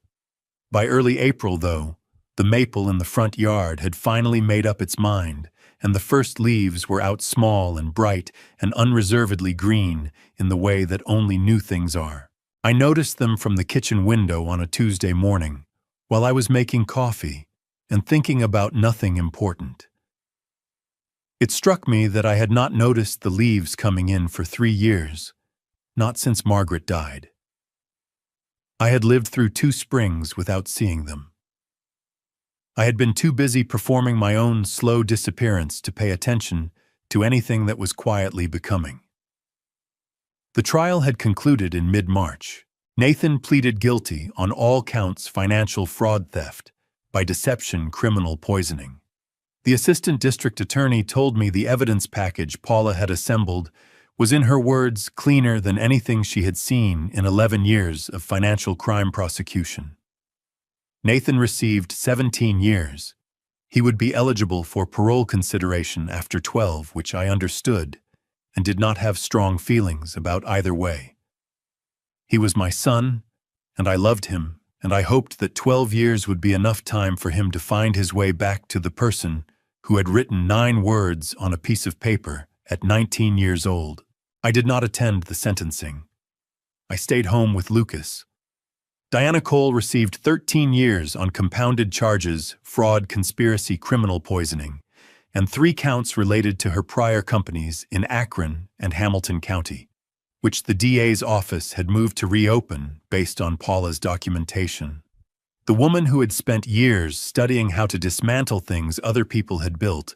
By early April, though, the maple in the front yard had finally made up its mind, and the first leaves were out small and bright and unreservedly green in the way that only new things are. I noticed them from the kitchen window on a Tuesday morning, while I was making coffee and thinking about nothing important. It struck me that I had not noticed the leaves coming in for 3 years, not since Margaret died. I had lived through 2 springs without seeing them. I had been too busy performing my own slow disappearance to pay attention to anything that was quietly becoming. The trial had concluded in mid-March. Nathan pleaded guilty on all counts: financial fraud, theft by deception, criminal poisoning. The assistant district attorney told me the evidence package Paula had assembled was, in her words, cleaner than anything she had seen in 11 years of financial crime prosecution. Nathan received 17 years. He would be eligible for parole consideration after 12, which I understood, and did not have strong feelings about either way. He was my son, and I loved him, and I hoped that 12 years would be enough time for him to find his way back to the person who had written 9 words on a piece of paper at 19 years old. I did not attend the sentencing. I stayed home with Lucas. Diana Cole received 13 years on compounded charges: fraud, conspiracy, criminal poisoning, and 3 counts related to her prior companies in Akron and Hamilton County, which the DA's office had moved to reopen based on Paula's documentation. The woman who had spent years studying how to dismantle things other people had built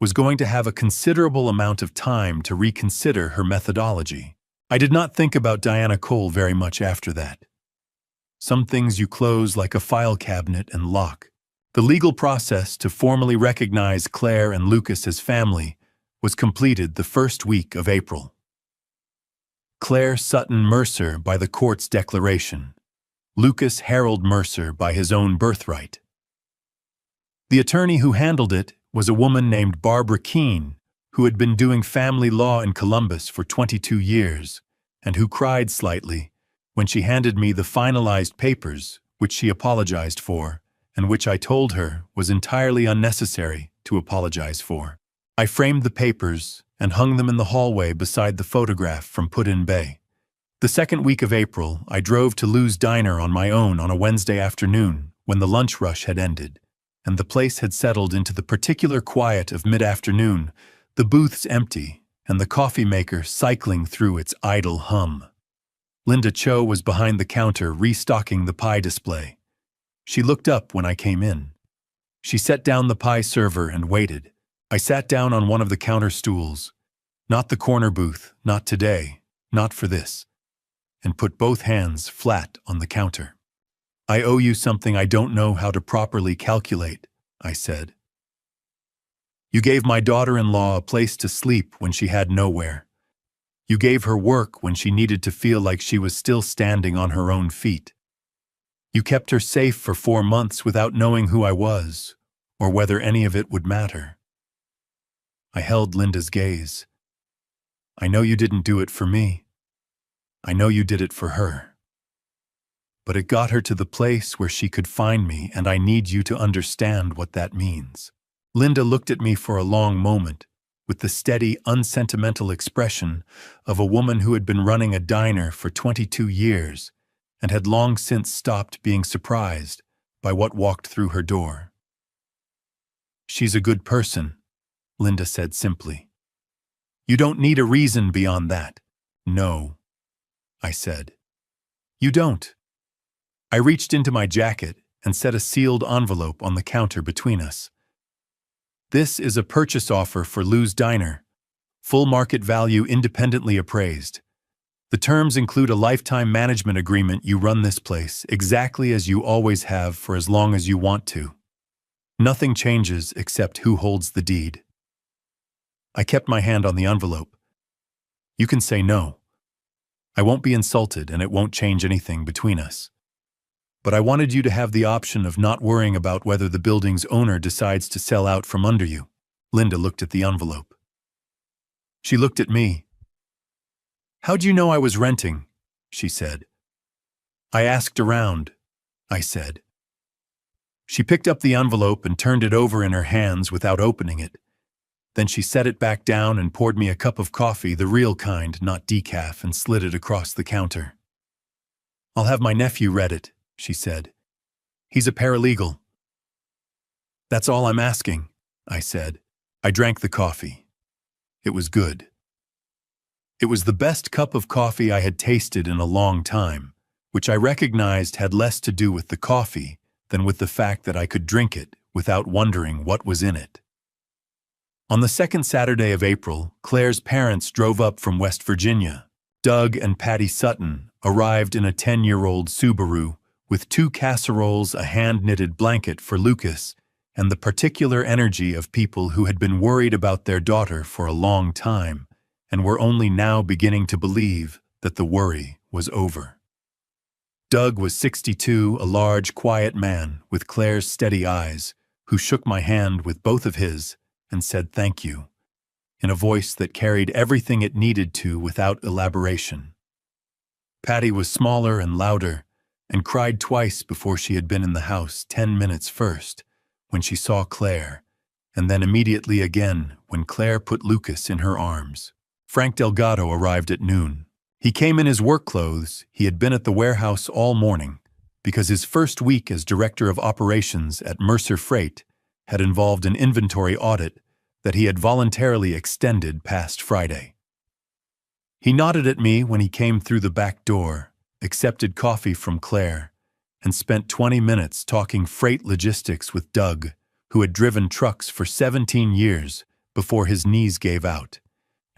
was going to have a considerable amount of time to reconsider her methodology. I did not think about Diana Cole very much after that. Some things you close like a file cabinet and lock. The legal process to formally recognize Claire and Lucas as family was completed the 1st week of April. Claire Sutton Mercer by the court's declaration. Lucas Harold Mercer by his own birthright. The attorney who handled it was a woman named Barbara Keene, who had been doing family law in Columbus for 22 years, and who cried slightly when she handed me the finalized papers, which she apologized for, and which I told her was entirely unnecessary to apologize for. I framed the papers and hung them in the hallway beside the photograph from Put-in Bay. The 2nd week of April, I drove to Lou's Diner on my own on a Wednesday afternoon when the lunch rush had ended, and the place had settled into the particular quiet of mid-afternoon, the booths empty and the coffee maker cycling through its idle hum. Linda Cho was behind the counter restocking the pie display. She looked up when I came in. She set down the pie server and waited. I sat down on one of the counter stools. Not the corner booth, not today, not for this. and put both hands flat on the counter. "I owe you something I don't know how to properly calculate," I said. "You gave my daughter-in-law a place to sleep when she had nowhere. You gave her work when she needed to feel like she was still standing on her own feet. You kept her safe for 4 months without knowing who I was, or whether any of it would matter." I held Linda's gaze. "I know you didn't do it for me. I know you did it for her. But it got her to the place where she could find me, and I need you to understand what that means." Linda looked at me for a long moment, with the steady, unsentimental expression of a woman who had been running a diner for 22 years and had long since stopped being surprised by what walked through her door. "She's a good person," Linda said simply. "You don't need a reason beyond that." "No," I said. "You don't." I reached into my jacket and set a sealed envelope on the counter between us. "This is a purchase offer for Lou's Diner, full market value independently appraised. The terms include a lifetime management agreement. You run this place exactly as you always have for as long as you want to. Nothing changes except who holds the deed." I kept my hand on the envelope. "You can say no. I won't be insulted and it won't change anything between us. But I wanted you to have the option of not worrying about whether the building's owner decides to sell out from under you." Linda looked at the envelope. She looked at me. "How'd you know I was renting?" she said. "I asked around," I said. She picked up the envelope and turned it over in her hands without opening it. Then she set it back down and poured me a cup of coffee, the real kind, not decaf, and slid it across the counter. "I'll have my nephew read it," she said. "He's a paralegal." "That's all I'm asking," I said. I drank the coffee. It was good. It was the best cup of coffee I had tasted in a long time, which I recognized had less to do with the coffee than with the fact that I could drink it without wondering what was in it. On the second Saturday of April, Claire's parents drove up from West Virginia. Doug and Patty Sutton arrived in a 10-year-old Subaru with 2 casseroles, a hand-knitted blanket for Lucas, and the particular energy of people who had been worried about their daughter for a long time and were only now beginning to believe that the worry was over. Doug was 62, a large, quiet man with Claire's steady eyes, who shook my hand with both of his and said thank you, in a voice that carried everything it needed to without elaboration. Patty was smaller and louder, and cried twice before she had been in the house 10 minutes first, when she saw Claire, and then immediately again when Claire put Lucas in her arms. Frank Delgado arrived at noon. He came in his work clothes. He had been at the warehouse all morning, because his first week as director of operations at Mercer Freight had involved an inventory audit that he had voluntarily extended past Friday. He nodded at me when he came through the back door, accepted coffee from Claire, and spent 20 minutes talking freight logistics with Doug, who had driven trucks for 17 years before his knees gave out,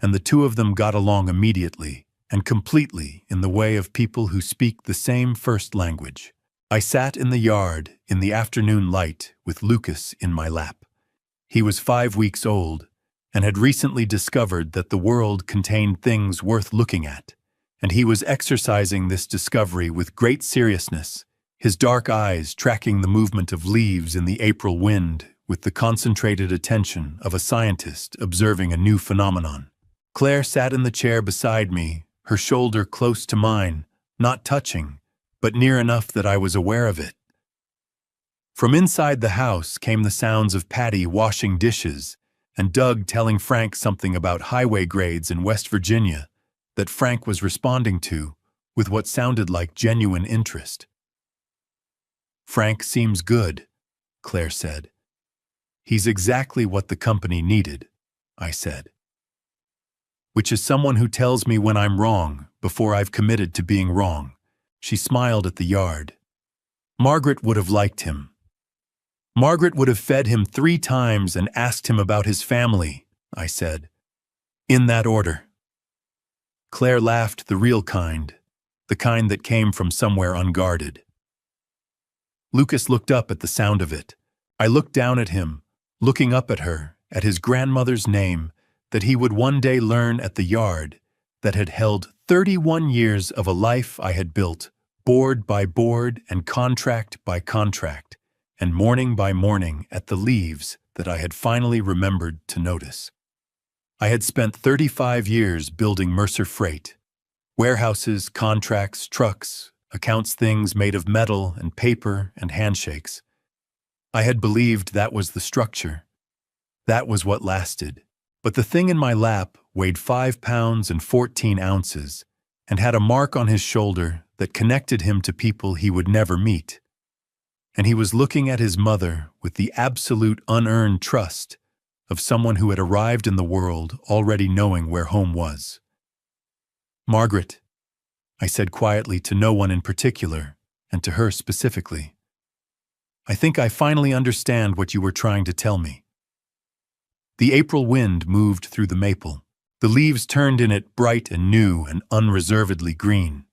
and the two of them got along immediately and completely in the way of people who speak the same first language. I sat in the yard in the afternoon light with Lucas in my lap. He was 5 weeks old and had recently discovered that the world contained things worth looking at, and he was exercising this discovery with great seriousness, his dark eyes tracking the movement of leaves in the April wind with the concentrated attention of a scientist observing a new phenomenon. Claire sat in the chair beside me, her shoulder close to mine, not touching, but near enough that I was aware of it. From inside the house came the sounds of Patty washing dishes and Doug telling Frank something about highway grades in West Virginia that Frank was responding to with what sounded like genuine interest. "Frank seems good," Claire said. "He's exactly what the company needed," I said. "Which is someone who tells me when I'm wrong before I've committed to being wrong." She smiled at the yard. "Margaret would have liked him. Margaret would have fed him 3 times and asked him about his family," I said. "In that order." Claire laughed, the real kind. the kind that came from somewhere unguarded. Lucas looked up at the sound of it. I looked down at him, looking up at her, at his grandmother's name, that he would one day learn at the yard, that had held 31 years of a life I had built, board by board and contract by contract, and morning by morning at the leaves that I had finally remembered to notice. I had spent 35 years building Mercer Freight. Warehouses, contracts, trucks, accounts, things made of metal and paper and handshakes. I had believed that was the structure. That was what lasted. But the thing in my lap weighed 5 pounds and 14 ounces and had a mark on his shoulder that connected him to people he would never meet. And he was looking at his mother with the absolute unearned trust of someone who had arrived in the world already knowing where home was. "Margaret," I said quietly to no one in particular, and to her specifically, "I think I finally understand what you were trying to tell me." The April wind moved through the maple. The leaves turned in it bright and new and unreservedly green.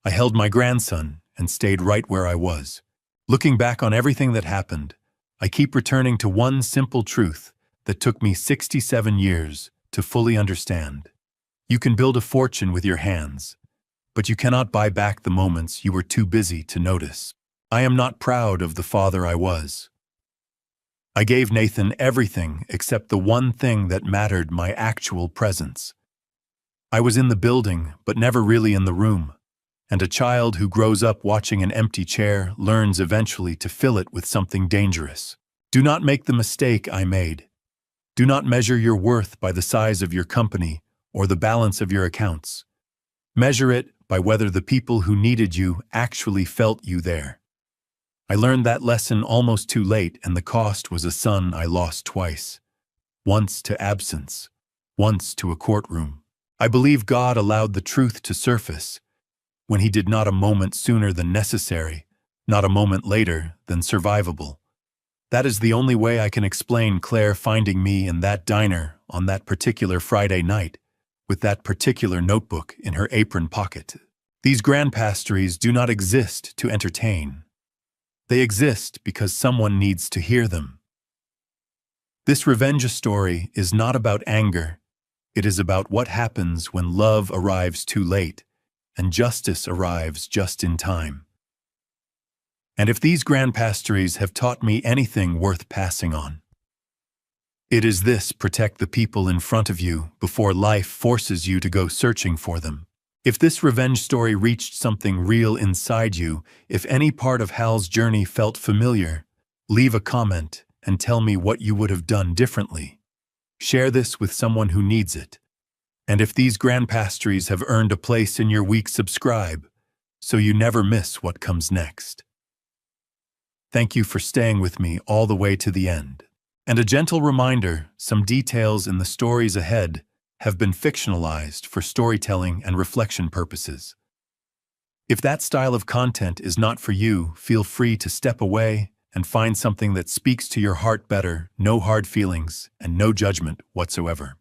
I held my grandson and stayed right where I was. Looking back on everything that happened, I keep returning to one simple truth that took me 67 years to fully understand. You can build a fortune with your hands, but you cannot buy back the moments you were too busy to notice. I am not proud of the father I was. I gave Nathan everything except the one thing that mattered: my actual presence. I was in the building, but never really in the room. And a child who grows up watching an empty chair learns eventually to fill it with something dangerous. Do not make the mistake I made. Do not measure your worth by the size of your company or the balance of your accounts. Measure it by whether the people who needed you actually felt you there. I learned that lesson almost too late, and the cost was a son I lost twice. Once to absence, once to a courtroom. I believe God allowed the truth to surface, when he did, not a moment sooner than necessary, not a moment later than survivable. That is the only way I can explain Claire finding me in that diner on that particular Friday night, with that particular notebook in her apron pocket. These grandpastries do not exist to entertain. They exist because someone needs to hear them. This revenge story is not about anger. It is about what happens when love arrives too late and justice arrives just in time. And if these grandpastries have taught me anything worth passing on, it is this: protect the people in front of you before life forces you to go searching for them. If this revenge story reached something real inside you, if any part of Hal's journey felt familiar, leave a comment and tell me what you would have done differently. Share this with someone who needs it. And if these grandpastries have earned a place in your week, subscribe so you never miss what comes next. Thank you for staying with me all the way to the end. And a gentle reminder, some details in the stories ahead have been fictionalized for storytelling and reflection purposes. If that style of content is not for you, feel free to step away and find something that speaks to your heart better. No hard feelings and no judgment whatsoever.